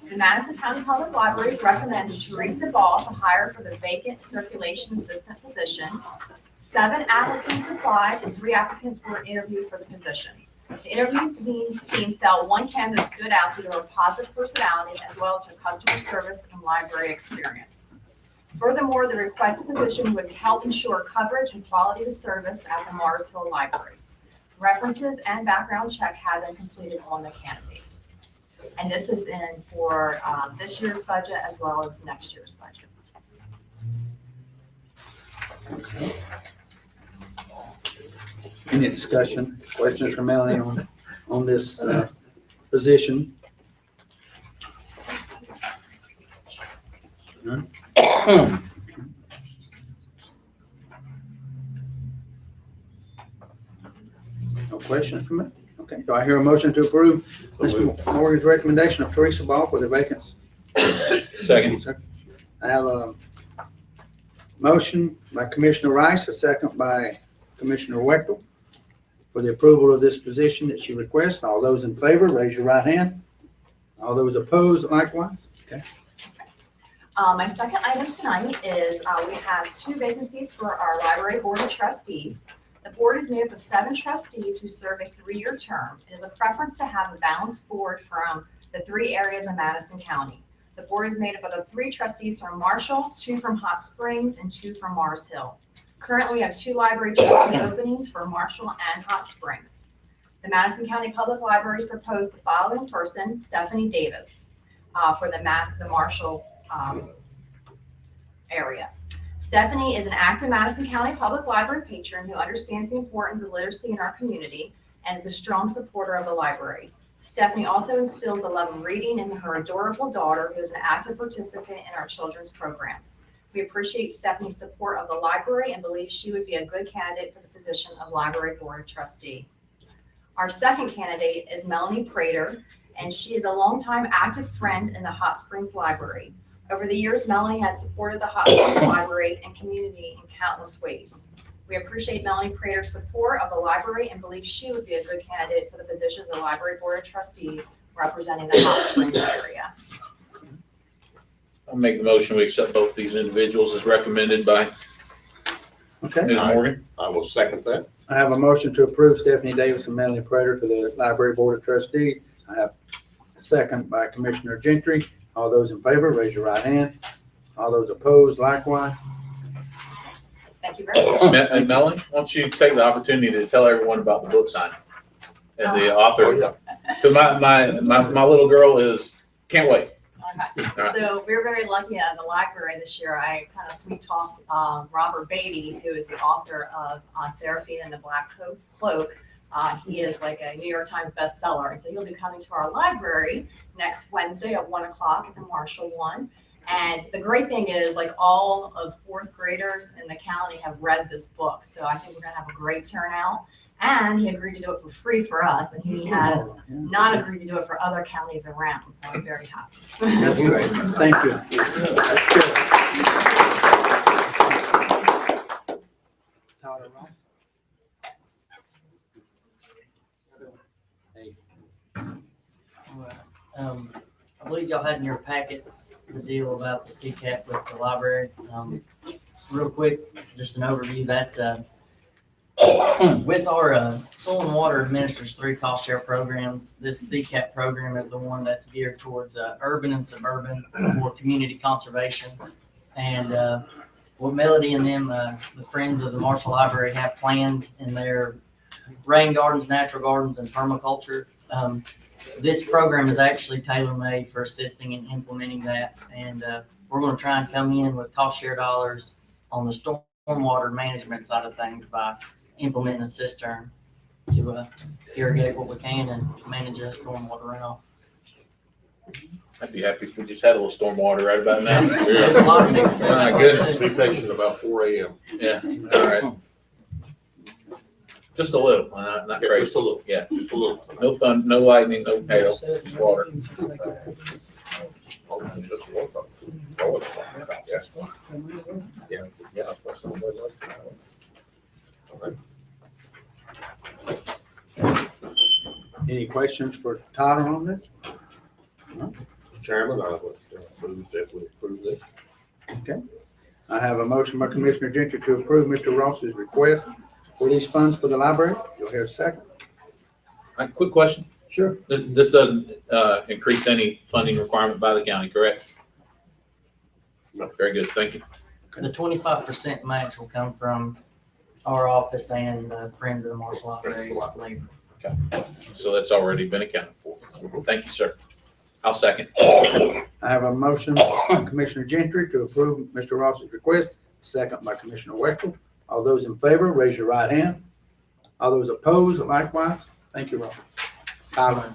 The Madison County Public Library recommends Teresa Ball to hire for the vacant circulation assistant position. 7 applicants applied and 3 applicants were interviewed for the position. The interview team felt one candidate stood out due to her positive personality as well as her customer service and library experience. Furthermore, the requested position would help ensure coverage and quality of service at the Mars Hill Library. References and background check have been completed on the candidate. And this is in for this year's budget as well as next year's budget.
Okay. Any discussion, questions for Melanie on this position? None? No questions from it? Okay, do I hear a motion to approve Mr. Morgan's recommendation of Teresa Ball for the vacancy?
Second.
I have a motion by Commissioner Rice, a second by Commissioner Wechtel for the approval of this position that she requests. All those in favor, raise your right hand. All those opposed, likewise. Okay.
My second item tonight is we have 2 vacancies for our library board of trustees. The board is made up of 7 trustees who serve a 3-year term. It is a preference to have a balanced board from the 3 areas in Madison County. The board is made up of 3 trustees from Marshall, 2 from Hot Springs, and 2 from Mars Hill. Currently, we have 2 library trustee openings for Marshall and Hot Springs. The Madison County Public Libraries proposed the following person, Stephanie Davis, for the Marshall area. Stephanie is an active Madison County Public Library patron who understands the importance of literacy in our community and is a strong supporter of the library. Stephanie also instills the love of reading in her adorable daughter, who is an active participant in our children's programs. We appreciate Stephanie's support of the library and believe she would be a good candidate for the position of Library Board Trustee. Our second candidate is Melanie Prater, and she is a longtime active friend in the Hot Springs Library. Over the years, Melanie has supported the Hot Springs Library and community in countless ways. We appreciate Melanie Prater's support of the library and believe she would be a good candidate for the position of the Library Board of Trustees representing the Hot Springs area.
I'll make the motion, we accept both these individuals as recommended by
Okay.
Ms. Morgan.
I will second that.
I have a motion to approve Stephanie Davis and Melanie Prater to the Library Board of Trustees. I have a second by Commissioner Gentry. All those in favor, raise your right hand. All those opposed, likewise.
Thank you very much.
And Melanie, why don't you take the opportunity to tell everyone about the book signing and the author?
Oh, yeah.
So my little girl can't wait.
Okay.
All right.
So we're very lucky at the library this year. I kind of sweet talked Robert Beatty, who is the author of Seraphine and the Black Cloak. He is like a New York Times bestseller. And so he'll be coming to our library next Wednesday at 1 o'clock at the Marshall One. And the great thing is, like, all of fourth graders in the county have read this book. So I think we're going to have a great turnout. And he agreed to do it for free for us. And he has not agreed to do it for other counties around. So I'm very happy.
That's great. Thank you. That's good. Tyler Ross.
I believe y'all had in your packets the deal about the CCAP with the library. Real quick, just an overview. That's with our Soil and Water administers 3 cost share programs. This CCAP program is the one that's geared towards urban and suburban for community conservation. And what Melody and them, the Friends of the Marshall Library, have planned in their rain gardens, natural gardens, and permaculture. This program is actually tailor-made for assisting in implementing that, and we're going to try and come in with cost share dollars on the stormwater management side of things by implementing a cistern to irrigate what we can and manage the stormwater runoff.
I'd be happy if we just had a little stormwater right about now.
There's a lot of different things.
My goodness.
Be patient about 4 a.m.
Yeah, all right. Just a little, not crazy.
Just a little.
Yeah,
Just a little.
no thunder, no lightning, no hail, just water.
Just one. Oh, yeah. Yeah. That's what somebody likes. All right.
Any questions for Tyler on this? No?
Mr. Chairman, I would approve that we approve this.
Okay. I have a motion by Commissioner Gentry to approve Mr. Ross's request for these funds for the library. You'll hear a second.
Quick question.
Sure.
This doesn't increase any funding requirement by the county, correct?
No.
Very good, thank you.
The 25% match will come from our office and the Friends of the Marshall Library labor.
Okay. So that's already been accounted for. Thank you, sir. I'll second.
I have a motion by Commissioner Gentry to approve Mr. Ross's request, second by Commissioner Wexler. All those in favor, raise your right hand. All those opposed, likewise. Thank you, Ross. Tyler.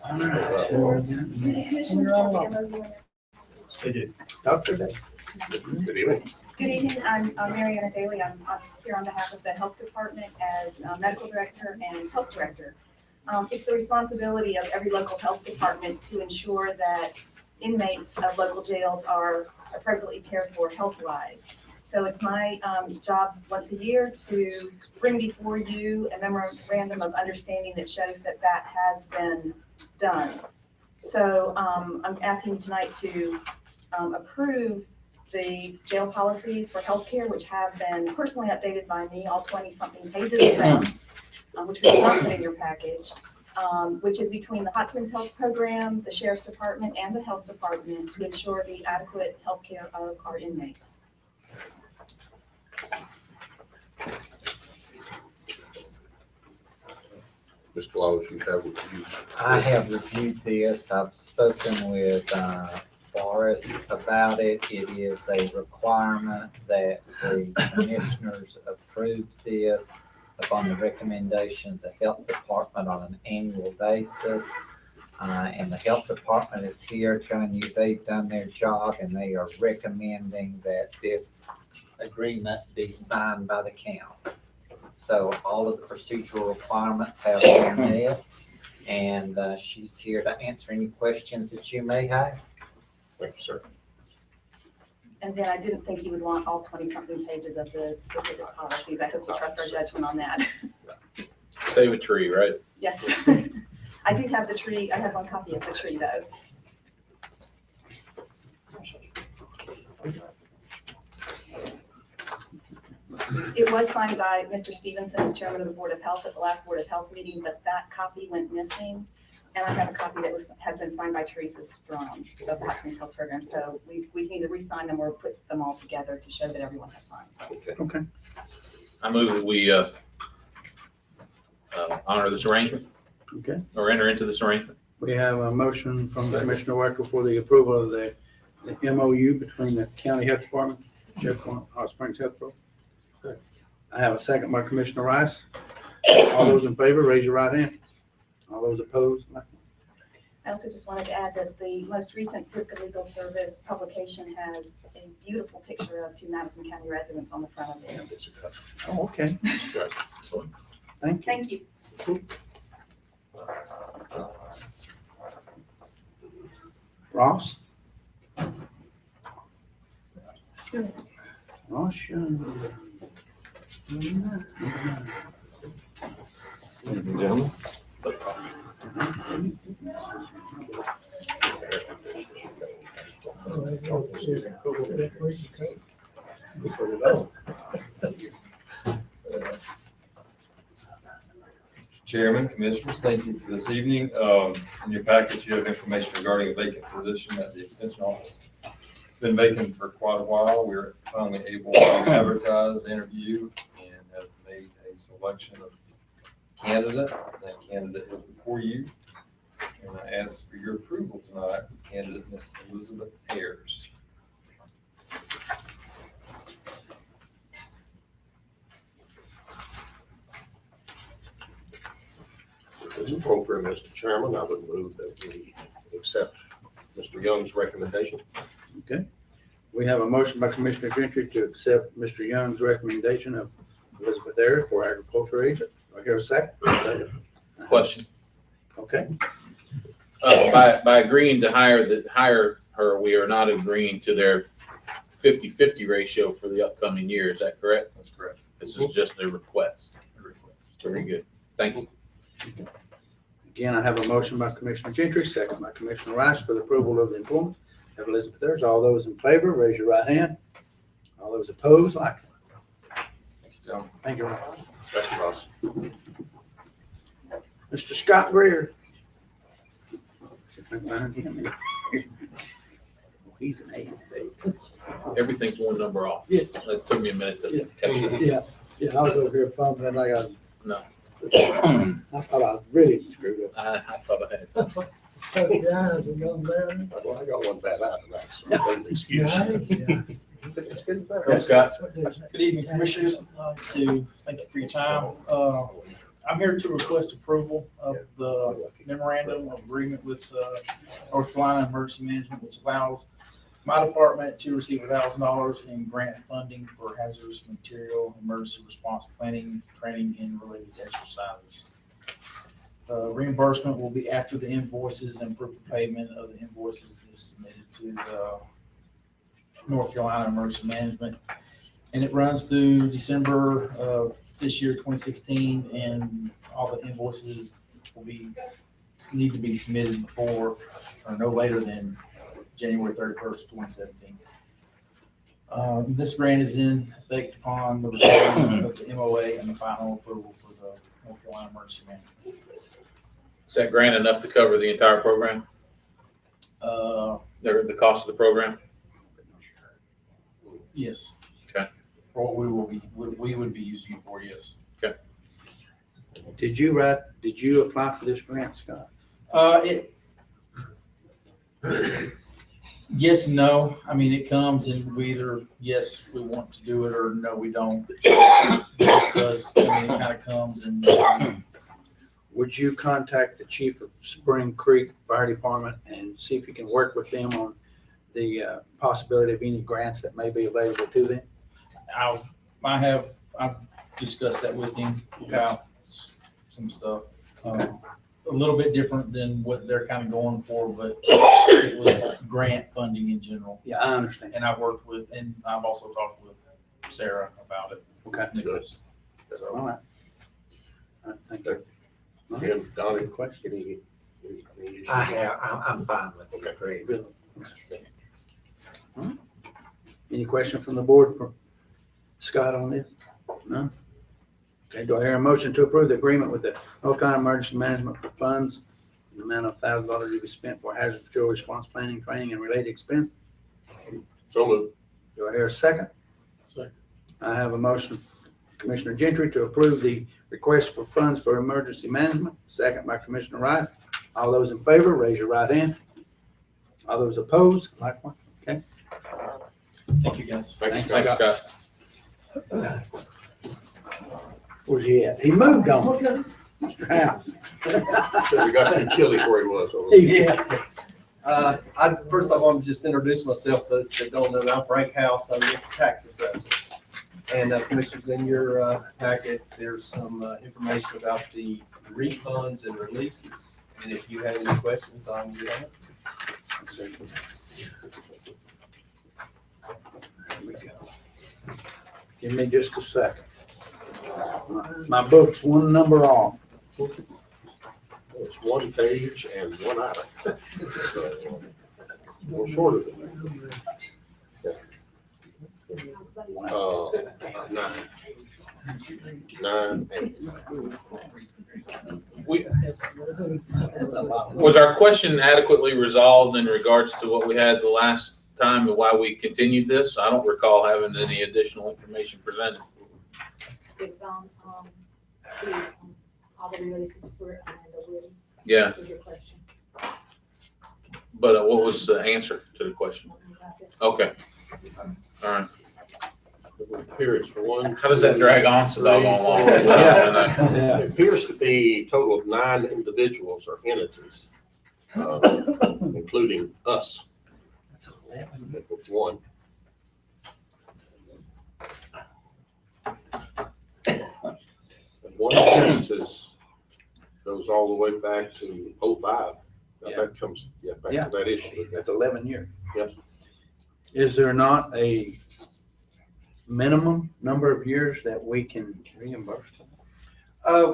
All right.
Do the commissioners have the MOU?
They do.
Dr. Day.
Good evening.
Good evening, I'm Mariana Daly. I'm here on behalf of the Health Department as Medical Director and Health Director. It's the responsibility of every local health department to ensure that inmates of local jails are appropriately cared for health-wise. So it's my job once a year to bring before you a memorandum of understanding that shows that that has been done. So I'm asking you tonight to approve the jail policies for healthcare, which have been personally updated by me, all 20-something pages of them, which we did not put in your package, which is between the Hot Springs Health Program, the Sheriff's Department, and the Health Department to ensure the adequate healthcare of our inmates.
Mr. Laws, you have reviewed.
I have reviewed this. I've spoken with Forrest about it. It is a requirement that the commissioners approve this upon the recommendation of the health department on an annual basis. And the health department is here telling you they've done their job and they are recommending that this agreement be signed by the county. So all of the procedural requirements have been met, and she's here to answer any questions that you may have.
Thank you, sir.
And then I didn't think you would want all 20-something pages of the specific policies. I hope you trust our judgment on that.
Save a tree, right?
Yes. I do have the tree. I have one copy of the tree, though. It was signed by Mr. Stevenson as chairman of the Board of Health at the last Board of Health meeting, but that copy went missing. And I have a copy that has been signed by Teresa Strong of the Hot Springs Health Program. So we can either re-sign them or put them all together to show that everyone has signed.
Okay.
I move that we honor this arrangement.
Okay.
Or enter into this arrangement.
We have a motion from Commissioner Wacker for the approval of the MOU between the County Health Department, Sheriff Department, Hot Springs Health Program. I have a second by Commissioner Rice. All those in favor, raise your right hand. All those opposed?
I also just wanted to add that the most recent Fiscal Legal Service publication has a beautiful picture of 2 Madison County residents on the front of it.
Oh, okay. Thank you.
Thank you.
Ross? Ross,
Chairman, Commissioners, thank you for this evening. In your package, you have information regarding a vacant position at the Extension Office. It's been vacant for quite a while. We're finally able to advertise, interview, and have made a selection of candidate. That candidate is before you. And I ask for your approval tonight, candidate Ms. Elizabeth Ayers.
If it's appropriate, Mr. Chairman, I would move that we accept Mr. Young's recommendation.
Okay. We have a motion by Commissioner Gentry to accept Mr. Young's recommendation of Elizabeth Ayers for agriculture agent. Do I hear a second?
Question.
Okay.
By agreeing to hire her, we are not agreeing to their 50-50 ratio for the upcoming year. Is that correct?
That's correct.
This is just a request. Very good. Thank you.
Again, I have a motion by Commissioner Gentry, second by Commissioner Rice for the approval of the employment of Elizabeth Ayers. All those in favor, raise your right hand. All those opposed, like.
Thank you, John.
Thank you, Ross.
Thank you, Ross.
Mr. Scott Greer. See if I can find him. He's an 8.
Everything's one number off.
Yeah.
It took me a minute to catch it.
Yeah, I was over here fumbling like I
No,
thought I was really screwed up.
I thought I had.
Cody guys and young man.
Well, I got one bad out of that, so don't excuse.
It's getting better.
Yes, Scott.
Good evening, Commissioners. Thank you for your time. I'm here to request approval of the memorandum of agreement with North Carolina Emergency Management, which allows my department to receive $1,000 in grant funding for hazardous material emergency response planning, training, and related exercises. Reimbursement will be after the invoices and proof of payment of the invoices is submitted to the North Carolina Emergency Management. And it runs through December of this year, 2016, and all the invoices will need to be submitted before or no later than January 31st, 2017. This grant is in effect upon the recording of the MOA and the final approval for the North Carolina Emergency Management.
Is that grant enough to cover the entire program? The cost of the program?
Yes.
Okay.
For what we would be using it for, yes.
Okay.
Did you apply for this grant, Scott?
Yes and no. I mean, it comes and we either, yes, we want to do it, or no, we don't. Because, I mean, it kind of comes and.
Would you contact the chief of Spring Creek Fire Department and see if you can work with them on the possibility of any grants that may be available to them?
I've discussed that with him about some stuff. a little bit different than what they're kind of going for, but it was grant funding in general.
Yeah, I understand.
And I've worked with, and I've also talked with Sarah about it.
Okay.
Nicholas.
All right. Thank you.
Again, Don, any question? Any issue?
I'm fine with it.
Okay.
Really? Any question from the board for Scott on this? No? Okay, do I hear a motion to approve the agreement with the North Carolina Emergency Management for funds, the amount of $1,000 to be spent for hazard patrol response planning, training, and related expense?
So moved.
Do I hear a second?
Second.
I have a motion, Commissioner Gentry, to approve the request for funds for emergency management, second by Commissioner Wright. All those in favor, raise your right hand. All those opposed, likewise. Okay.
Thank you, guys.
Thanks,
Thanks, Scott.
Where's he at? He moved on. Mr. House.
So we got too chilly where he was. Over there.
Yeah. First of all, I'm just introduce myself to those that don't know. I'm Frank House. I'm the tax assessor. And Commissioners, in your packet, there's some information about the refunds and releases. And if you have any questions on that.
There we go. Give me just a second. My book's one number off.
It's one page and one item. More shorter than that. 9. 8.
Was our question adequately resolved in regards to what we had the last time and why we continued this? I don't recall having any additional information presented.
It's on, all the releases for, the will.
Yeah.
Was your question.
But what was the answer to the question? Okay. All right.
Appears for one.
How does that drag on so doggone long?
Yeah.
It appears to be a total of 9 individuals or entities, including us. That's 11. It's 1. One offense goes all the way back to 05. Now that comes back to that issue.
That's 11 years.
Yep.
Is there not a minimum number of years that we can reimburse them?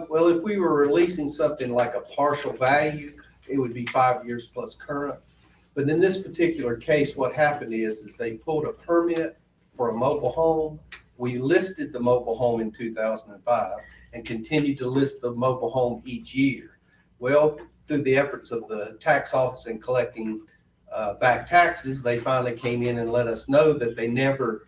Well, if we were releasing something like a partial value, it would be 5 years plus current. But in this particular case, what happened is they pulled a permit for a mobile home. We listed the mobile home in 2005 and continued to list the mobile home each year. Well, through the efforts of the tax office in collecting back taxes, they finally came in and let us know that they never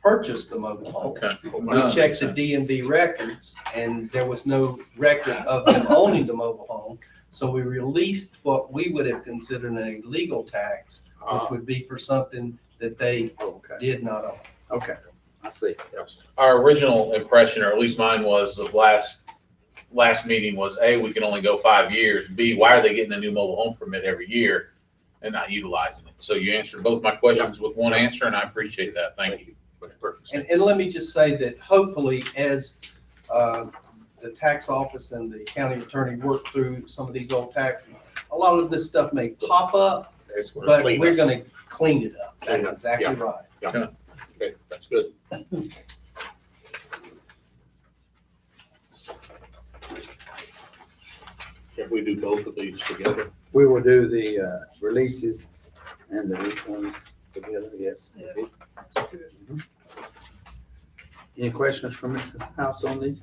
purchased the mobile home.
Okay.
We checked the DMV records and there was no record of them owning the mobile home. So we released what we would have considered a legal tax, which would be for something that they did not own.
Okay, I see.
Our original impression, or at least mine was of last meeting was A, we can only go 5 years. B, why are they getting a new mobile home permit every year and not utilizing it? So you answered both my questions with one answer, and I appreciate that. Thank you.
And let me just say that hopefully as the tax office and the county attorney work through some of these old taxes, a lot of this stuff may pop up, but we're going to clean it up. That's exactly right.
Yeah. Okay, that's good. Can we do both of these together?
We will do the releases and the refunds together, yes. Mhm. Any questions from Mr. House on these?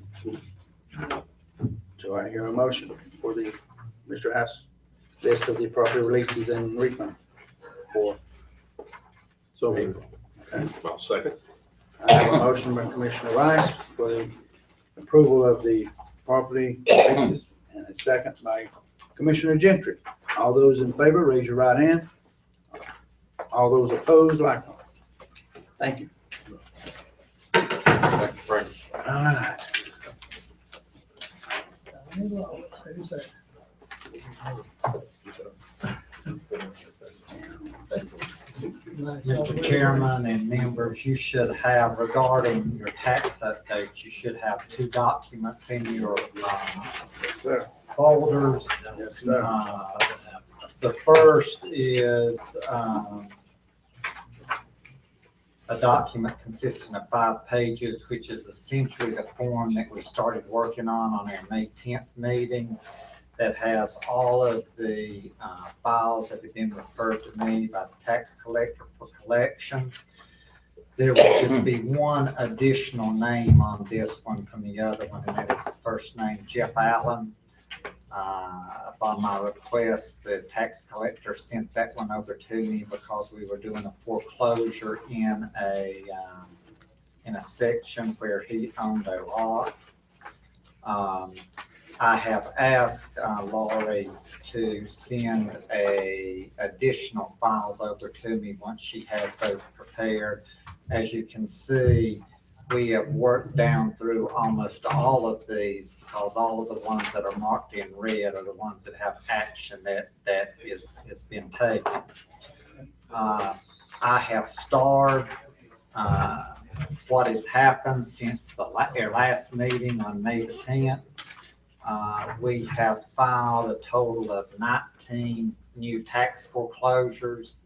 Do I hear a motion for the Mr. House list of the property releases and refund for? So, okay.
I'll second.
I have a motion by Commissioner Rice for the approval of the property releases and a second by Commissioner Gentry. All those in favor, raise your right hand. All those opposed, likewise. Thank you.
Thank you, Frank.
All right.
Mr. Chairman and members, you should have, regarding your tax updates, you should have 2 documents in your
Yes, sir.
folders.
Yes, sir.
The first is a document consisting of 5 pages, which is essentially the form that we started working on our May 10th meeting, that has all of the files that have been referred to me by the tax collector for collection. There will just be one additional name on this one from the other one, and that is the first name, Jeff Allen. Upon my request, the tax collector sent that one over to me because we were doing a foreclosure in a section where he owned a lot. I have asked Laurie to send additional files over to me once she has those prepared. As you can see, we have worked down through almost all of these because all of the ones that are marked in red are the ones that have action that has been taken. I have starred what has happened since our last meeting on May the 10th. We have filed a total of 19 new tax foreclosures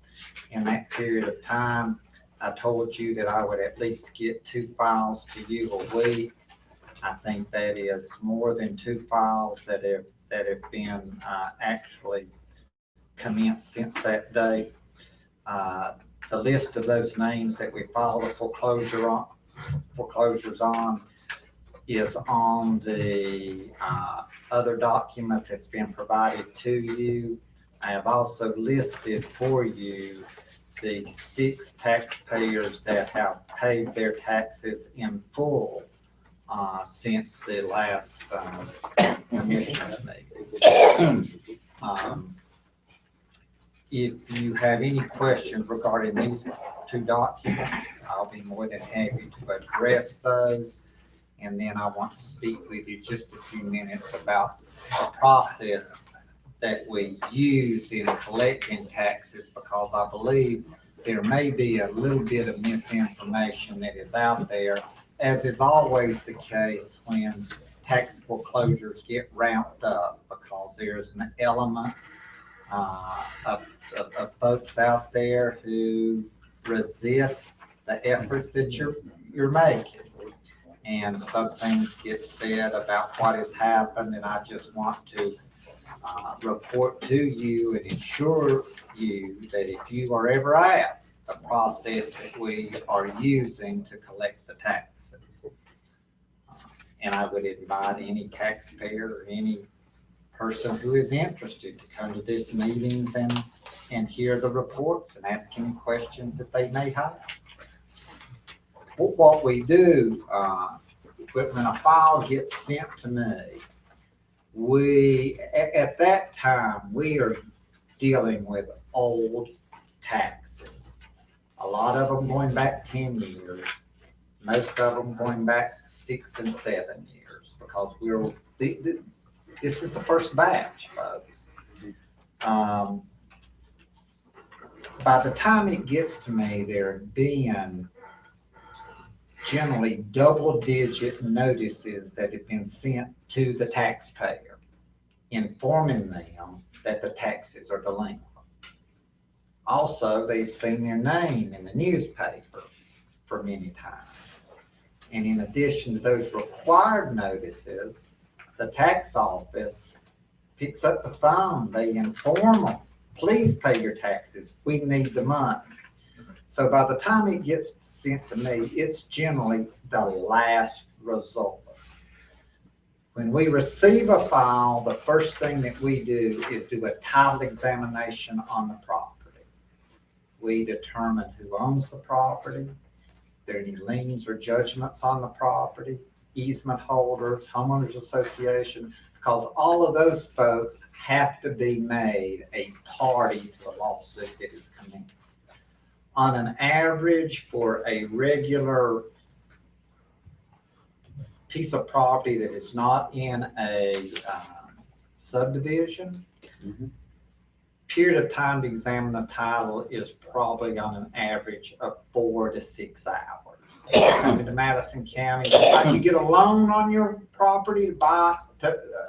in that period of time. I told you that I would at least get 2 files to you a week. I think that is more than 2 files that have been actually commenced since that date. The list of those names that we filed a foreclosures on is on the other document that's been provided to you. I have also listed for you the 6 taxpayers that have paid their taxes in full since the last commissioners meeting. If you have any questions regarding these 2 documents, I'll be more than happy to address those. And then I want to speak with you just a few minutes about the process that we use in collecting taxes, because I believe there may be a little bit of misinformation that is out there, as is always the case when tax foreclosures get ramped up, because there's an element of folks out there who resist the efforts that you're making. And some things get said about what has happened, and I just want to report to you and ensure you that if you are ever asked the process that we are using to collect the taxes. And I would invite any taxpayer or any person who is interested to come to these meetings and hear the reports and ask any questions that they may have. What we do, when a file gets sent to me, at that time, we are dealing with old taxes. A lot of them going back 10 years, most of them going back 6 and 7 years, because this is the first batch, folks. By the time it gets to me, there have been generally double-digit notices that have been sent to the taxpayer, informing them that the taxes are delinquent. Also, they've seen their name in the newspaper for many times. And in addition to those required notices, the tax office picks up the phone. They inform them, please pay your taxes. We need the money. So by the time it gets sent to me, it's generally the last resort. When we receive a file, the first thing that we do is do a title examination on the property. We determine who owns the property, if there are any liens or judgments on the property, easement holders, homeowners association, because all of those folks have to be made a party to the lawsuit that is commenced. On an average, for a regular piece of property that is not in a subdivision, period of time to examine the title is probably on an average of 4 to 6 hours. Coming to Madison County, you get a loan on your property to buy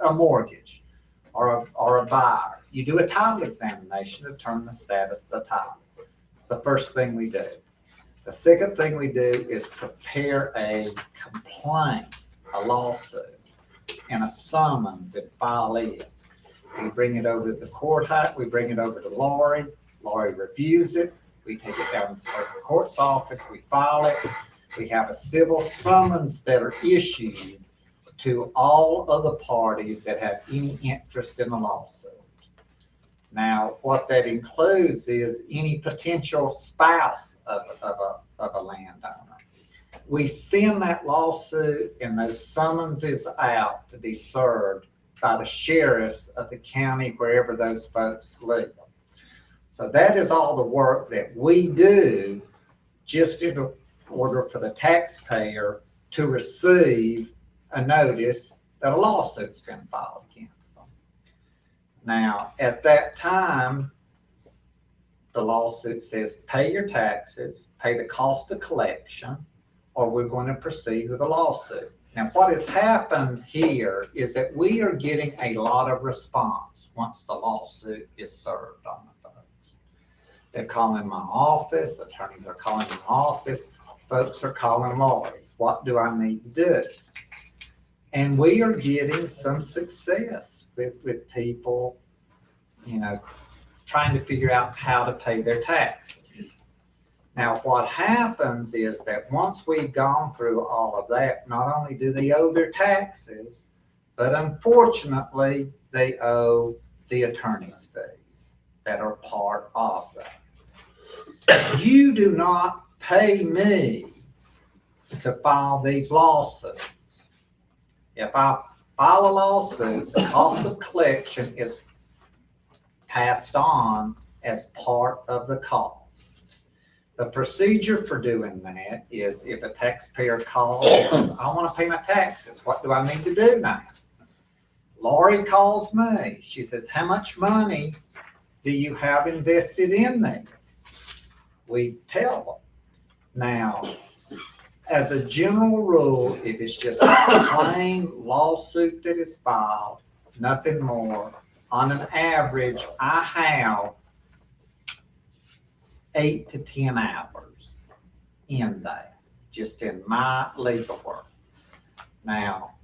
a mortgage.
or a buyer. You do a title examination to determine the status of the title. It's the first thing we do. The second thing we do is prepare a complaint, a lawsuit, and a summons and file it. We bring it over to the courthouse, we bring it over to Laurie. Laurie reviews it. We take it down to the court's office, we file it. We have a civil summons that are issued to all other parties that have any interest in the lawsuit. Now, what that includes is any potential spouse of a landowner. We send that lawsuit and those summonses out to be served by the sheriffs of the county wherever those folks live. So that is all the work that we do just in order for the taxpayer to receive a notice that a lawsuit's been filed against them. Now, at that time, the lawsuit says pay your taxes, pay the cost of collection, or we're going to proceed with a lawsuit. Now, what has happened here is that we are getting a lot of response once the lawsuit is served on the folks. They're calling my office, attorneys are calling my office, folks are calling lawyers. What do I need to do? And we are getting some success with people, you know, trying to figure out how to pay their taxes. Now, what happens is that once we've gone through all of that, not only do they owe their taxes, but unfortunately, they owe the attorney's fees that are part of that. You do not pay me to file these lawsuits. If I file a lawsuit, the cost of collection is passed on as part of the cost. The procedure for doing that is if a taxpayer calls and says, I want to pay my taxes, what do I need to do now? Laurie calls me. She says, how much money do you have invested in this? We tell them. Now, as a general rule, if it's just a plain lawsuit that is filed, nothing more, on an average, I have 8 to 10 hours in that, just in my legal work. Now,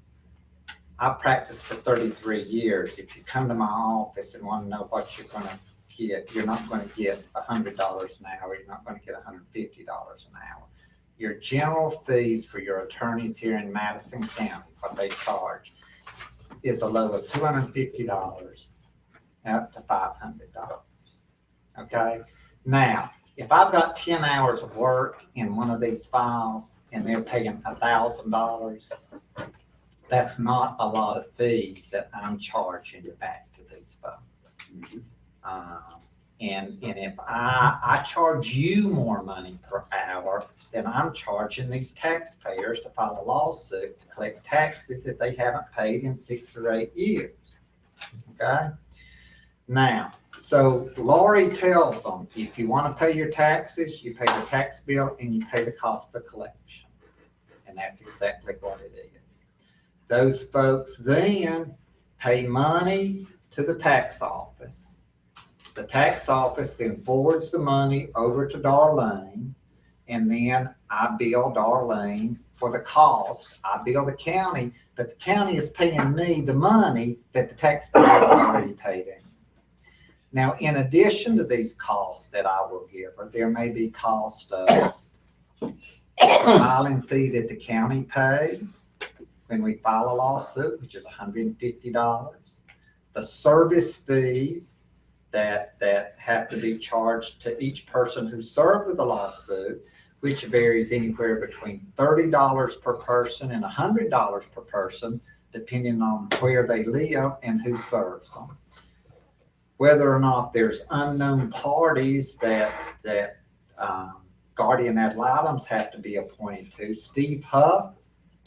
I practiced for 33 years. If you come to my office and want to know what you're going to get, you're not going to get $100 an hour. You're not going to get $150 an hour. Your general fees for your attorneys here in Madison County, what they charge, is a low of $250 up to $500. Okay? Now, if I've got 10 hours of work in one of these files and they're paying $1,000, that's not a lot of fees that I'm charging back to these folks. And if I charge you more money per hour than I'm charging these taxpayers to file a lawsuit to collect taxes that they haven't paid in 6 or 8 years. Okay? Now, so Laurie tells them, if you want to pay your taxes, you pay the tax bill and you pay the cost of collection. And that's exactly what it is. Those folks then pay money to the tax office. The tax office then forwards the money over to Darlene, and then I bill Darlene for the cost. I bill the county, but the county is paying me the money that the taxpayer has already paid in. Now, in addition to these costs that I will give her, there may be cost of the filing fee that the county pays when we file a lawsuit, which is $150. The service fees that have to be charged to each person who served with the lawsuit, which varies anywhere between $30 per person and $100 per person, depending on where they live and who serves them. Whether or not there's unknown parties that guardian ad litem's have to be appointed to, Steve Huff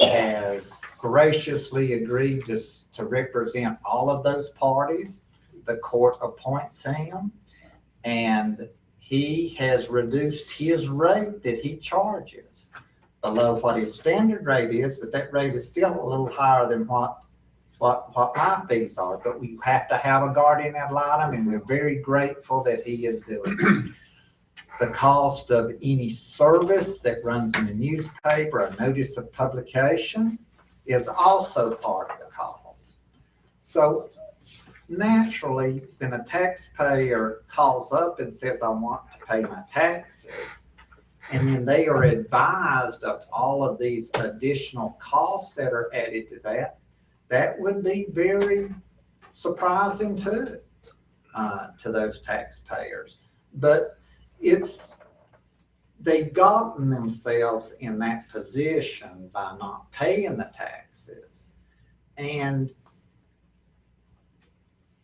has graciously agreed to represent all of those parties. The court appoints him, and he has reduced his rate that he charges below what his standard rate is, but that rate is still a little higher than what what my fees are, but we have to have a guardian ad litem, and we're very grateful that he is doing it. The cost of any service that runs in the newspaper, a notice of publication, is also part of the cost. So naturally, when a taxpayer calls up and says, I want to pay my taxes, and then they are advised of all of these additional costs that are added to that, that would be very surprising too, to those taxpayers. But they've gotten themselves in that position by not paying the taxes. And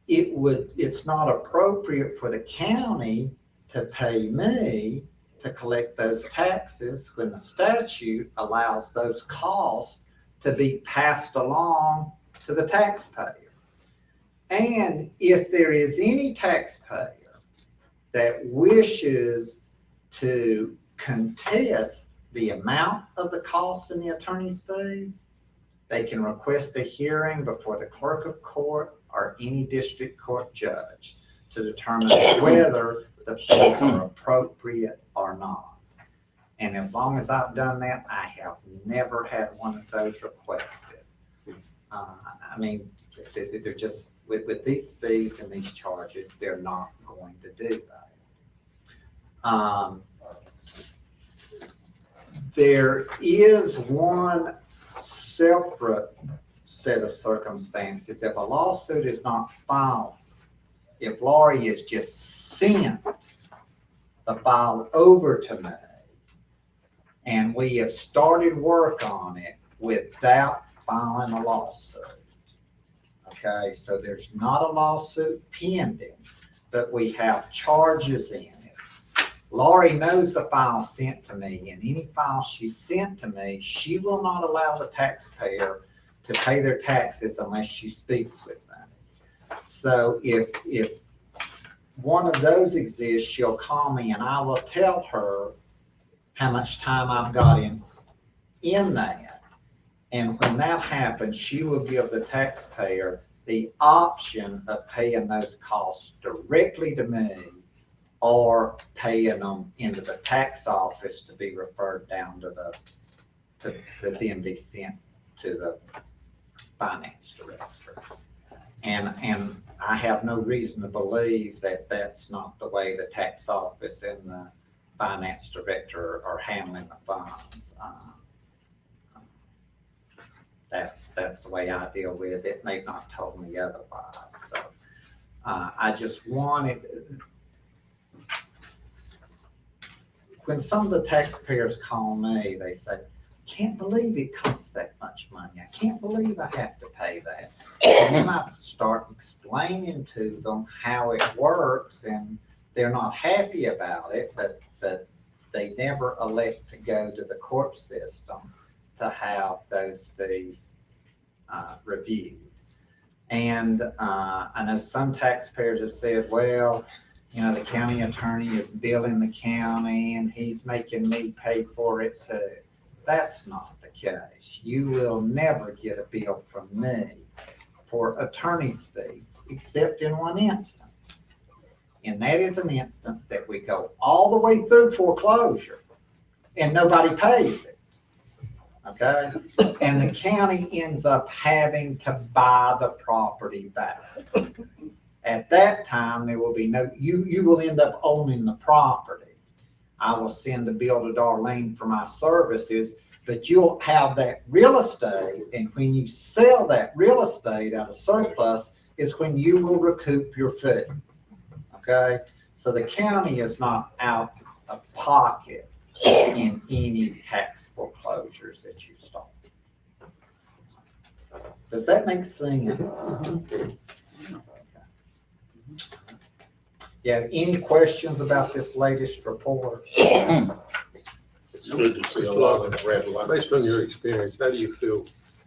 it's not appropriate for the county to pay me to collect those taxes when the statute allows those costs to be passed along to the taxpayer. And if there is any taxpayer that wishes to contest the amount of the cost and the attorney's fees, they can request a hearing before the clerk of court or any district court judge to determine whether the fees are appropriate or not. And as long as I've done that, I have never had one of those requested. I mean, they're just, with these fees and these charges, they're not going to do that. There is one separate set of circumstances. If a lawsuit is not filed, if Laurie has just sent the file over to me and we have started work on it without filing a lawsuit, okay, so there's not a lawsuit pending, but we have charges in it. Laurie knows the file sent to me, and any file she sent to me, she will not allow the taxpayer to pay their taxes unless she speaks with them. So if one of those exists, she'll call me and I will tell her how much time I've got in that. And when that happens, she will give the taxpayer the option of paying those costs directly to me or paying them into the tax office to be referred down to then be sent to the finance director. And I have no reason to believe that that's not the way the tax office and the finance director are handling the funds. That's the way I deal with it. They've not told me otherwise. So I just wanted, when some of the taxpayers call me, they say, can't believe it costs that much money. I can't believe I have to pay that. And then I start explaining to them how it works, and they're not happy about it, but they never elect to go to the court system to have those fees reviewed. And I know some taxpayers have said, well, you know, the county attorney is billing the county and he's making me pay for it too. That's not the case. You will never get a bill from me for attorney's fees, except in one instance. And that is an instance that we go all the way through foreclosure and nobody pays it. Okay? And the county ends up having to buy the property back. At that time, there will be no, you will end up owning the property. I will send a bill to Darlene for my services, but you'll have that real estate, and when you sell that real estate out of surplus is when you will recoup your fees. Okay? So the county is not out of pocket in any tax foreclosures that you start. Does that make sense? You have any questions about this latest report?
It's good to see a lot of red light. Based on your experience, how do you feel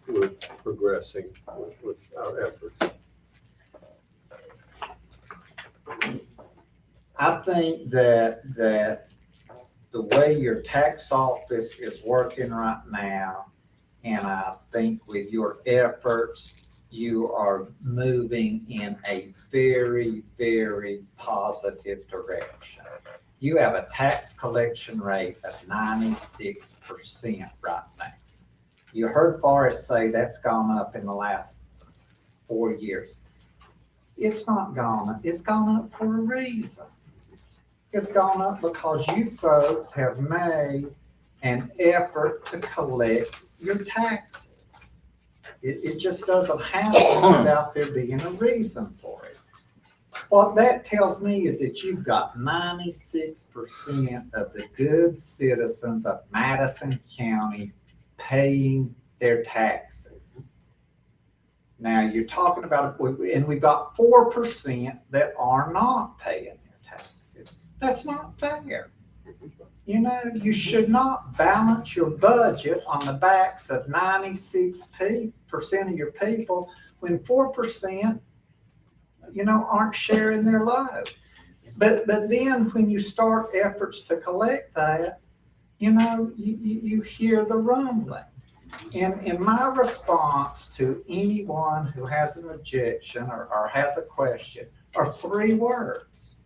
with progressing with our efforts?
I think that the way your tax office is working right now, and I think with your efforts you are moving in a very, very positive direction. You have a tax collection rate of 96% right now. You heard Forrest say that's gone up in the last 4 years. It's not gone up. It's gone up for a reason. It's gone up because you folks have made an effort to collect your taxes. It just doesn't happen without there being a reason for it. What that tells me is that you've got 96% of the good citizens of Madison County paying their taxes. Now you're talking about, and we've got 4% that are not paying their taxes. That's not fair. You know, you should not balance your budget on the backs of 96% of your people when 4%, you know, aren't sharing their load. But then when you start efforts to collect that, you know, you hear the rumbling. And my response to anyone who has an objection or has a question are 3 words: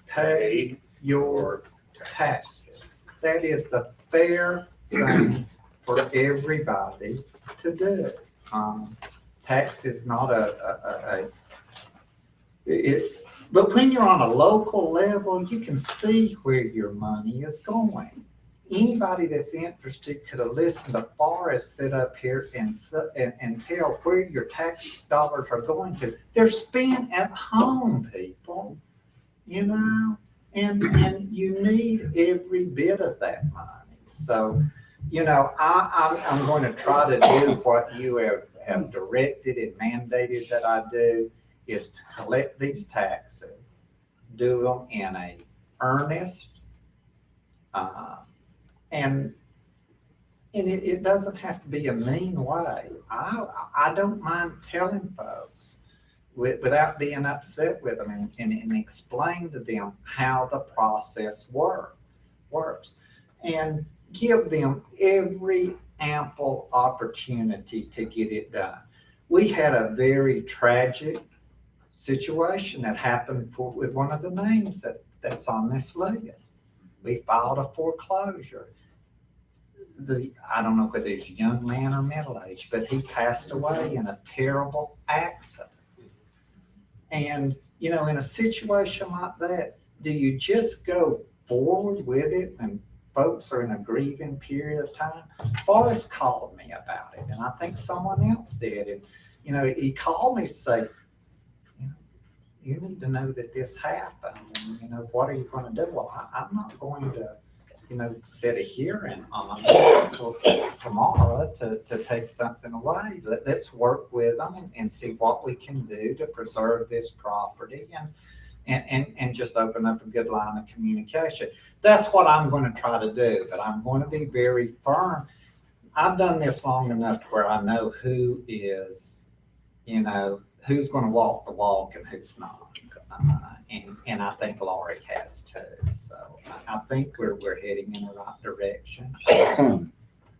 pay your taxes. That is the fair thing for everybody to do. Tax is not but when you're on a local level, you can see where your money is going. Anybody that's interested could have listened to Forrest sit up here and tell where your tax dollars are going to. They're spent at home, people, you know, and you need every bit of that money. So, you know, I'm going to try to do what you have directed and mandated that I do, is to collect these taxes, do them in a earnest, and it doesn't have to be a mean way. I don't mind telling folks without being upset with them and explain to them how the process works and give them every ample opportunity to get it done. We had a very tragic situation that happened with one of the names that's on this list. We filed a foreclosure. I don't know whether he's a young man or middle-aged, but he passed away in a terrible accident. And, you know, in a situation like that, do you just go forward with it when folks are in a grieving period of time? Forrest called me about it, and I think someone else did. And, you know, he called me to say, you know, you need to know that this happened. And, you know, what are you going to do? Well, I'm not going to, you know, set a hearing on it until tomorrow to take something away. Let's work with them and see what we can do to preserve this property and just open up a good line of communication. That's what I'm going to try to do, but I'm going to be very firm. I've done this long enough to where I know who is, you know, who's going to walk the walk and who's not. And I think Laurie has too. So I think we're heading in the right direction.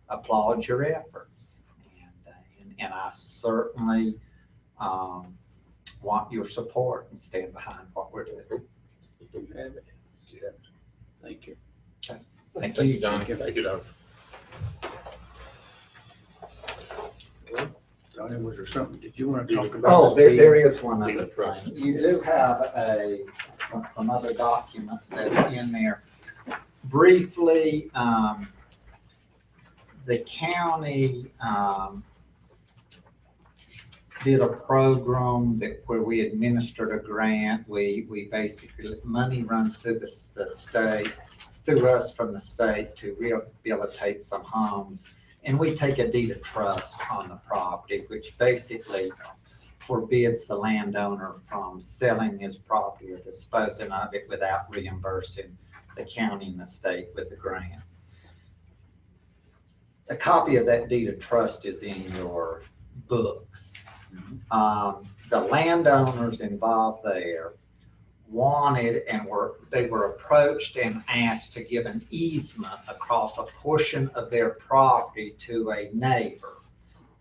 Applaud your efforts. And I certainly want your support and stand behind what we're doing.
Thank you.
Okay. Thank you,
Don. Thank you, Don.
Was there something, did you want to talk about?
Oh, there is one other thing. You do have some other documents that are in there. Briefly, the county did a program where we administered a grant. We basically, money runs through the state, through us from the state to rehabilitate some homes. And we take a deed of trust on the property, which basically forbids the landowner from selling his property or disposing of it without reimbursing the county and the state with the grant. A copy of that deed of trust is in your books. The landowners involved there wanted they were approached and asked to give an easement across a portion of their property to a neighbor.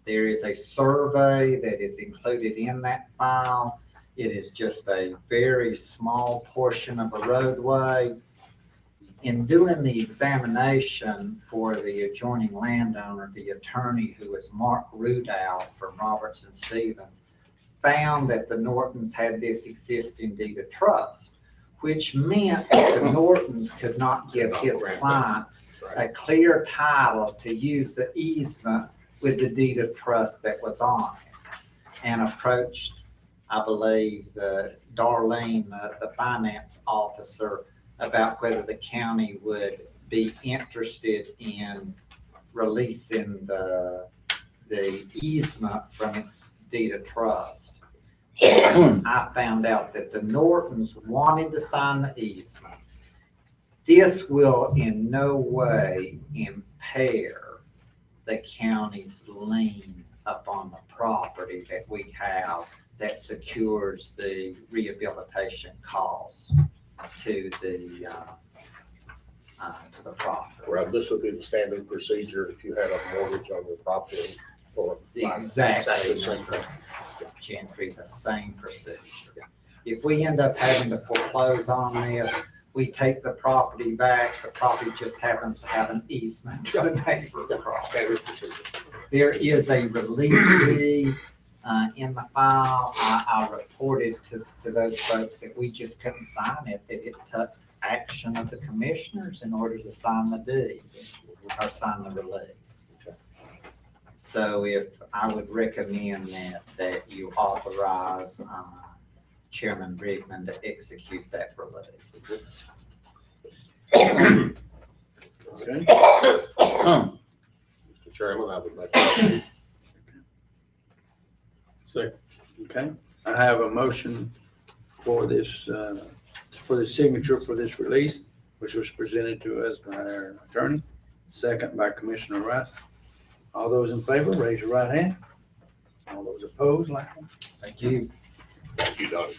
There is a survey that is included in that file. It is just a very small portion of a roadway. In doing the examination for the adjoining landowner, the attorney, who was Mark Rudow from Roberts and Stevens, found that the Nortons had this existing deed of trust, which meant that the Nortons could not give his clients a clear title to use the easement with the deed of trust that was on it, and approached, I believe, Darlene, the finance officer, about whether the county would be interested in releasing the easement from its deed of trust. And I found out that the Nortons wanted to sign the easement. This will in no way impair the county's lien upon the property that we have that secures the rehabilitation costs to the property.
Well, this would be the standard procedure if you had a mortgage on your property or.
Exactly the same thing. Gentry, the same procedure. If we end up having to foreclose on this, we take the property back. The property just happens to have an easement to the neighbor. There is a release deed in the file. I reported to those folks that we just couldn't sign it, that it took action of the commissioners in order to sign the deed or sign the release. So if I would recommend that you authorize Chairman Brigman to execute that release.
Okay.
Mr. Chairman, I would like to.
Second. Okay, I have a motion for this, for the signature for this release, which was presented to us by our attorney, second by Commissioner Rice. All those in favor, raise your right hand. All those opposed, like one.
Thank you.
Thank you, Doug.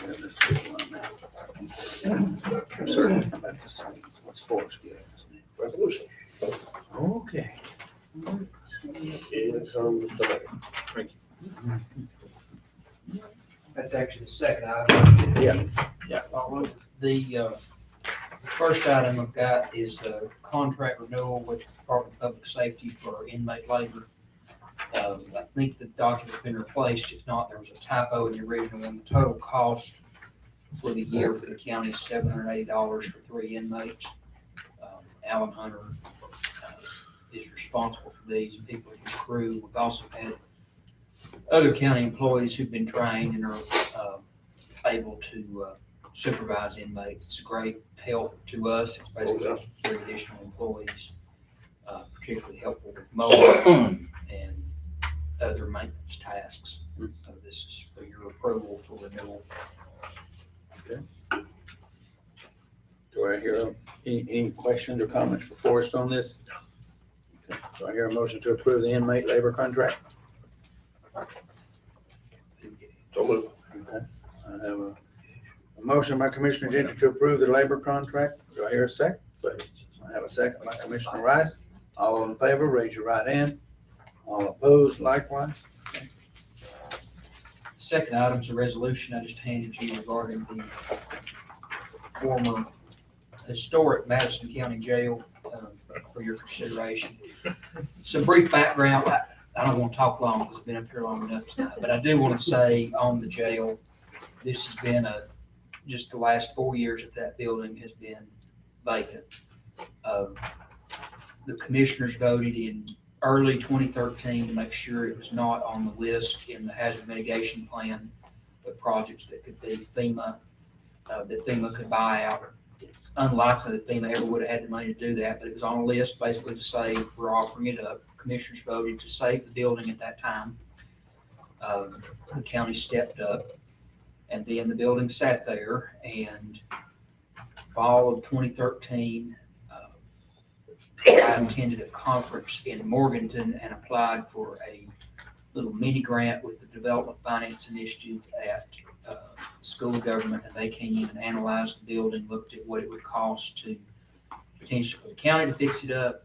Let's see one now. I'm certain about the same. What's Forrest getting us now?
Resolution.
Okay.
Here comes the mayor.
Thank you. That's actually the second item.
Yeah. Yeah.
The first item I've got is a contract renewal with the Department of Public Safety for inmate labor. I think the document's been replaced. If not, there was a typo in the original one. The total cost for the year for the county is $780 for 3 inmates. Alan Hunter is responsible for these, and people in his crew. We've also had other county employees who've been trained and are able to supervise inmates. It's a great help to us. It's basically 3 additional employees, particularly helpful with mowing and other maintenance tasks. So this is for your approval for renewal.
Okay. Do I hear any questions or comments for Forrest on this? Okay. Do I hear a motion to approve the inmate labor contract?
So moved.
Okay. I have a motion by Commissioner Gentry to approve the labor contract. Do I hear a second? Second. I have a second by Commissioner Rice. All in favor, raise your right hand. All opposed, likewise. Okay.
Second item is a resolution I just handed you regarding the former historic Madison County Jail for your consideration. Some brief background. I don't want to talk long because I've been up here long enough tonight, but I do want to say on the jail, this has been just the last 4 years that building has been vacant. The commissioners voted in early 2013 to make sure it was not on the list in the hazard mitigation plan of projects that could be FEMA, that FEMA could buy out. It's unlikely that FEMA ever would have had the money to do that, but it was on a list basically to say we're offering it up. Commissioners voted to save the building at that time. The county stepped up, and then the building sat there, and fall of 2013, I attended a conference in Morganton and applied for a little mini grant with the Development Finance Initiative at School of Government, and they came in and analyzed the building, looked at what it would cost to potential for the county to fix it up,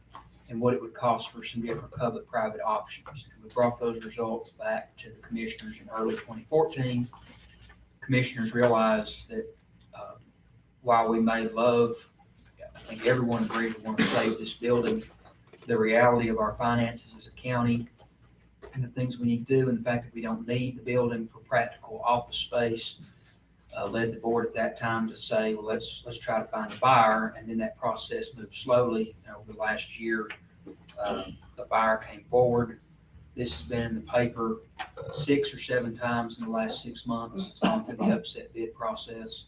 and what it would cost for some different public-private options. And we brought those results back to the commissioners in early 2014. Commissioners realized that while we may love, I think everyone agreed we want to save this building, the reality of our finances as a county and the things we need to do, and the fact that we don't need the building for practical office space, led the board at that time to say, well, let's try to find a buyer. And then that process moved slowly. Over the last year, the buyer came forward. This has been in the paper 6 or 7 times in the last 6 months. It's gone through the upset bid process.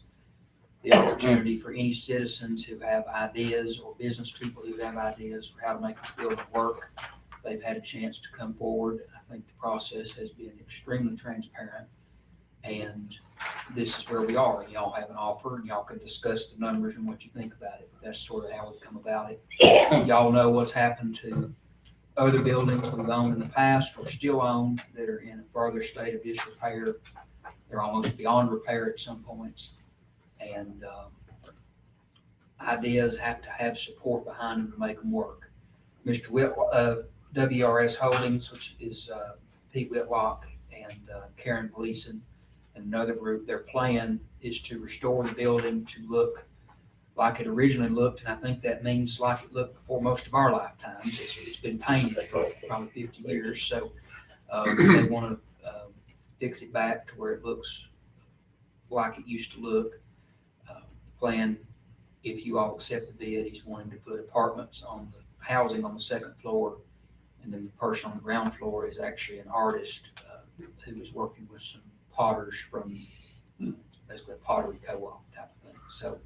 The opportunity for any citizens who have ideas or business people who have ideas for how to make this building work, they've had a chance to come forward. I think the process has been extremely transparent, and this is where we are. Y'all have an offer, and y'all can discuss the numbers and what you think about it. But that's sort of how we've come about it. Y'all know what's happened to other buildings we've owned in the past or still own that are in a further state of disrepair. They're almost beyond repair at some points. And ideas have to have support behind them to make them work. Mr. WRS Holdings, which is Pete Whitlock and Karen Gleason and another group, their plan is to restore the building to look like it originally looked, and I think that means like it looked before most of our lifetimes. It's been painted for probably 50 years, so they want to fix it back to where it looks like it used to look. Plan, if you all accept the bid, he's wanting to put apartments on the housing on the 2nd floor, and then the person on the ground floor is actually an artist who is working with some potters from basically a pottery co-op type of thing. So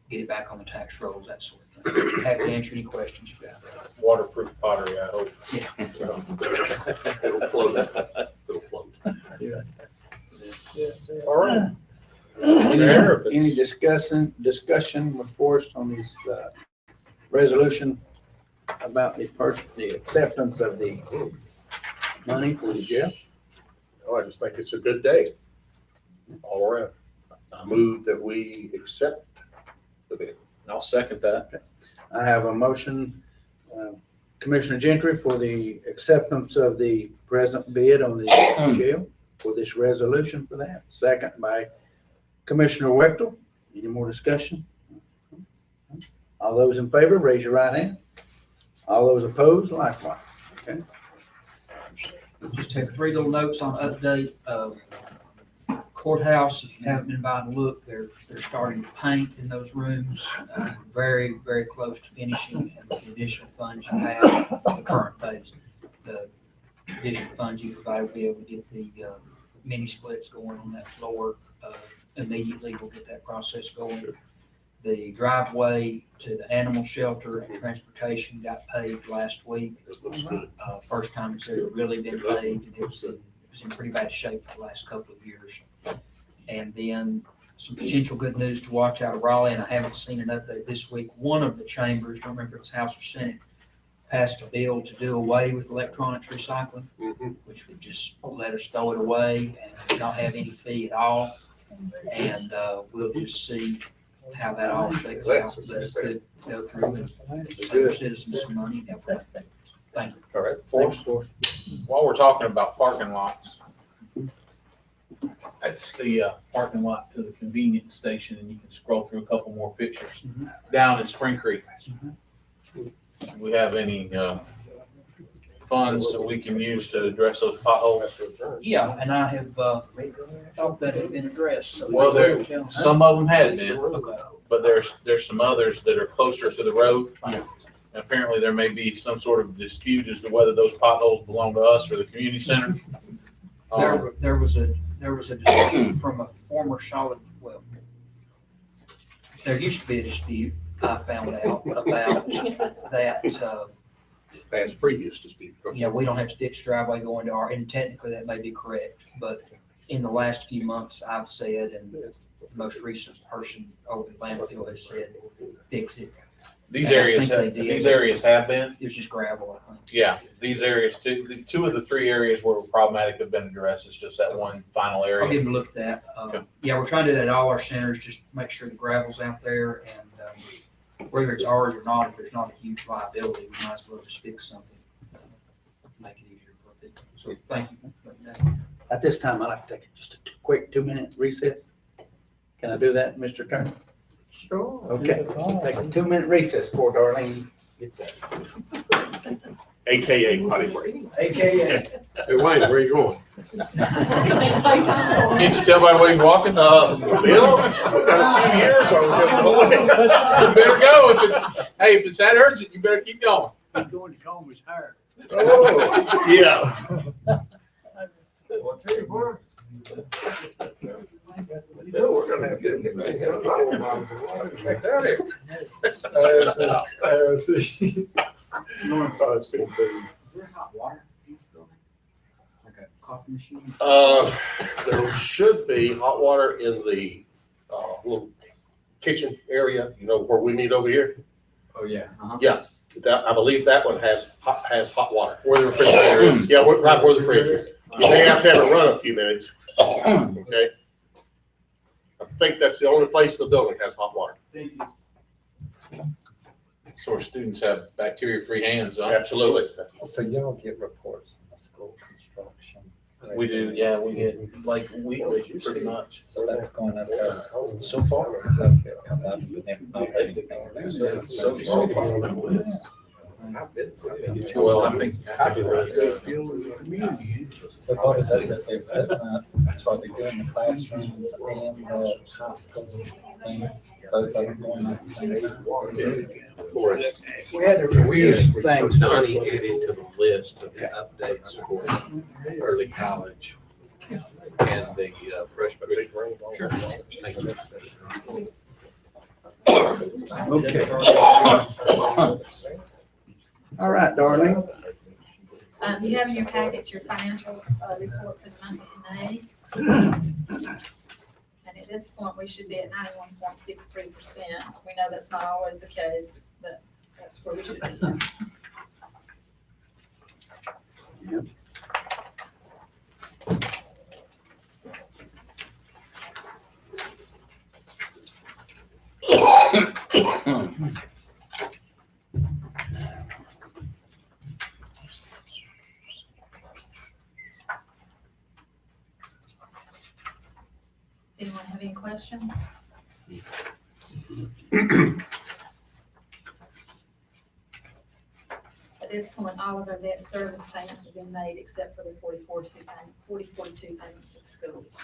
get it back on the tax rolls, that sort of thing. Happy to answer any questions you got.
Waterproof pottery, I hope.
Yeah.
It'll float. It'll float.
Yeah.
All right.
Any discussion with Forrest on this resolution about the acceptance of the money for the jail?
Oh, I just think it's a good day all around. I move that we accept the bid.
I'll second that.
I have a motion, Commissioner Gentry, for the acceptance of the present bid on the jail for this resolution for that. Second by Commissioner Wechtel. Any more discussion? All those in favor, raise your right hand. All those opposed, likewise. Okay.
Just take 3 little notes on update. Courthouse, if you haven't been by to look, they're starting to paint in those rooms. Very, very close to finishing, and with the additional funds you have, the current phase, the additional funds you provide will be able to get the mini splits going on that floor. Immediately we'll get that process going. The driveway to the animal shelter and transportation got paved last week.
It looks good.
First time it's ever really been paved, and it was in pretty bad shape for the last couple of years. And then some potential good news to watch out of Raleigh, and I haven't seen an update this week. One of the chambers, don't remember if it's House or Senate, passed a bill to do away with electronics recycling, which would just let us throw it away and not have any fee at all. And we'll just see how that all shakes out. But it could go through and save citizens some money. Thank you.
All right, Forrest.
While we're talking about parking lots, that's the parking lot to the convenience station, and you can scroll through a couple more pictures. Down in Spring Creek. Do we have any funds that we can use to address those potholes?
Yeah, and I have thought that had been addressed. So
Well, some of them had been, but there's some others that are closer to the road. And apparently there may be some sort of dispute as to whether those potholes belong to us or the community center.
There was a dispute from a former solid, well, there used to be a dispute, I found out about that.
Past previous dispute.
Yeah, we don't have to fix driveway going to our, and technically that may be correct, but in the last few months I've said, and the most recent person over at Landfill has said, fix it.
These areas have been.
It was just gravel, I think.
Yeah, these areas, two of the 3 areas where problematic have been addressed. It's just that one final area.
I'll give them a look at that. Yeah, we're trying to do that at all our centers, just make sure the gravel's out there, and whether it's ours or not, if there's not a huge liability, we might as well just fix something. Make it easier for people. So thank you.
At this time, I'd like to take just a quick 2-minute recess. Can I do that, Mr. Attorney?
Sure.
Okay, take a 2-minute recess before Darlene gets there.
AKA potty break.
AKA.
Hey, Wayne, where are you going?
Can't you tell by the way he's walking?
Bill, years or
You better go. If it's that urgent, you better keep going.
I'm going to comb his hair.
Oh, yeah.
Well, I'll tell you what.
We're gonna have to get check that in.
Is there hot water in this building? Like a coffee machine?
There should be hot water in the little kitchen area, you know, where we meet over here.
Oh, yeah.
Yeah, I believe that one has hot water.
Where the refrigerator is.
Yeah, right where the fridge is. You may have to have it run a few minutes. Okay. I think that's the only place in the building has hot water.
Thank you.
So our students have bacteria-free hands, huh?
Absolutely.
So y'all get reports on the school construction?
We do, yeah, we get like weekly, pretty much.
So that's going up there.
So far.
Comes out of the next.
So far. Well, I think.
So what is that they've done, so they do in the classrooms and the high school thing? Both of them going on the same.
Forrest.
We had to review some things.
Donnie added to the list of the updates for early college and the freshman. Sure. Thank you.
Okay. All right, Darlene.
You have in your packet your financial report for the month of May. And at this point, we should be at 91.63%. We know that's not always the case, but that's where we should be.
Yep.
Anyone have any questions? At this point, all of our debt service payments have been made except for the 4042 payments to the schools.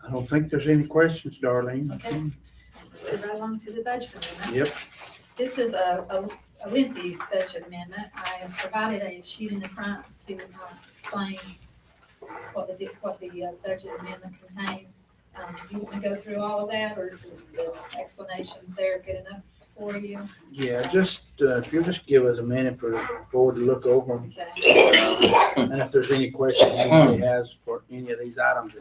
I don't think there's any questions, Darlene.
Okay. Move right along to the budget amendment.
Yep.
This is a lengthy budget amendment. I have provided a sheet in the front to explain what the budget amendment contains. Do you want to go through all of that, or the explanations there good enough for you?
Yeah, just, if you'll just give us a minute for the board to look over them.
Okay.
And if there's any questions anybody has for any of these items,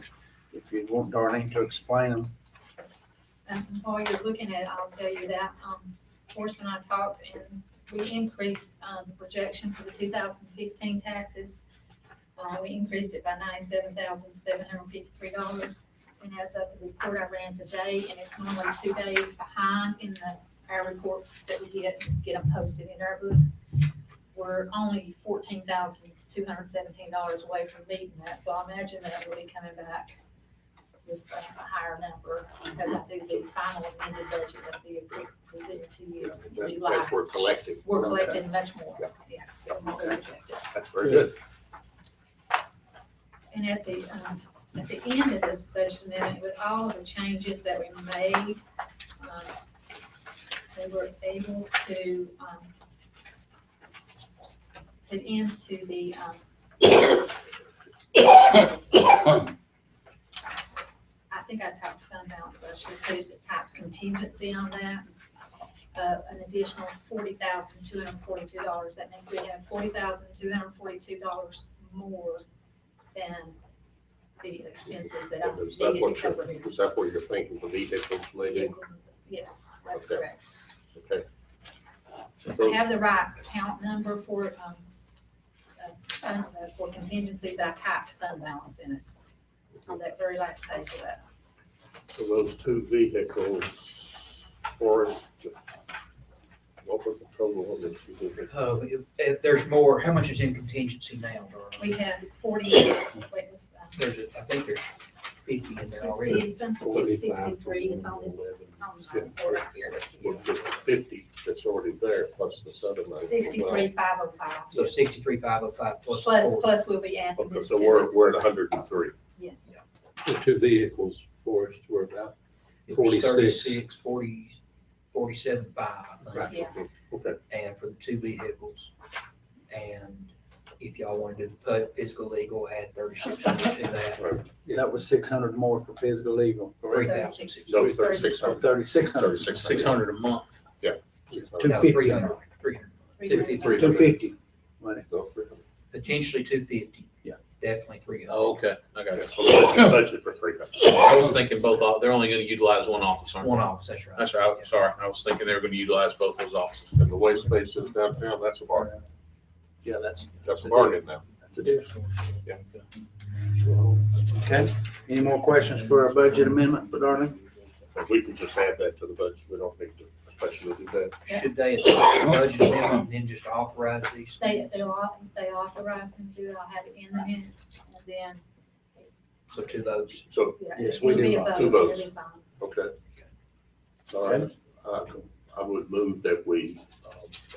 if you want Darlene to explain them.
And while you're looking at it, I'll tell you that Forrest and I talked, and we increased the projection for the 2015 taxes. We increased it by $97,753. And as of the report I ran today, and it's normally 2 days behind in our reports that we get them posted in our books, we're only $14,217 away from meeting that. So I imagine that we'll be coming back with a higher number as I do the final amended budget that'll be presented to you in July.
That's we're collecting.
We're collecting much more, yes. than what we projected.
That's very good.
And at the end of this budget amendment, with all of the changes that we made, they were able to put into the
contingency on that, an additional $40,242. That means we have $40,242 more than the expenses that I
Is that
needed
what
to cover here.
is that where you're thinking the vehicles maybe?
Vehicles, yes, that's
Okay.
correct.
Okay.
I have the right account number for contingency, but I typed fund balance in it on that very last page of that.
So those two vehicles, Forrest, what was the total on the two vehicles?
If there's more, how much is in contingency now, darling?
We have 40,
There's, I think there's 50 in there already.
63, it's on this, it's on the right here.
Well, the 50 that's already there plus the settlement.
63,505.
So 63,505 plus.
Plus we'll be adding
Okay,
this
so
to
we're
it.
at 103.
Yes.
The two vehicles, Forrest, were about
It was
46.
36, 40, 47.5.
Right.
Yeah.
Okay.
And for the two vehicles. And if y'all want to do the physical legal, add 3,600 to that.
Right.
That was 600 more for physical legal, correct?
3,600.
No, 3,600.
3,600.
600 a month.
Yeah.
No,
250.
300. 300.
250.
No, 300.
Potentially 250.
Yeah.
Definitely 300.
Oh, okay, I got
Yeah,
it.
so we're budget for 300.
I was thinking both, they're only gonna utilize one office, aren't they?
One office, that's right.
That's right, sorry, I was thinking they were gonna utilize both those offices.
And the waste spaces downtown, that's a bargain.
Yeah, that's
That's a bargain now.
a difference.
Yeah.
Okay, any more questions for our budget amendment for Darling?
And we can just add that to the budget. We don't need to especially do that.
Should they adopt the budget amendment and then just authorize these?
They authorize them to do it, I'll have it in the minutes, and then.
So two votes.
So,
yeah,
Yes, we
it'll be
do.
a vote,
Two votes.
it'll be fine.
okay. All right. I would move that we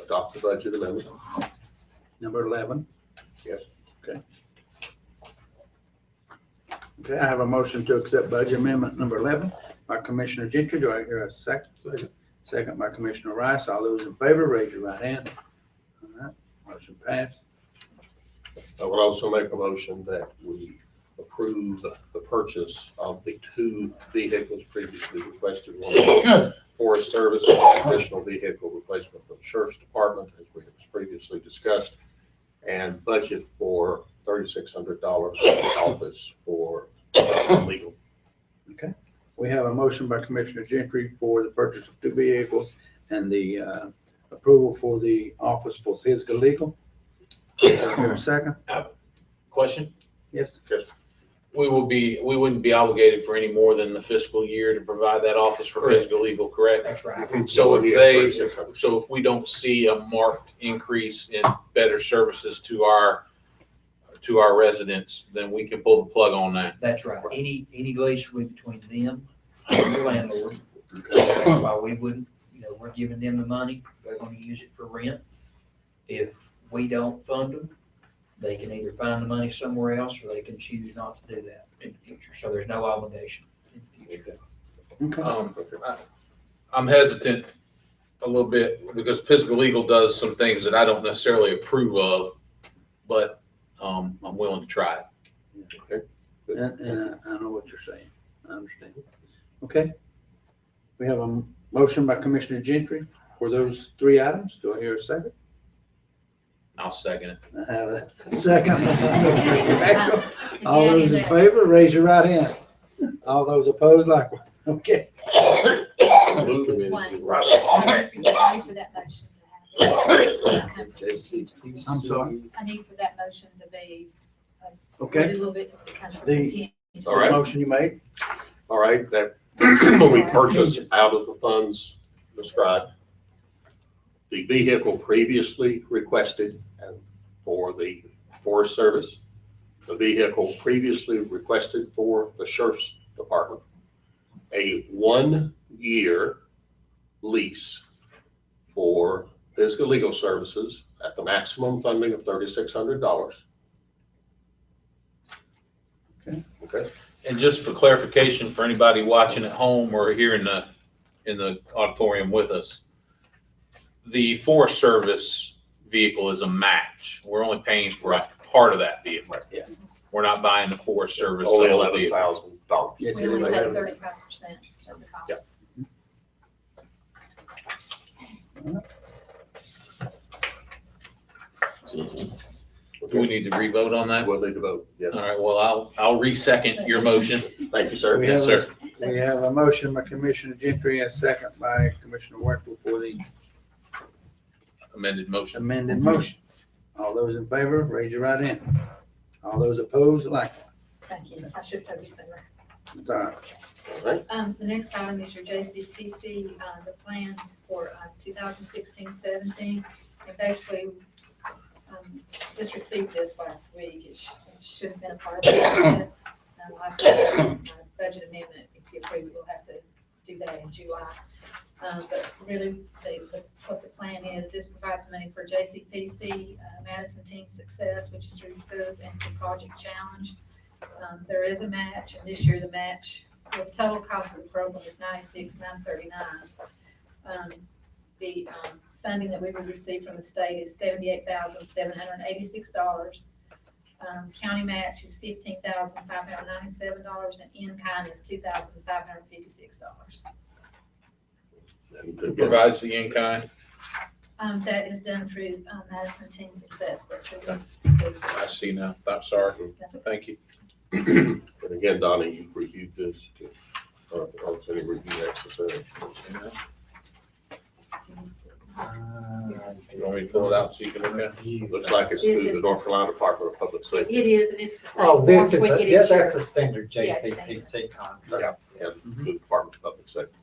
adopt the budget amendment.
Number 11.
Yes.
Okay. Okay, I have a motion to accept budget amendment number 11 by Commissioner Gentry. Do I hear a second? Second by Commissioner Rice. All those in favor, raise your right hand. All right, motion passed.
I would also make a motion that we approve the purchase of the two vehicles previously requested. One Forest Service, additional vehicle replacement for the Sheriff's Department, as we have previously discussed, and budget for $3,600 office for legal.
Okay. We have a motion by Commissioner Gentry for the purchase of two vehicles and the approval for the office for physical legal. Is there a second?
Question?
Yes.
Yes.
We wouldn't be obligated for any more than the fiscal year to provide that office for
Correct.
physical legal, correct?
That's right.
So if
Yeah,
so if we don't see a marked increase in better services to our residents, then we can pull the plug on that.
That's right. Any lease will be between them and the landlord. That's why we wouldn't, we're giving them the money. They're going to use it for rent. If we don't fund them, they can either find the money somewhere else or they can choose not to do that in the future. So there's no obligation in the future.
Okay.
I'm hesitant a little bit because physical legal does some things that I don't necessarily approve of, but I'm willing to try it.
Okay.
And I know what you're saying. I understand. Okay. We have a motion by Commissioner Gentry for those three items. Do I hear a second?
I'll second it.
I have a second. All those in favor, raise your right hand. All those opposed, likewise. Okay.
One. I need for that motion to happen.
I'm sorry.
I need for that motion to be.
Okay.
A little bit.
The
All right.
motion you made.
All right, that we purchase out of the funds described. The vehicle previously requested and for the Forest Service, the vehicle previously requested for the Sheriff's Department, a 1-year lease for physical legal services at the maximum funding of $3,600. Okay.
And just for clarification for anybody watching at home or here in the auditorium with us, the Forest Service vehicle is a match. We're only paying for a part of that vehicle.
Yes.
We're not buying the Forest Service.
Only
vehicle.
$11,000.
Yes,
We
it
only
is.
pay 35% of the cost.
Do we need to re-vote on that?
We'll need to vote, yes.
All right, well, I'll re-second your motion.
Thank you, sir.
Yes, sir.
We have a motion by Commissioner Gentry, a second by Commissioner Warple for the
Amended motion.
amended motion. All those in favor, raise your right hand. All those opposed, likewise.
Thank you. I should have told you sooner.
It's all right.
The next item is your JCPC, the plan for 2016-17. And basically, just received this last week. It should have been a part of it. Budget amendment, if you approve, we'll have to do that in July. But really, what the plan is, this provides money for JCPC, Madison Team Success, which is through schools, and for Project Challenge. There is a match, and this year the match, the total cost of the program is $96,939. The funding that we would receive from the state is $78,786. County match is $15,597, and in-kind is $2,556.
Provides the in-kind.
That is done through Madison Team Success. That's through the schools.
I see now. I'm sorry. Thank you.
And again, Donnie, you've reviewed this, or any review necessary.
You want me to pull it out so you can look at it?
Looks like it's through the North Carolina Department of Public Safety.
It is, and it's the same.
Oh, this
forms
is,
we get each
that's
year.
a standard
Yes,
JCPC contract.
Yeah, and through the Department of Public Safety.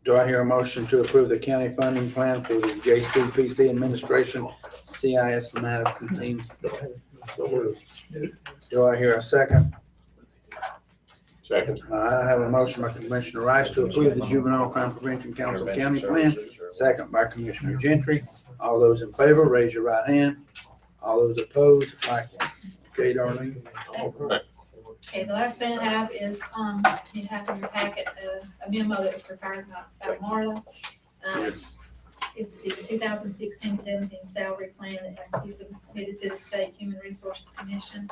Do I hear a motion to approve the county funding plan for the JCPC administration, CIS Madison teams? Do I hear a second?
Second.
I have a motion by Commissioner Rice to approve the Juvenile Crime Prevention Council County Plan, second by Commissioner Gentry. All those in favor, raise your right hand. All those opposed, likewise. Okay, Darlene?
Okay, the last thing I have is, you have in your packet a memo that was prepared by Marla. It's the 2016-17 salary plan that has to be submitted to the State Human Resources Commission.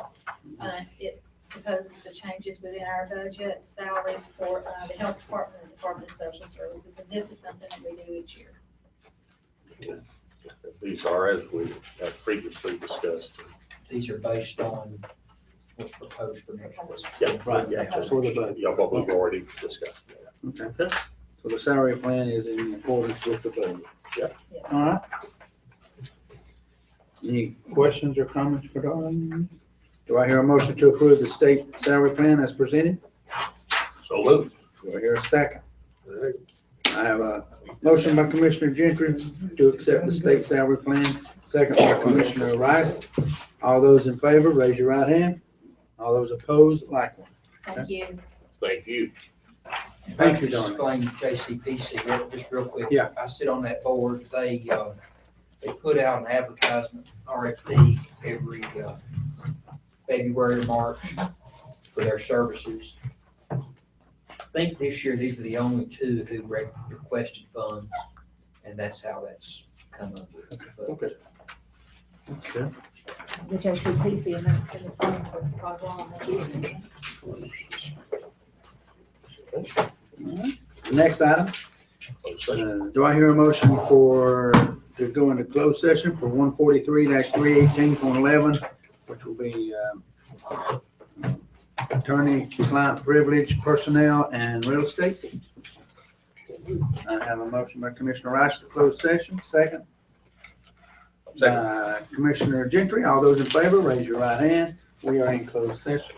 It proposes the changes within our budget, salaries for the Health Department and the Department of Social Services, and this is something that we do each year.
These are, as we have previously discussed.
These are based on what's proposed for next year.
Yeah, right, yeah, just for the budget. Yeah, what we've already discussed.
Okay. So the salary plan is in accordance with the budget.
Yeah.
All right. Any questions or comments for Darlene? Do I hear a motion to approve the state salary plan as presented?
So moved.
Do I hear a second? I have a motion by Commissioner Gentry to accept the state salary plan, second by Commissioner Rice. All those in favor, raise your right hand. All those opposed, likewise.
Thank you.
Thank you.
Thank you,
Just
Darlene.
explain JCPC just real quick.
Yeah.
I sit on that board. They put out an advertisement, RFP, every February, March for their services. I think this year, these are the only two who requested funds, and that's how that's come up with.
Okay. That's good.
The JCPC amount's been the same for quite a while.
Next item. Do I hear a motion to go into closed session for 143-318.11, which will be attorney-client privilege, personnel, and real estate? I have a motion by Commissioner Rice to close session. Second. Commissioner Gentry. All those in favor, raise your right hand. We are in closed session.